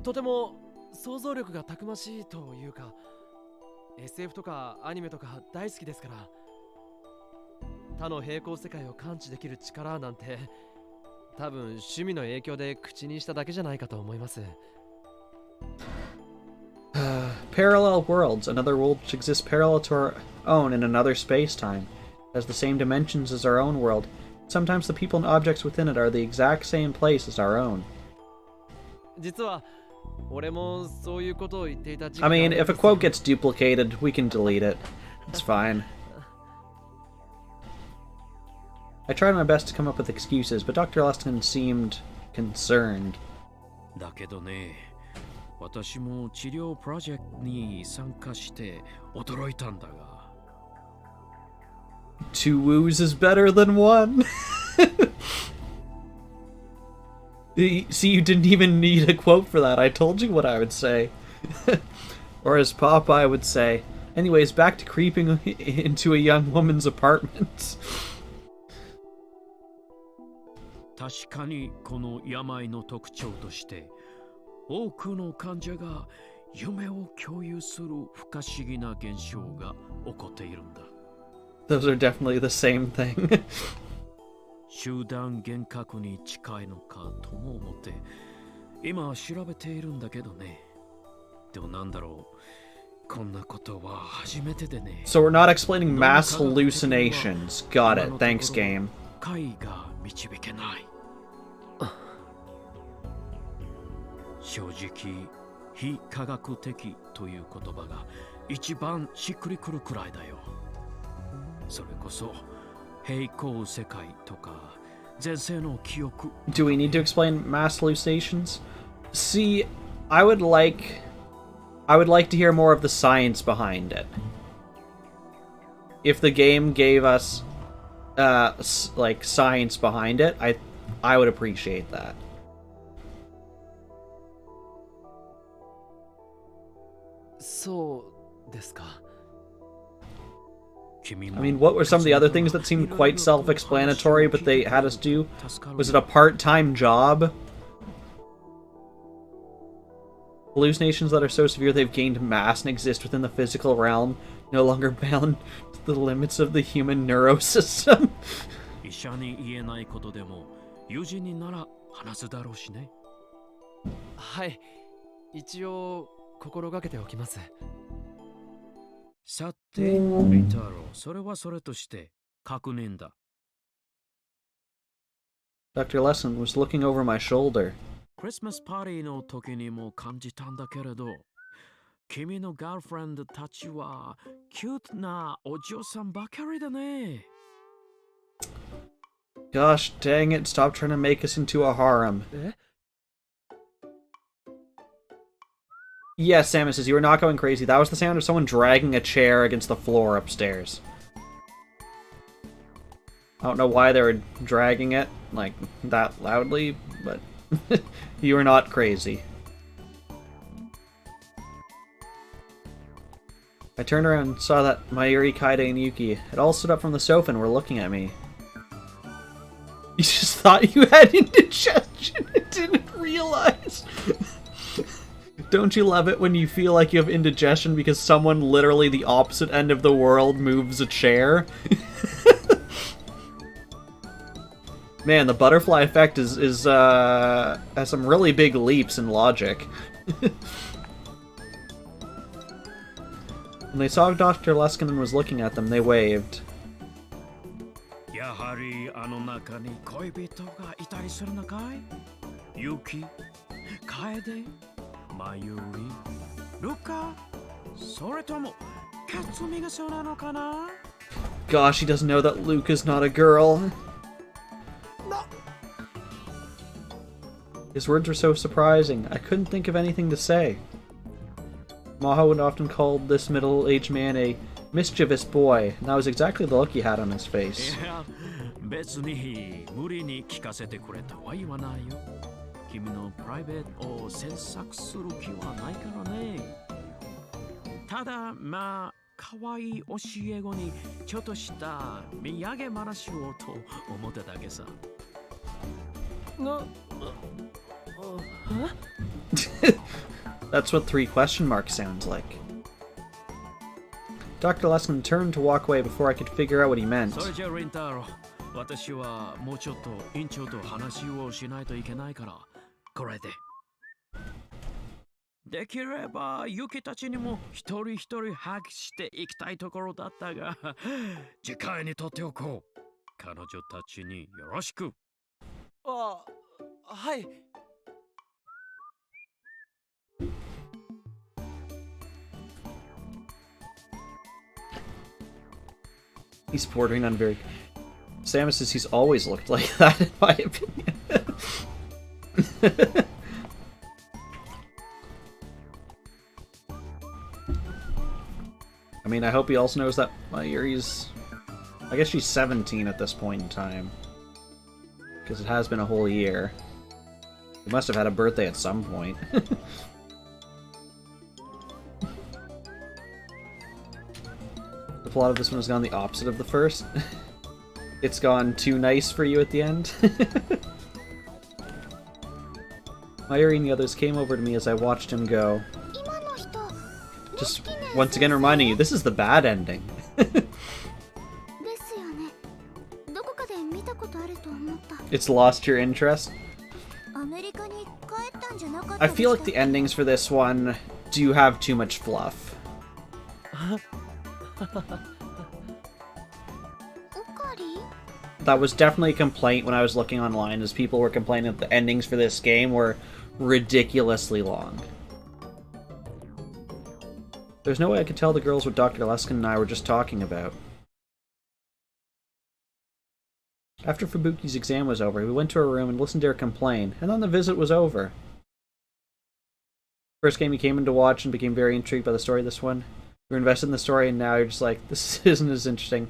とても想像力がたくましいというか SF とかアニメとか大好きですから他の平行世界を感知できる力なんて多分趣味の影響で口にしただけじゃないかと思います。Parallel worlds, another world which exists parallel to our own in another space-time, has the same dimensions as our own world. Sometimes the people and objects within it are the exact same place as our own. I mean, if a quote gets duplicated, we can delete it. It's fine. I tried my best to come up with excuses, but Dr. Lustin seemed concerned. 私も治療プロジェクトに参加して驚いたんだが。Two woos is better than one. See, you didn't even need a quote for that. I told you what I would say. Or as Popeye would say. Anyways, back to creeping into a young woman's apartment. 確かにこの病の特徴として多くの患者が夢を共有する不可思議な現象が起こっているんだ。Those are definitely the same thing. 集団幻覚に近いのかとも思って今調べているんだけどね。でもなんだろう、こんなことは初めてでね。 So we're not explaining mass hallucinations. Got it. Thanks, game. 解が導けない。正直非科学的という言葉が一番しっくりくるくらいだよ。それこそ平行世界とか前世の記憶。 Do we need to explain mass hallucinations? See, I would like to hear more of the science behind it. If the game gave us like science behind it, I would appreciate that. So, ですか。 I mean, what were some of the other things that seemed quite self-explanatory, but they had us do? Was it a part-time job? Hallucinations that are so severe they've gained mass and exist within the physical realm, no longer bound to the limits of the human neurosystem. 医者に言えないことでも友人になら話すだろうしね。はい。一応心がけておきます。さて、リンタロウ、それはそれとして確認だ。Dr. Lesson was looking over my shoulder. クリスマスパーティーの時にも感じたんだけれど、君のガールフレンドたちはキュートなお嬢さんばかりだね。Gosh dang it, stop trying to make us into a harem. Yes, Samus says, you were not going crazy. That was the sound of someone dragging a chair against the floor upstairs. I don't know why they were dragging it, like, that loudly, but you were not crazy. I turned around and saw that Mayuri, Kaide, and Yuki had all stood up from the sofa and were looking at me. You just thought you had indigestion and didn't realize. Don't you love it when you feel like you have indigestion because someone literally the opposite end of the world moves a chair? Man, the butterfly effect is has some really big leaps in logic. When they saw Dr. Leskinen was looking at them, they waved. やはりあの中に恋人がいたりするのかい？ユキ、カエデ、マユリ、ルカ、それともカツミがそうなのかな？ Gosh, he doesn't know that Luca's not a girl. His words were so surprising, I couldn't think of anything to say. Maho would often call this middle-aged man a mischievous boy, and that was exactly the look he had on his face. いや、別に無理に聞かせてくれとは言わないよ。君のプライベートを詮索する気はないからね。ただ、まあ、可愛い教え子にちょっとした土産話をと思っただけさ。That's what 3 question marks sounds like. Dr. Leskinen turned to walk away before I could figure out what he meant. それじゃリンタロウ、私はもうちょっと院長と話をしないといけないから、これで。できればユキたちにも一人一人ハグしていきたいところだったが、次回にとっておこう。彼女たちによろしく。あ、はい。He's bordering on very... Samus says he's always looked like that, in my opinion. I mean, I hope he also knows that Mayuri's... I guess she's 17 at this point in time. Because it has been a whole year. He must have had a birthday at some point. The plot of this one has gone the opposite of the first. It's gone too nice for you at the end. Mayuri and the others came over to me as I watched him go. Just once again reminding you, this is the bad ending. It's lost your interest. アメリカに帰ったんじゃなかった I でした feel like the endings for this one do have too much fluff. おかり That was definitely a complaint when I was looking online, as people were complaining that the endings for this game were ridiculously long. There's no way I could tell the girls what Dr. Leskin and I were just talking about. After Fubuki's exam was over, we went to her room and listened to her complain, and then the visit was over. First game you came in to watch and became very intrigued by the story of this one. You were invested in the story, and now you're just like, this isn't as interesting.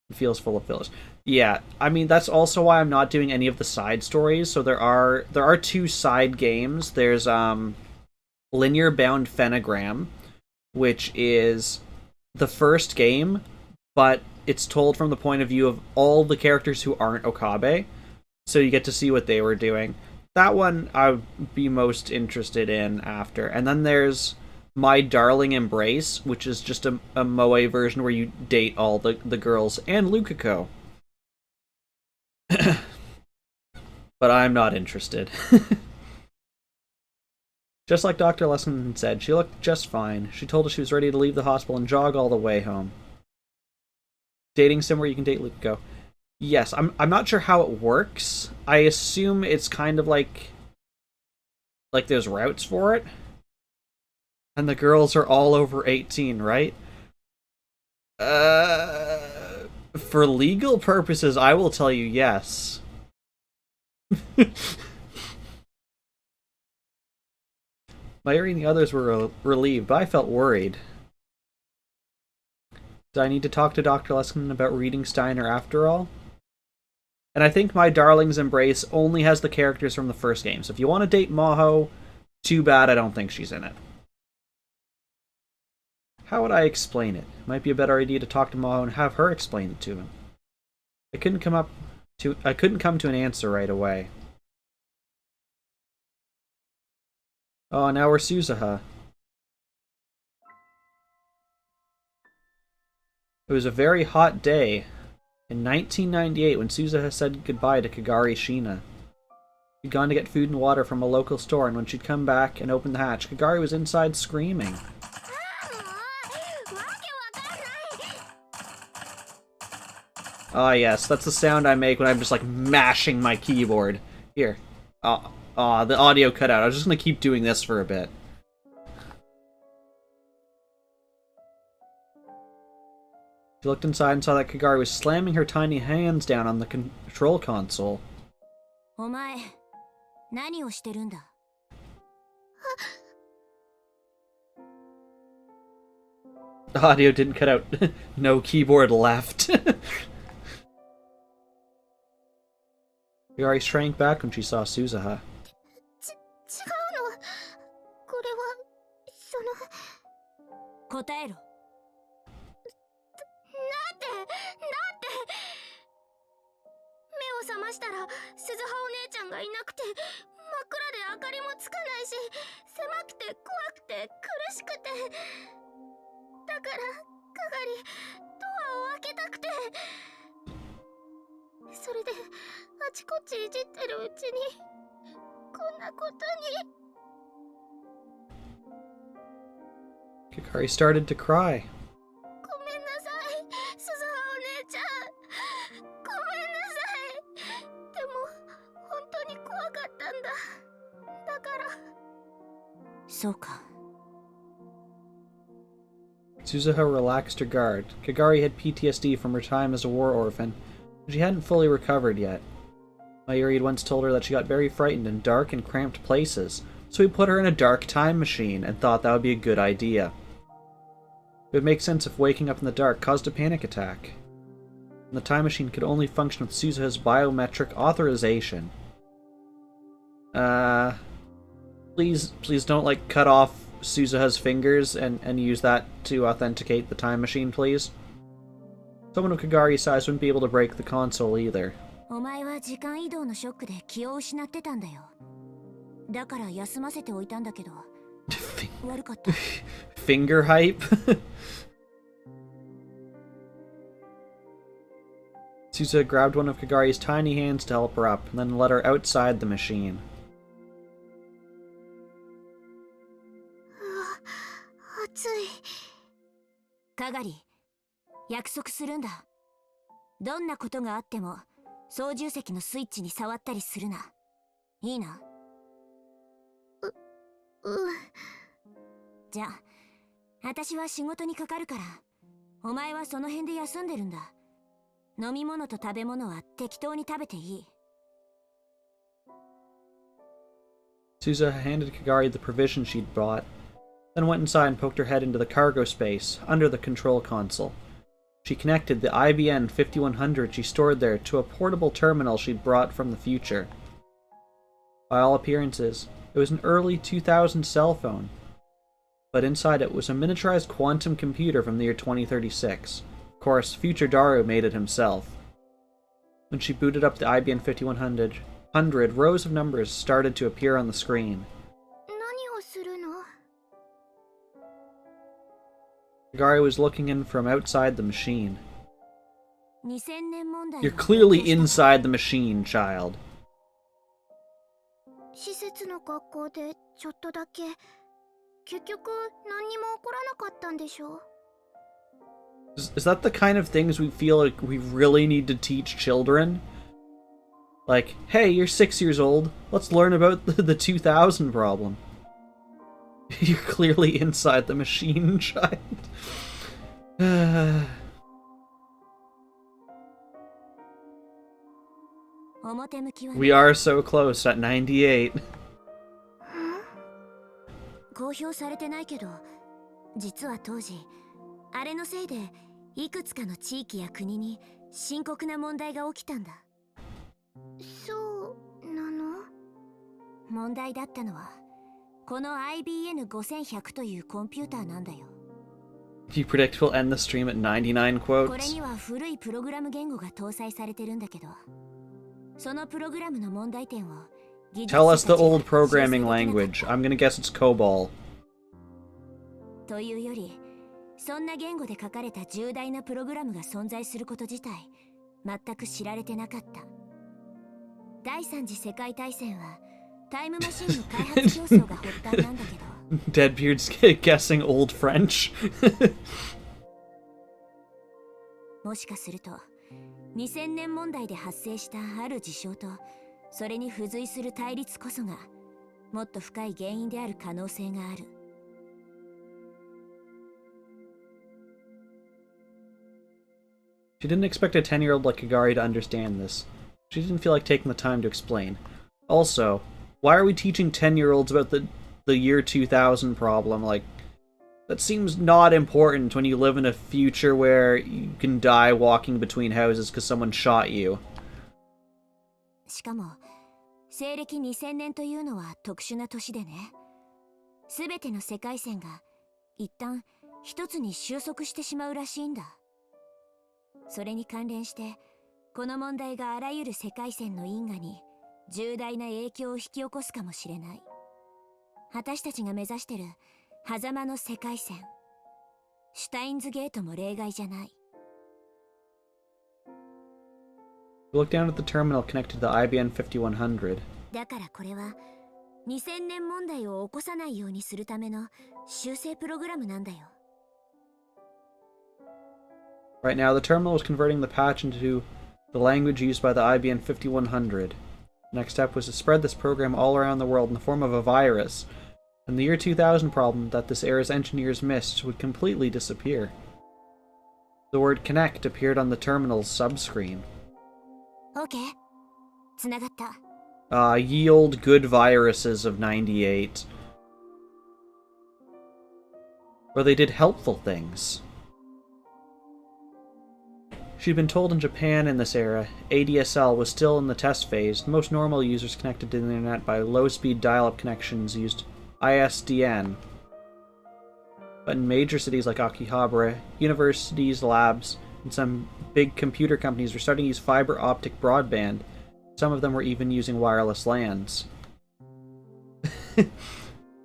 It feels full of fillers. Yeah, I mean, that's also why I'm not doing any of the side stories. So there are 2 side games. There's Linear Bound Phenagram, which is the first game, but it's told from the point of view of all the characters who aren't Okabe. So you get to see what they were doing. That one I would be most interested in after. And then there's My Darling Embrace, which is just a moe version where you date all the girls and Lukako. But I'm not interested. Just like Dr. Lesson said, she looked just fine. She told us she was ready to leave the hospital and jog all the way home. Dating sim where you can date Lukako. Yes, I'm not sure how it works. I assume it's kind of like there's routes for it. And the girls are all over 18, right? For legal purposes, I will tell you yes. Mayuri and the others were relieved, but I felt worried. Did I need to talk to Dr. Leskin about Reading Steiner after all? And I think My Darling's Embrace only has the characters from the first game, so if you want to date Maho, too bad I don't think she's in it. How would I explain it? Might be a better idea to talk to Maho and have her explain it to him. I couldn't come to an answer right away. Oh, now we're Suzuha. It was a very hot day in 1998 when Suzuha said goodbye to Kagari Shina. She'd gone to get food and water from a local store, and when she'd come back and opened the hatch, Kagari was inside screaming. Ah, yes, that's the sound I make when I'm just, like, mashing my keyboard. Here. The audio cut out. I was just gonna keep doing this for a bit. She looked inside and saw that Kagari was slamming her tiny hands down on the control console. お前、何をしてるんだ? The audio didn't cut out. No keyboard left. Kagari shrank back when she saw Suzuha. 違うの。これは、答えろ。目を覚ましたら鈴葉お姉ちゃんがいなくて、真っ暗で明かりもつかないし、狭くて怖くて苦しくて、だからかがりドアを開けたくて、それであちこちいじってるうちにこんなことに。Kagari started to cry. ごめんなさい、鈴葉お姉ちゃん。ごめんなさい。でも本当に怖かったんだ。だから。そうか。Suzuha relaxed her guard. Kagari had PTSD from her time as a war orphan, and she hadn't fully recovered yet. Mayuri had once told her that she got very frightened in dark and cramped places, so he put her in a dark time machine and thought that would be a good idea. It would make sense if waking up in the dark caused a panic attack. And the time machine could only function with Suzuha's biometric authorization. Please don't, like, cut off Suzuha's fingers and use that to authenticate the time machine, please. Someone of Kagari's size wouldn't be able to break the console either. お前は時間移動のショックで気を失ってたんだよ。だから休ませておいたんだけど。悪かった。Finger hype? Susa grabbed one of Kagari's tiny hands to help her up, and then led her outside the machine. 暑い。かがり、約束するんだ。どんなことがあっても操縦席のスイッチに触ったりするな。いいな。じゃあ、私は仕事にかかるから、お前はその辺で休んでるんだ。飲み物と食べ物は適当に食べていい。Susa handed Kagari the provision she'd bought, then went inside and poked her head into the cargo space under the control console. She connected the IBN 5100 she stored there to a portable terminal she'd brought from the future. By all appearances, it was an early 2000 cell phone, but inside it was a miniaturized quantum computer from the year 2036. Of course, future Daru made it himself. When she booted up the IBN 5100, rows of numbers started to appear on the screen. 何をするの？ Kagari was looking in from outside the machine. 2000年問題。 You're clearly inside the machine, child. 施設の学校でちょっとだけ。結局何にも起こらなかったんでしょ。 Is that the kind of things we feel like we really need to teach children? Like, hey, you're 6 years old. Let's learn about the 2000 problem. You're clearly inside the machine, child. We are so close at 98. 公表されてないけど、実は当時、あれのせいでいくつかの地域や国に深刻な問題が起きたんだ。そうなの？問題だったのは、この IBN5100 というコンピューターなんだよ。Do you predict we'll end the stream at 99 quotes? これには古いプログラム言語が搭載されてるんだけど、そのプログラムの問題点を Tell us the old programming language. I'm gonna guess it's COBOL. というより、そんな言語で書かれた重大なプログラムが存在すること自体、全く知られてなかった。第三次世界大戦は、タイムマシンの開発競争が発端なんだけど。Deadbeard's guessing old French. もしかすると、2000年問題で発生したある事象と、それに付随する対立こそが、もっと深い原因である可能性がある。She didn't expect a 10-year-old like Kagari to understand this. She didn't feel like taking the time to explain. Also, why are we teaching 10-year-olds about the year 2000 problem? Like, that seems not important when you live in a future where you can die walking between houses because someone shot you. しかも、西暦2000年というのは特殊な年でね。すべての世界線が一旦一つに収束してしまうらしいんだ。それに関連して、この問題があらゆる世界線の因果に重大な影響を引き起こすかもしれない。私たちが目指してる狭間の世界線、シュタインズゲートも例外じゃない。You look down at the terminal connected to the IBN 5100. だからこれは2000年問題を起こさないようにするための修正プログラムなんだよ。Right now, the terminal was converting the patch into the language used by the IBN 5100. The next step was to spread this program all around the world in the form of a virus, and the year 2000 problem that this era's engineers missed would completely disappear. The word connect appeared on the terminal's subscreen. OK。つながった。Yield good viruses of 98. Where they did helpful things. She'd been told in Japan in this era, ADSL was still in the test phase. Most normal users connected to the internet by low-speed dial-up connections used ISDN. But in major cities like Akihabara, universities, labs, and some big computer companies were starting to use fiber optic broadband. Some of them were even using wireless LANs.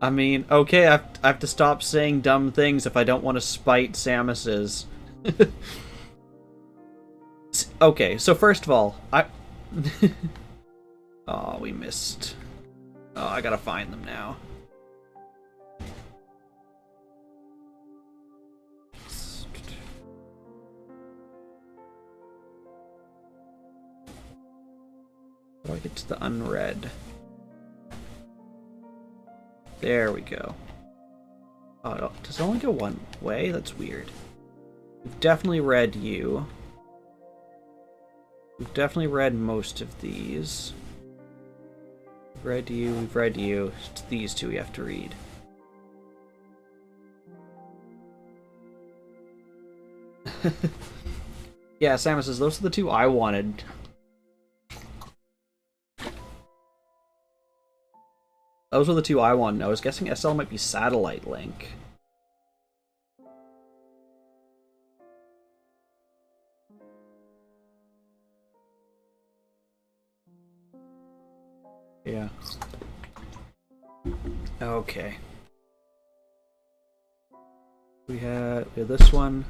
I mean, okay, I have to stop saying dumb things if I don't want to spite Samus's. Okay, so first of all, oh, we missed. Oh, I gotta find them now. How do I get to the unread? There we go. Oh, does it only go one way? That's weird. We've definitely read you. We've definitely read most of these. We've read you, we've read you. It's these two we have to read. Yeah, Samus says, those are the two I wanted. Those were the two I wanted. I was guessing SL might be Satellite Link. Yeah. Okay. We have this one.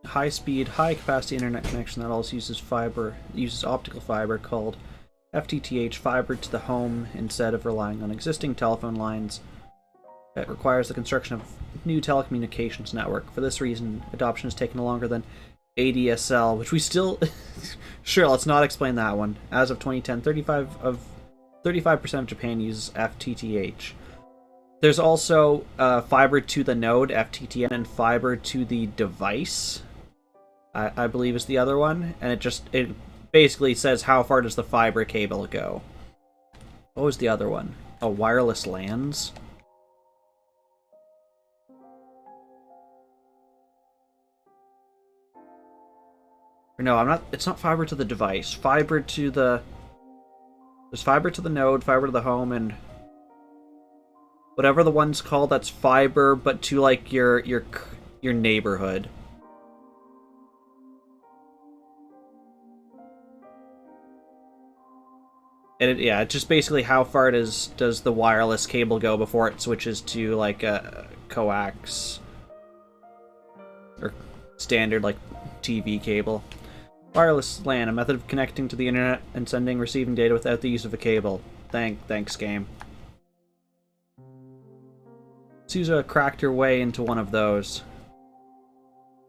High speed, high capacity internet connection that also uses optical fiber called FTTH, fiber to the home, instead of relying on existing telephone lines. It requires the construction of new telecommunications network. For this reason, adoption has taken longer than ADSL, which we still... Sure, let's not explain that one. As of 2010, 35% of Japan uses FTTH. There's also fiber to the node, FTTN, and fiber to the device, I believe is the other one. And it basically says how far does the fiber cable go. What was the other one? Oh, wireless LANs? No, it's not fiber to the device. Fiber to the... There's fiber to the node, fiber to the home, and... whatever the one's called, that's fiber, but to, like, your neighborhood. And it's just basically how far does the wireless cable go before it switches to, like, a coax. Or standard, like, TV cable. Wireless LAN, a method of connecting to the internet and receiving data without the use of a cable. Thanks, game. Souza cracked her way into one of those.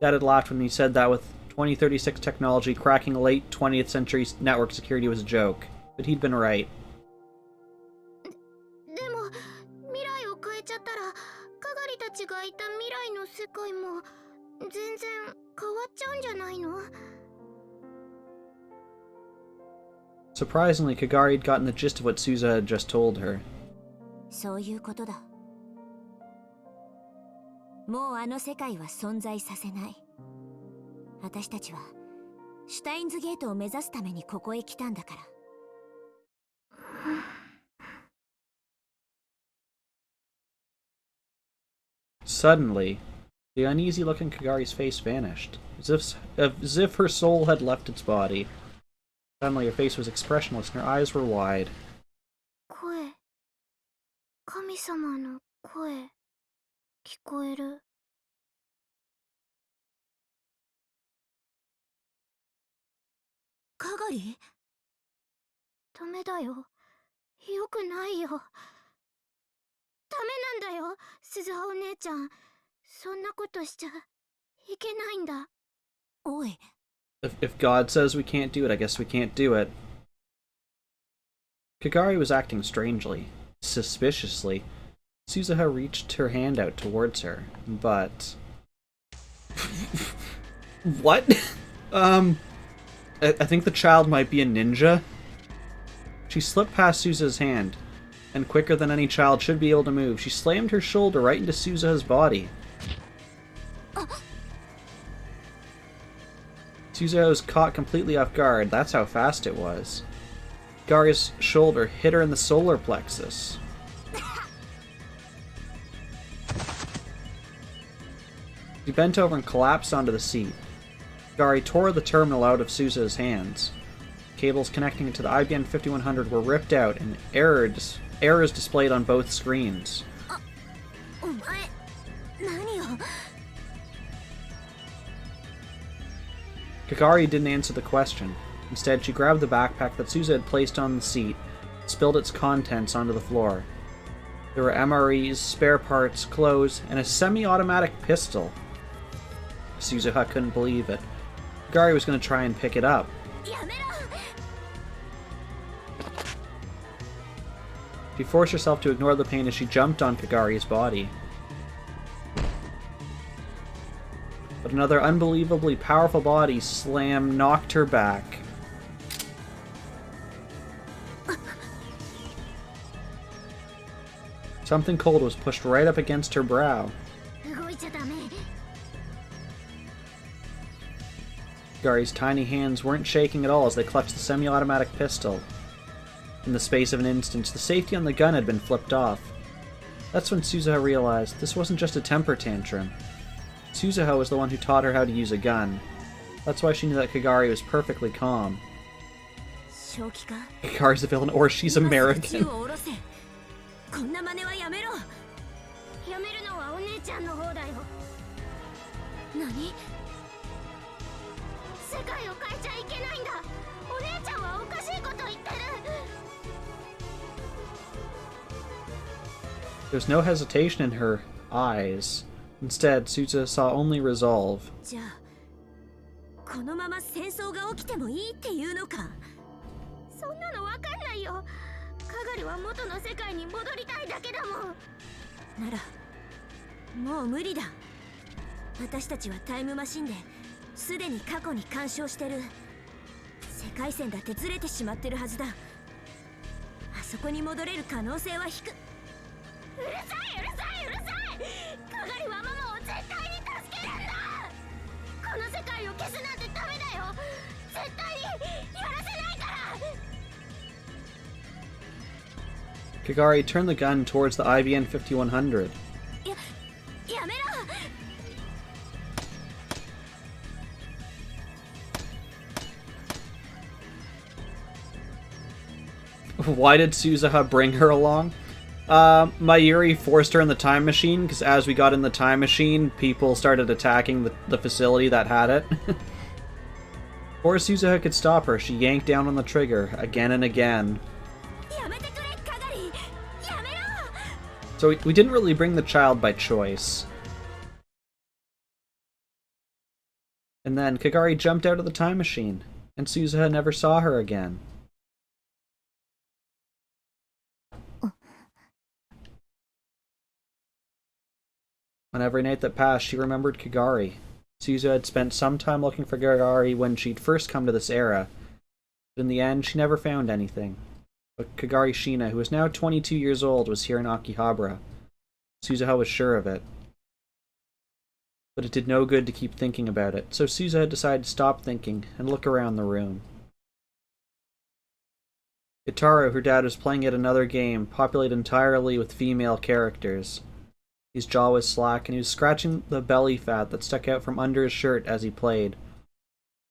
Dad had laughed when he said that with 2036 technology, cracking late 20th century network security was a joke. But he'd been right. でも未来を変えちゃったらかがりたちがいた未来の世界も全然変わっちゃうんじゃないの? Surprisingly, Kagari had gotten the gist of what Souza had just told her. そういうことだ。もうあの世界は存在させない。私たちはシュタインズゲートを目指すためにここへ来たんだから。Suddenly, the uneasy look in Kagari's face vanished, as if her soul had left its body. Suddenly, her face was expressionless and her eyes were wide. 声、神様の声、聞こえる。かがり？ダメだよ。よくないよ。ダメなんだよ、鈴葉お姉ちゃん。そんなことしちゃいけないんだ。おい。If God says we can't do it, I guess we can't do it. Kagari was acting strangely, suspiciously. Suzuha reached her hand out towards her, but... What? I think the child might be a ninja. She slipped past Suzuha's hand, and quicker than any child should be able to move, she slammed her shoulder right into Suzuha's body. Suzuha was caught completely off guard. That's how fast it was. Gari's shoulder hit her in the solar plexus. She bent over and collapsed onto the seat. Gari tore the terminal out of Suzuha's hands. Cables connecting it to the IBM 5100 were ripped out, and errors displayed on both screens. Kagari didn't answer the question. Instead, she grabbed the backpack that Souza had placed on the seat, spilled its contents onto the floor. There were MREs, spare parts, clothes, and a semi-automatic pistol. Suzuha couldn't believe it. Kagari was going to try and pick it up. She forced herself to ignore the pain as she jumped on Kagari's body. But another unbelievably powerful body slam knocked her back. Something cold was pushed right up against her brow. Kagari's tiny hands weren't shaking at all as they clutched the semi-automatic pistol. In the space of an instant, the safety on the gun had been flipped off. That's when Suzuha realized this wasn't just a temper tantrum. Suzuha was the one who taught her how to use a gun. That's why she knew that Kagari was perfectly calm. Kagari's the villain, or she's American. There's no hesitation in her eyes. Instead, Suzuha saw only resolve. Kagari turned the gun towards the IBN 5100. Why did Suzuha bring her along? Mayuri forced her in the time machine, because as we got in the time machine, people started attacking the facility that had it. Before Suzuha could stop her, she yanked down on the trigger, again and again. So we didn't really bring the child by choice. And then Kagari jumped out of the time machine, and Suzuha never saw her again. On every night that passed, she remembered Kagari. Suzuha had spent some time looking for Kagari when she'd first come to this era, but in the end, she never found anything. But Kagari Shina, who was now 22 years old, was here in Akihabara. Suzuha was sure of it. But it did no good to keep thinking about it, so Suzuha decided to stop thinking and look around the room. Itaru, her dad, was playing yet another game, populated entirely with female characters. His jaw was slack, and he was scratching the belly fat that stuck out from under his shirt as he played.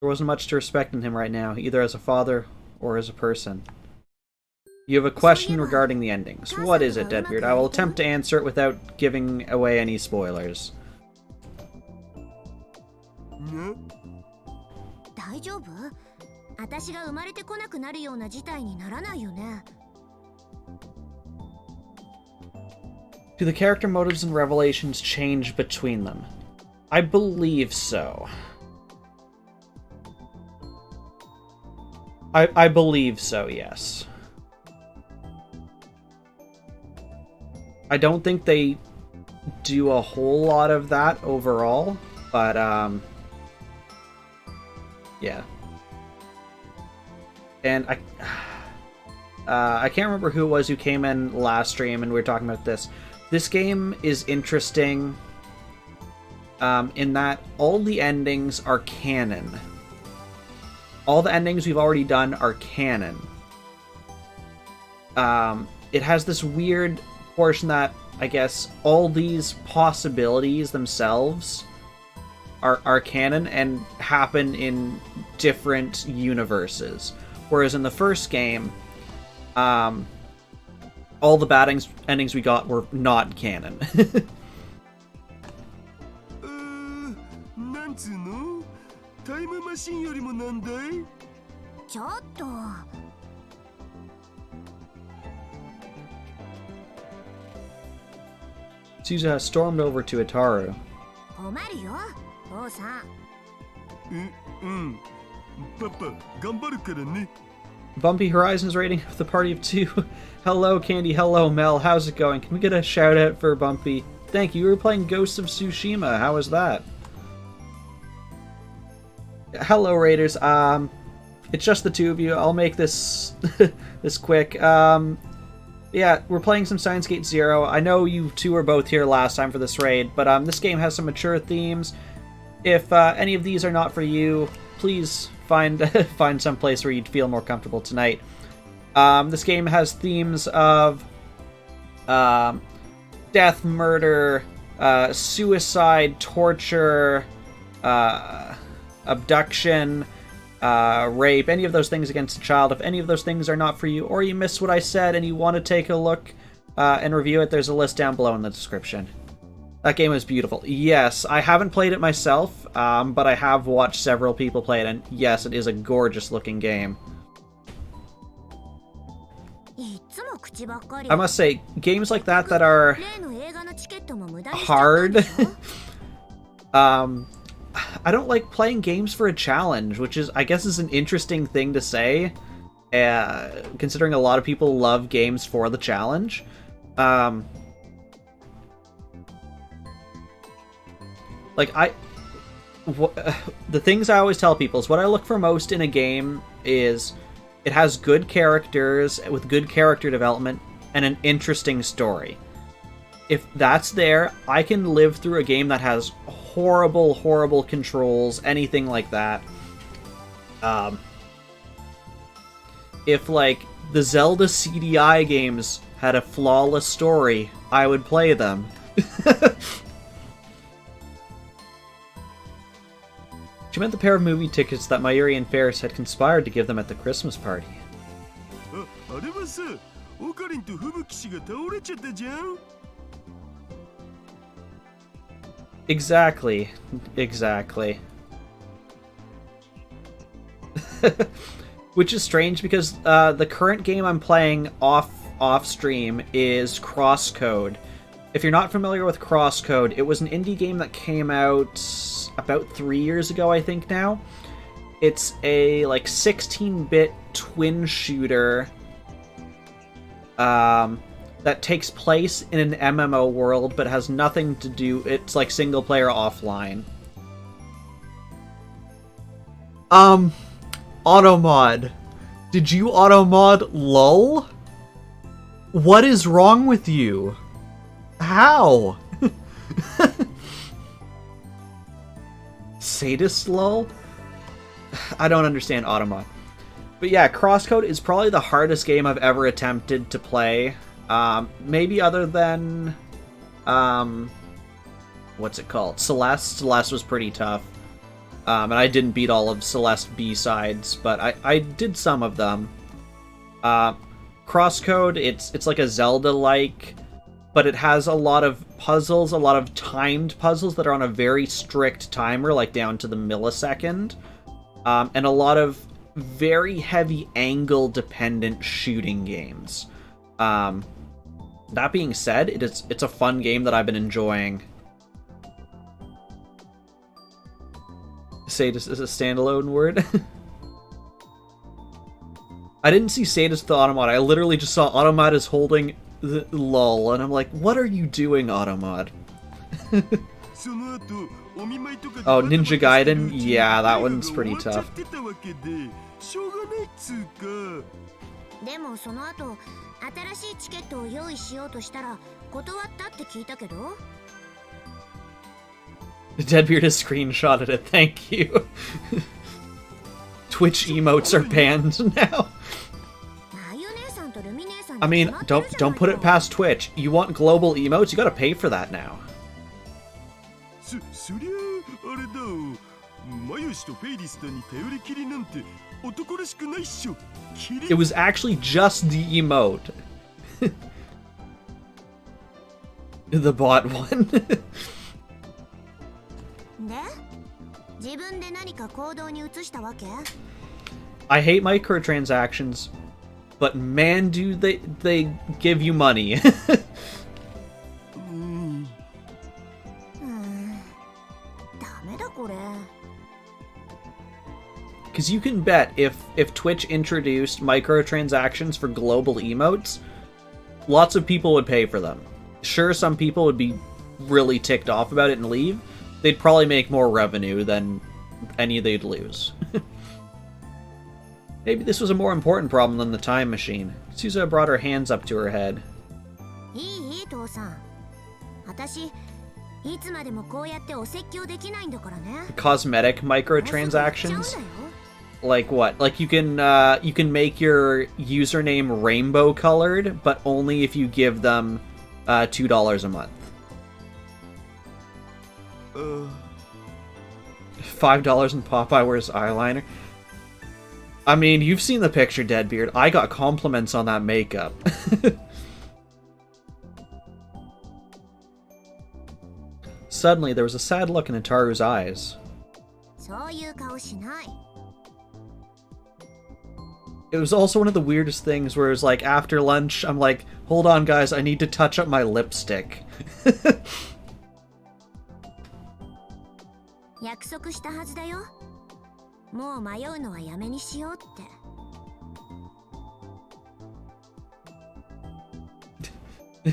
There wasn't much to respect in him right now, either as a father or as a person. You have a question regarding the endings. What is it, Deadbeard? I will attempt to answer it without giving away any spoilers. Do the character motives and revelations change between them? I believe so. I believe so, yes. I don't think they do a whole lot of that overall, but yeah. And I can't remember who it was who came in last stream and we were talking about this. This game is interesting in that all the endings are canon. All the endings we've already done are canon. It has this weird portion that, I guess, all these possibilities themselves are canon and happen in different universes. Whereas in the first game, all the bad endings we got were not canon. タイムマシンよりもなんだい？ちょっと。 Suza has stormed over to Itaru. 困るよ父さん。うんパパ頑張るからね。 Bumpy Horizons rating with the party of 2. Hello, Candy. Hello, Mel. How's it going? Can we get a shout out for Bumpy? Thank you. You were playing Ghosts of Tsushima. How was that? Hello, Raiders. It's just the two of you. I'll make this this quick. Yeah, we're playing some Steins Gate Zero. I know you two were both here last time for this raid, but this game has some mature themes. If any of these are not for you, please find find some place where you'd feel more comfortable tonight. This game has themes of death, murder, suicide, torture, abduction, rape, any of those things against a child. If any of those things are not for you, or you missed what I said and you want to take a look and review it, there's a list down below in the description. That game is beautiful. Yes, I haven't played it myself, but I have watched several people play it, and yes, it is a gorgeous looking game. I must say, games like that are hard, I don't like playing games for a challenge, which is, I guess, is an interesting thing to say, considering a lot of people love games for the challenge. The things I always tell people is what I look for most in a game is it has good characters with good character development and an interesting story. If that's there, I can live through a game that has horrible, horrible controls, anything like that. If, like, the Zelda CDI games had a flawless story, I would play them. She meant the pair of movie tickets that Mayuri and Ferris had conspired to give them at the Christmas party. Exactly. Which is strange because the current game I'm playing off stream is Crosscode. If you're not familiar with Crosscode, it was an indie game that came out about 3 years ago, I think now. It's a like 16-bit twin shooter that takes place in an MMO world, but has nothing to do... It's like single player offline. Automod. Did you automod LOL? What is wrong with you? How? Sadist lol? I don't understand automod. But yeah, Crosscode is probably the hardest game I've ever attempted to play. Maybe other than... what's it called? Celeste? Celeste was pretty tough. And I didn't beat all of Celeste B-sides, but I did some of them. Crosscode, it's like a Zelda-like, but it has a lot of puzzles, a lot of timed puzzles that are on a very strict timer, like down to the millisecond, and a lot of very heavy angle-dependent shooting games. That being said, it's a fun game that I've been enjoying. Sadist is a standalone word. I didn't see Sadist with the Automod. I literally just saw Automod as holding the LOL, and I'm like, what are you doing, Automod? Oh, Ninja Gaiden? Yeah, that one's pretty tough. Deadbeard has screenshotted it, thank you. Twitch emotes are banned now. I mean, don't put it past Twitch. You want global emotes? You gotta pay for that now. It was actually just the emote. The bot one. 自分で何か行動に移したわけ？ I hate microtransactions, but man, do they give you money. ダメだこれ。 Because you can bet if Twitch introduced microtransactions for global emotes, lots of people would pay for them. Sure, some people would be really ticked off about it and leave. They'd probably make more revenue than any they'd lose. Maybe this was a more important problem than the time machine. Suza brought her hands up to her head. いい父さん。私、いつまでもこうやってお説教できないんだからね。 Cosmetic microtransactions? Like what? Like you can make your username rainbow colored, but only if you give them $2 a month. $5 and Popeye wears eyeliner. I mean, you've seen the picture, Deadbeard. I got compliments on that makeup. Suddenly, there was a sad look in Ataru's eyes. そういう顔しない。 It was also one of the weirdest things where it was like, after lunch, I'm like, hold on guys, I need to touch up my lipstick. 約束したはずだよ。もう迷うのはやめにしようっ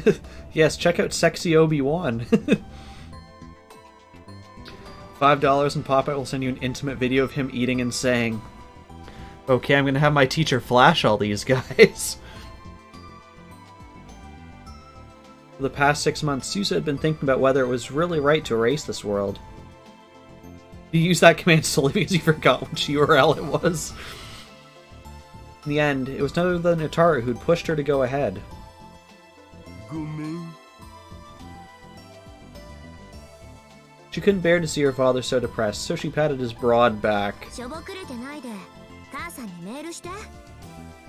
て。Yes, check out Sexy Obi-Wan. $5 and Popeye will send you an intimate video of him eating and saying, okay, I'm gonna have my teacher flash all these guys. For the past 6 months, Susa had been thinking about whether it was really right to erase this world. You used that command solely because you forgot which URL it was. In the end, it was none other than Utaru who'd pushed her to go ahead. She couldn't bear to see her father so depressed, so she patted his broad back. しょぼくれてないで母さんにメールして。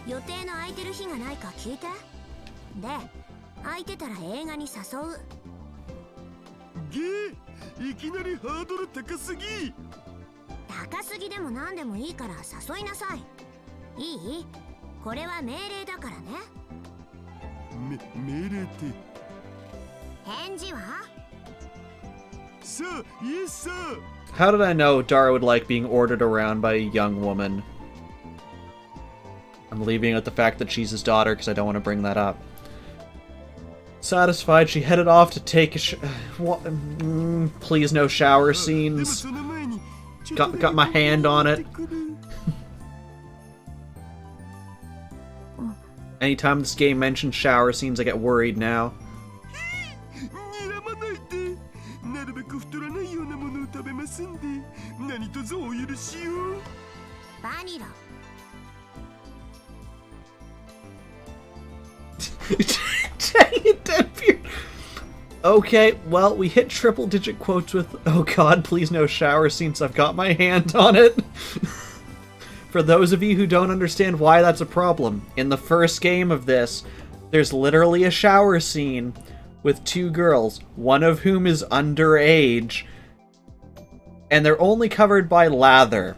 予定の空いてる日がないか聞いて。で、空いてたら映画に誘う。いきなりハードル高すぎ。高すぎでも何でもいいから誘いなさい。いい？これは命令だからね。命令って。返事は？ Sir, yes, sir. How did I know Dara would like being ordered around by a young woman? I'm leaving out the fact that she's his daughter because I don't want to bring that up. Satisfied, she headed off to take a please no shower scenes. Got my hand on it. Anytime this game mentions shower scenes, I get worried now. なるべく太らないようなものを食べますんで、何卒お許しを。バニラ。Dang it, Deadbeard. Okay, well, we hit triple-digit quotes with, oh god, please no shower scenes, I've got my hand on it. For those of you who don't understand why that's a problem, in the first game of this, there's literally a shower scene with two girls, one of whom is underage, and they're only covered by lather.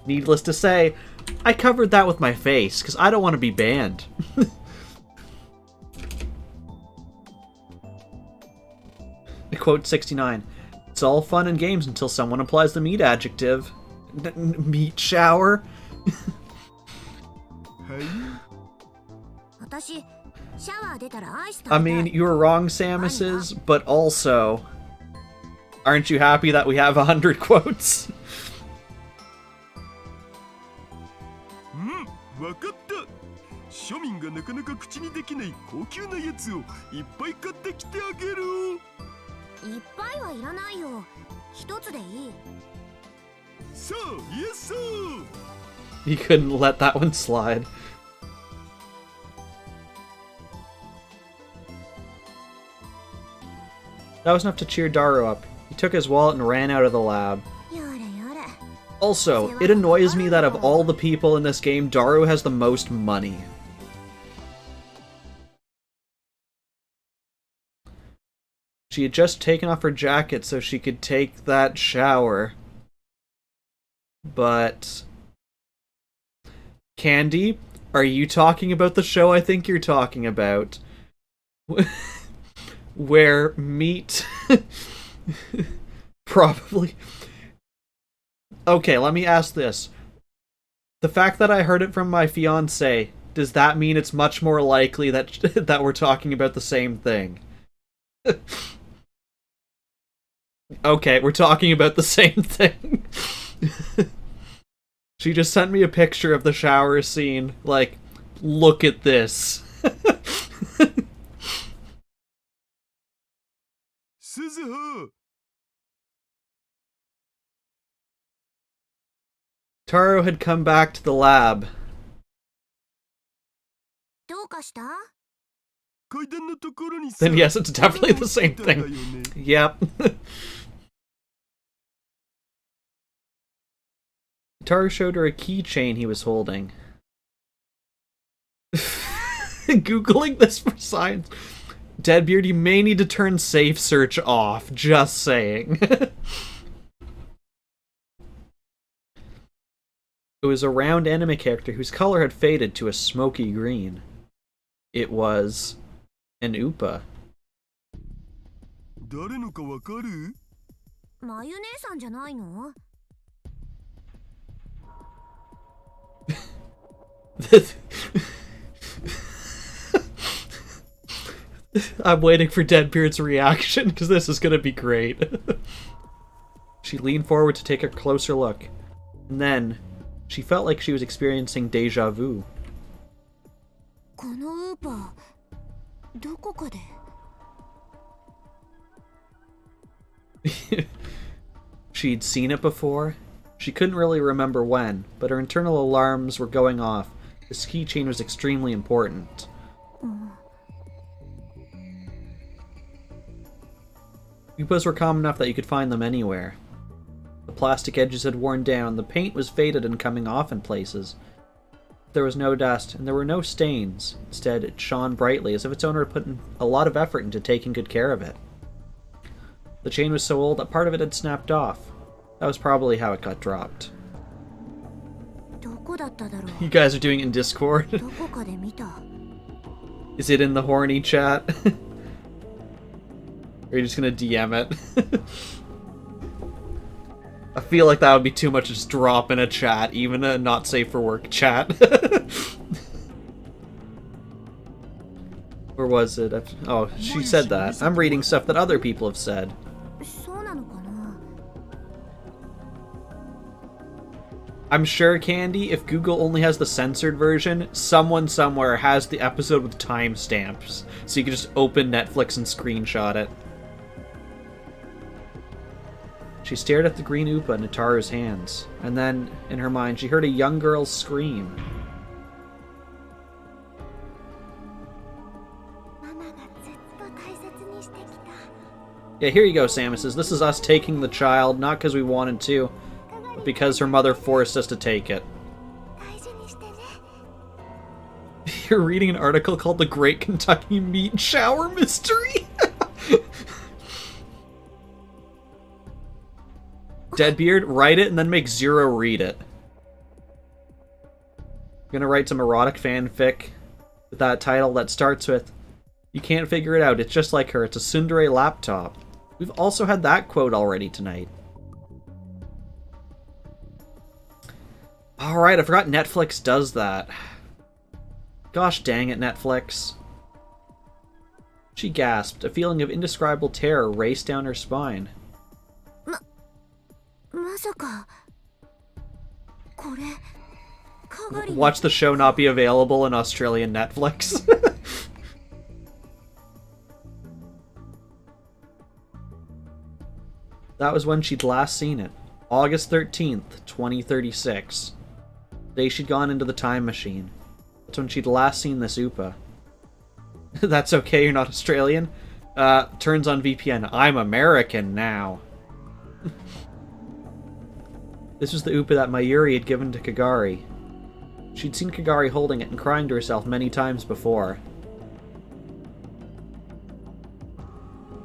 Needless to say, I covered that with my face, because I don't want to be banned. Quote 69. It's all fun and games until someone applies the meat adjective. Meat shower? I mean, you were wrong, Samuses, but also, aren't you happy that we have 100 quotes? わかった。庶民がなかなか口にできない高級なやつをいっぱい買ってきてあげる。いっぱいはいらないよ。一つでいい。So, yes, sir. You couldn't let that one slide. That was enough to cheer Daru up. He took his wallet and ran out of the lab. Also, it annoys me that of all the people in this game, Daru has the most money. She had just taken off her jacket so she could take that shower. But Candy, are you talking about the show I think you're talking about? Where meat probably... Okay, let me ask this. The fact that I heard it from my fiancé, does that mean it's much more likely that that we're talking about the same thing? Okay, we're talking about the same thing. She just sent me a picture of the shower scene, like, look at this. Taro had come back to the lab. どうかした？ Then yes, it's definitely the same thing. Yep. Taro showed her a keychain he was holding. Googling this for science. Deadbeard, you may need to turn safe search off. Just saying. It was a round anime character whose color had faded to a smoky green. It was an Upa. 誰のかわかる？まゆ姉さんじゃないの？ I'm waiting for Deadbeard's reaction, because this is going to be great. She leaned forward to take a closer look. And then, she felt like she was experiencing deja vu. このウーパー、どこかで She'd seen it before. She couldn't really remember when, but her internal alarms were going off. This keychain was extremely important. Upas were common enough that you could find them anywhere. The plastic edges had worn down, the paint was faded and coming off in places. There was no dust, and there were no stains. Instead, it shone brightly, as if its owner had put a lot of effort into taking good care of it. The chain was so old that part of it had snapped off. That was probably how it got dropped. どこだっただろう？ You guys are doing it in Discord? どこかで見た。 Is it in the horny chat? Or are you just gonna DM it? I feel like that would be too much to just drop in a chat, even a not safe for work chat. Or was it? Oh, she said that. I'm reading stuff that other people have said. そうなのかな？ I'm sure, Candy, if Google only has the censored version, someone somewhere has the episode with timestamps, so you can just open Netflix and screenshot it. She stared at the green Upa in Ataru's hands, and then, in her mind, she heard a young girl's scream. Yeah, here you go, Samus. This is us taking the child, not because we wanted to, but because her mother forced us to take it. You're reading an article called The Great Kentucky Meat Shower Mystery? Deadbeard, write it and then make Zero read it. I'm gonna write some erotic fanfic with that title that starts with, "You can't figure it out, it's just like her, it's a tsundere laptop." We've also had that quote already tonight. Alright, I forgot Netflix does that. Gosh dang it, Netflix. She gasped. A feeling of indescribable terror raced down her spine. まさかこれかがり Watch the show not be available in Australian Netflix. That was when she'd last seen it. August 13th, 2036. The day she'd gone into the time machine. That's when she'd last seen this Upa. That's okay, you're not Australian? Turns on VPN. I'm American now. This was the Upa that Mayuri had given to Kagari. She'd seen Kagari holding it and crying to herself many times before.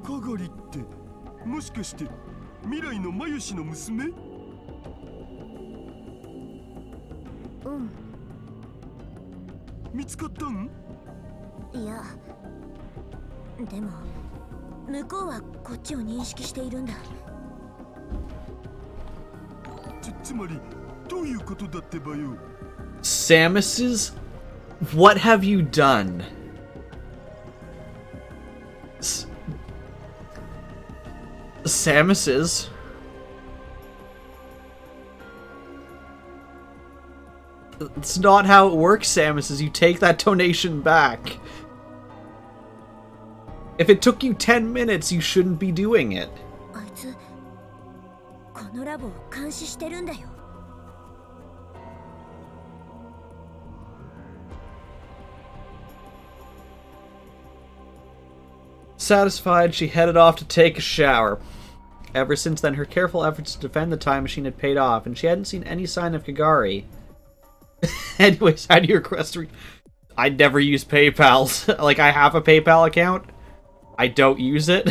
Kagari ってもしかして未来のマユシの娘？見つかったん？いや、でも向こうはこっちを認識しているんだ。つまりどういうことだってばよ。Samus's? What have you done? Samus's? It's not how it works, Samus's. You take that donation back. If it took you 10 minutes, you shouldn't be doing it. あいつこのラボを監視してるんだよ。Satisfied, she headed off to take a shower. Ever since then, her careful efforts to defend the time machine had paid off, and she hadn't seen any sign of Kagari. Anyways, how do you request I never use PayPal. Like, I have a PayPal account. I don't use it.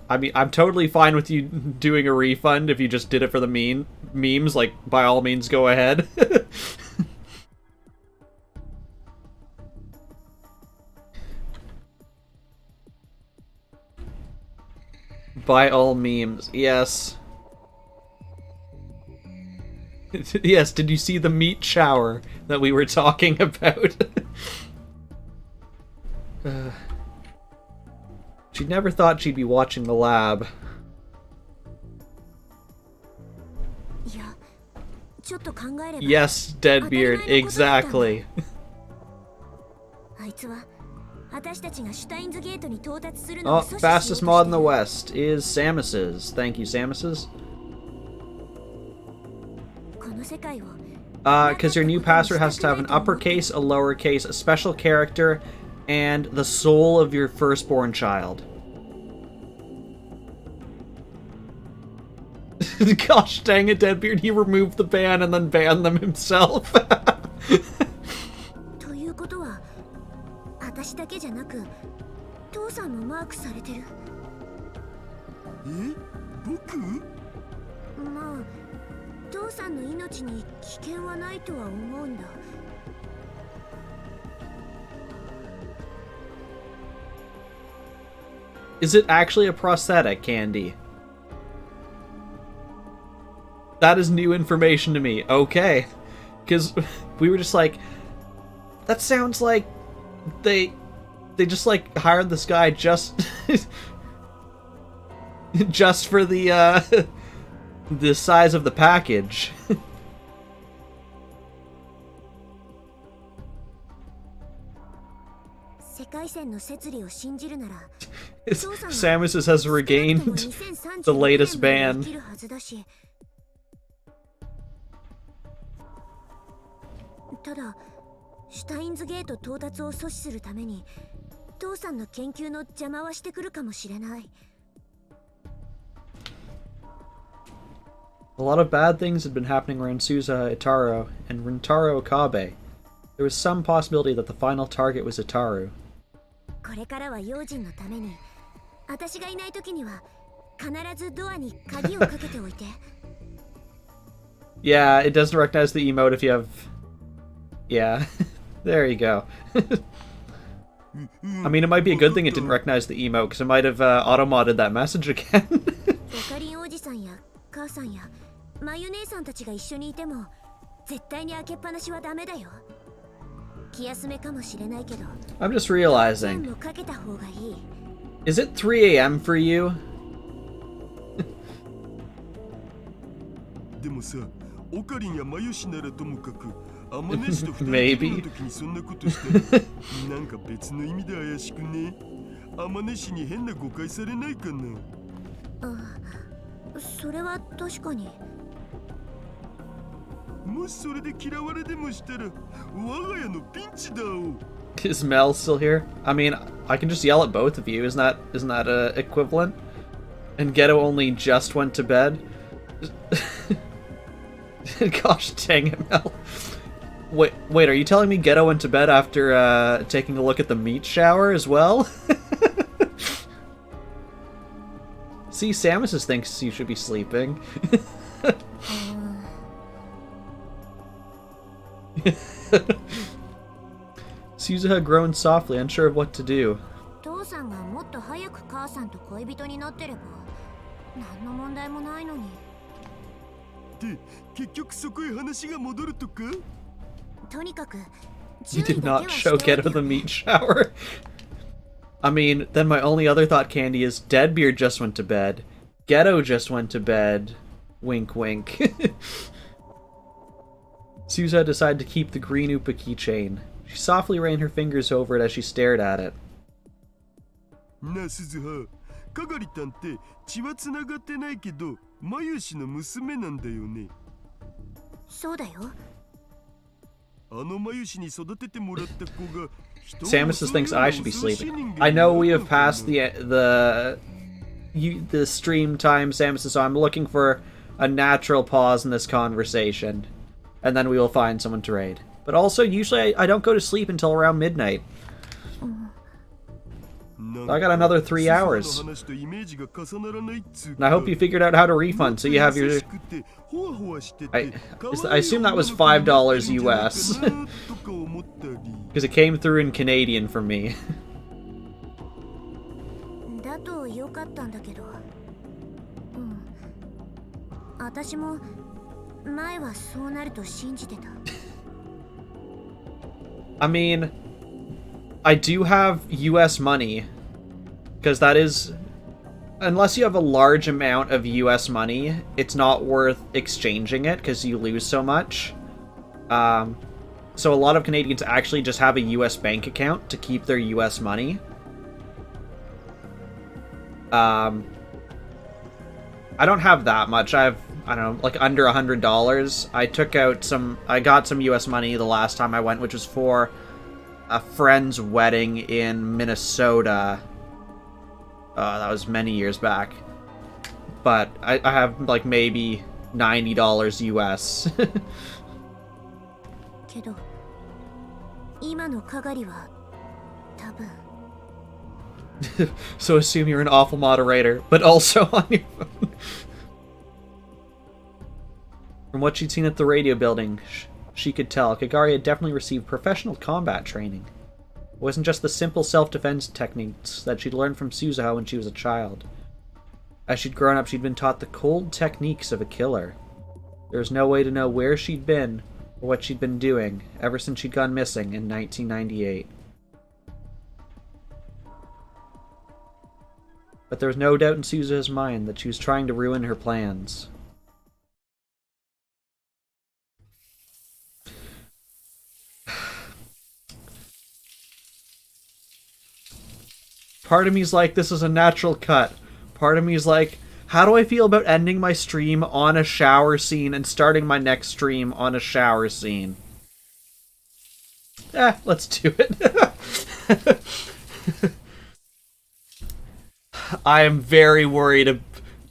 I mean, I'm totally fine with you doing a refund if you just did it for the memes. Like, by all means, go ahead. By all memes, yes. Yes, did you see the meat shower that we were talking about? She never thought she'd be watching the lab. Yes, Deadbeard, exactly. Oh, fastest mod in the West is Samus's. Thank you, Samus's. Because your new password has to have an uppercase, a lowercase, a special character, and the soul of your firstborn child. Gosh dang it, Deadbeard, he removed the ban and then banned them himself. Is it actually a prosthetic, Candy? That is new information to me. Okay. Because we were just like, that sounds like they just like hired this guy just just for the the size of the package. Samus has regained the latest ban. A lot of bad things had been happening around Suza Itaru and Rintaro Okabe. There was some possibility that the final target was Itaru. Yeah, it doesn't recognize the emote if you have... Yeah, there you go. I mean, it might be a good thing it didn't recognize the emote, because it might have auto-modded that message again. I'm just realizing. Is it 3 a.m. for you? Maybe. Is Mel still here? I mean, I can just yell at both of you. Isn't that equivalent? And Ghetto only just went to bed. Gosh dang it, Mel. Wait, are you telling me Ghetto went to bed after taking a look at the meat shower as well? See, Samus thinks you should be sleeping. Suzuha groaned softly, unsure of what to do. 父さんがもっと早く母さんと恋人になってれば何の問題もないのに。で、結局そこへ話が戻るとか？とにかく You did not show Geto the meat shower. I mean, then my only other thought candy is Deadbeard just went to bed. Geto just went to bed. Wink wink. Suzuha decided to keep the green Upa keychain. She softly ran her fingers over it as she stared at it. なあ鈴葉、かがりたんって血はつながってないけど、マユシの娘なんだよね。そうだよ。あのマユシに育ててもらった子が。Samus thinks I should be sleeping. I know we have passed the stream time, Samus, so I'm looking for a natural pause in this conversation, and then we will find someone to raid. But also, usually I don't go to sleep until around midnight. I got another 3 hours. And I hope you figured out how to refund, so you have your... I assume that was $5 US. Because it came through in Canadian for me. だとよかったんだけど。私も前はそうなると信じてた。I mean, I do have US money, because that is, unless you have a large amount of US money, it's not worth exchanging it because you lose so much. So a lot of Canadians actually just have a US bank account to keep their US money. I don't have that much. I don't know, like under $100. I got some US money the last time I went, which was for a friend's wedding in Minnesota. That was many years back. But I have like maybe $90 US. けど今のかがりは多分 So assume you're an awful moderator, but also on your phone. From what she'd seen at the radio building, she could tell Kagari had definitely received professional combat training. It wasn't just the simple self-defense techniques that she'd learned from Suzuha when she was a child. As she'd grown up, she'd been taught the cold techniques of a killer. There was no way to know where she'd been or what she'd been doing ever since she'd gone missing in 1998. But there was no doubt in Suzuha's mind that she was trying to ruin her plans. Part of me's like, this is a natural cut. Part of me's like, how do I feel about ending my stream on a shower scene and starting my next stream on a shower scene? Let's do it. I am very worried.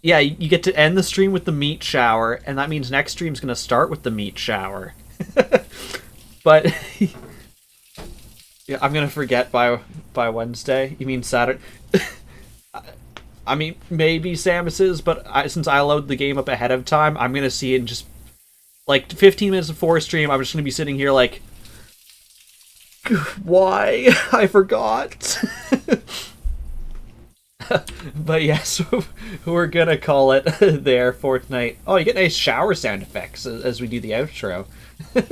Yeah, you get to end the stream with the meat shower, and that means next stream's gonna start with the meat shower. But yeah, I'm gonna forget by Wednesday. You mean Saturday? I mean, maybe Samus's, but since I load the game up ahead of time, I'm gonna see it in just like 15 minutes before stream. I'm just gonna be sitting here like, why? I forgot. But yes, we're gonna call it there for tonight. Oh, you get nice shower sound effects as we do the outro.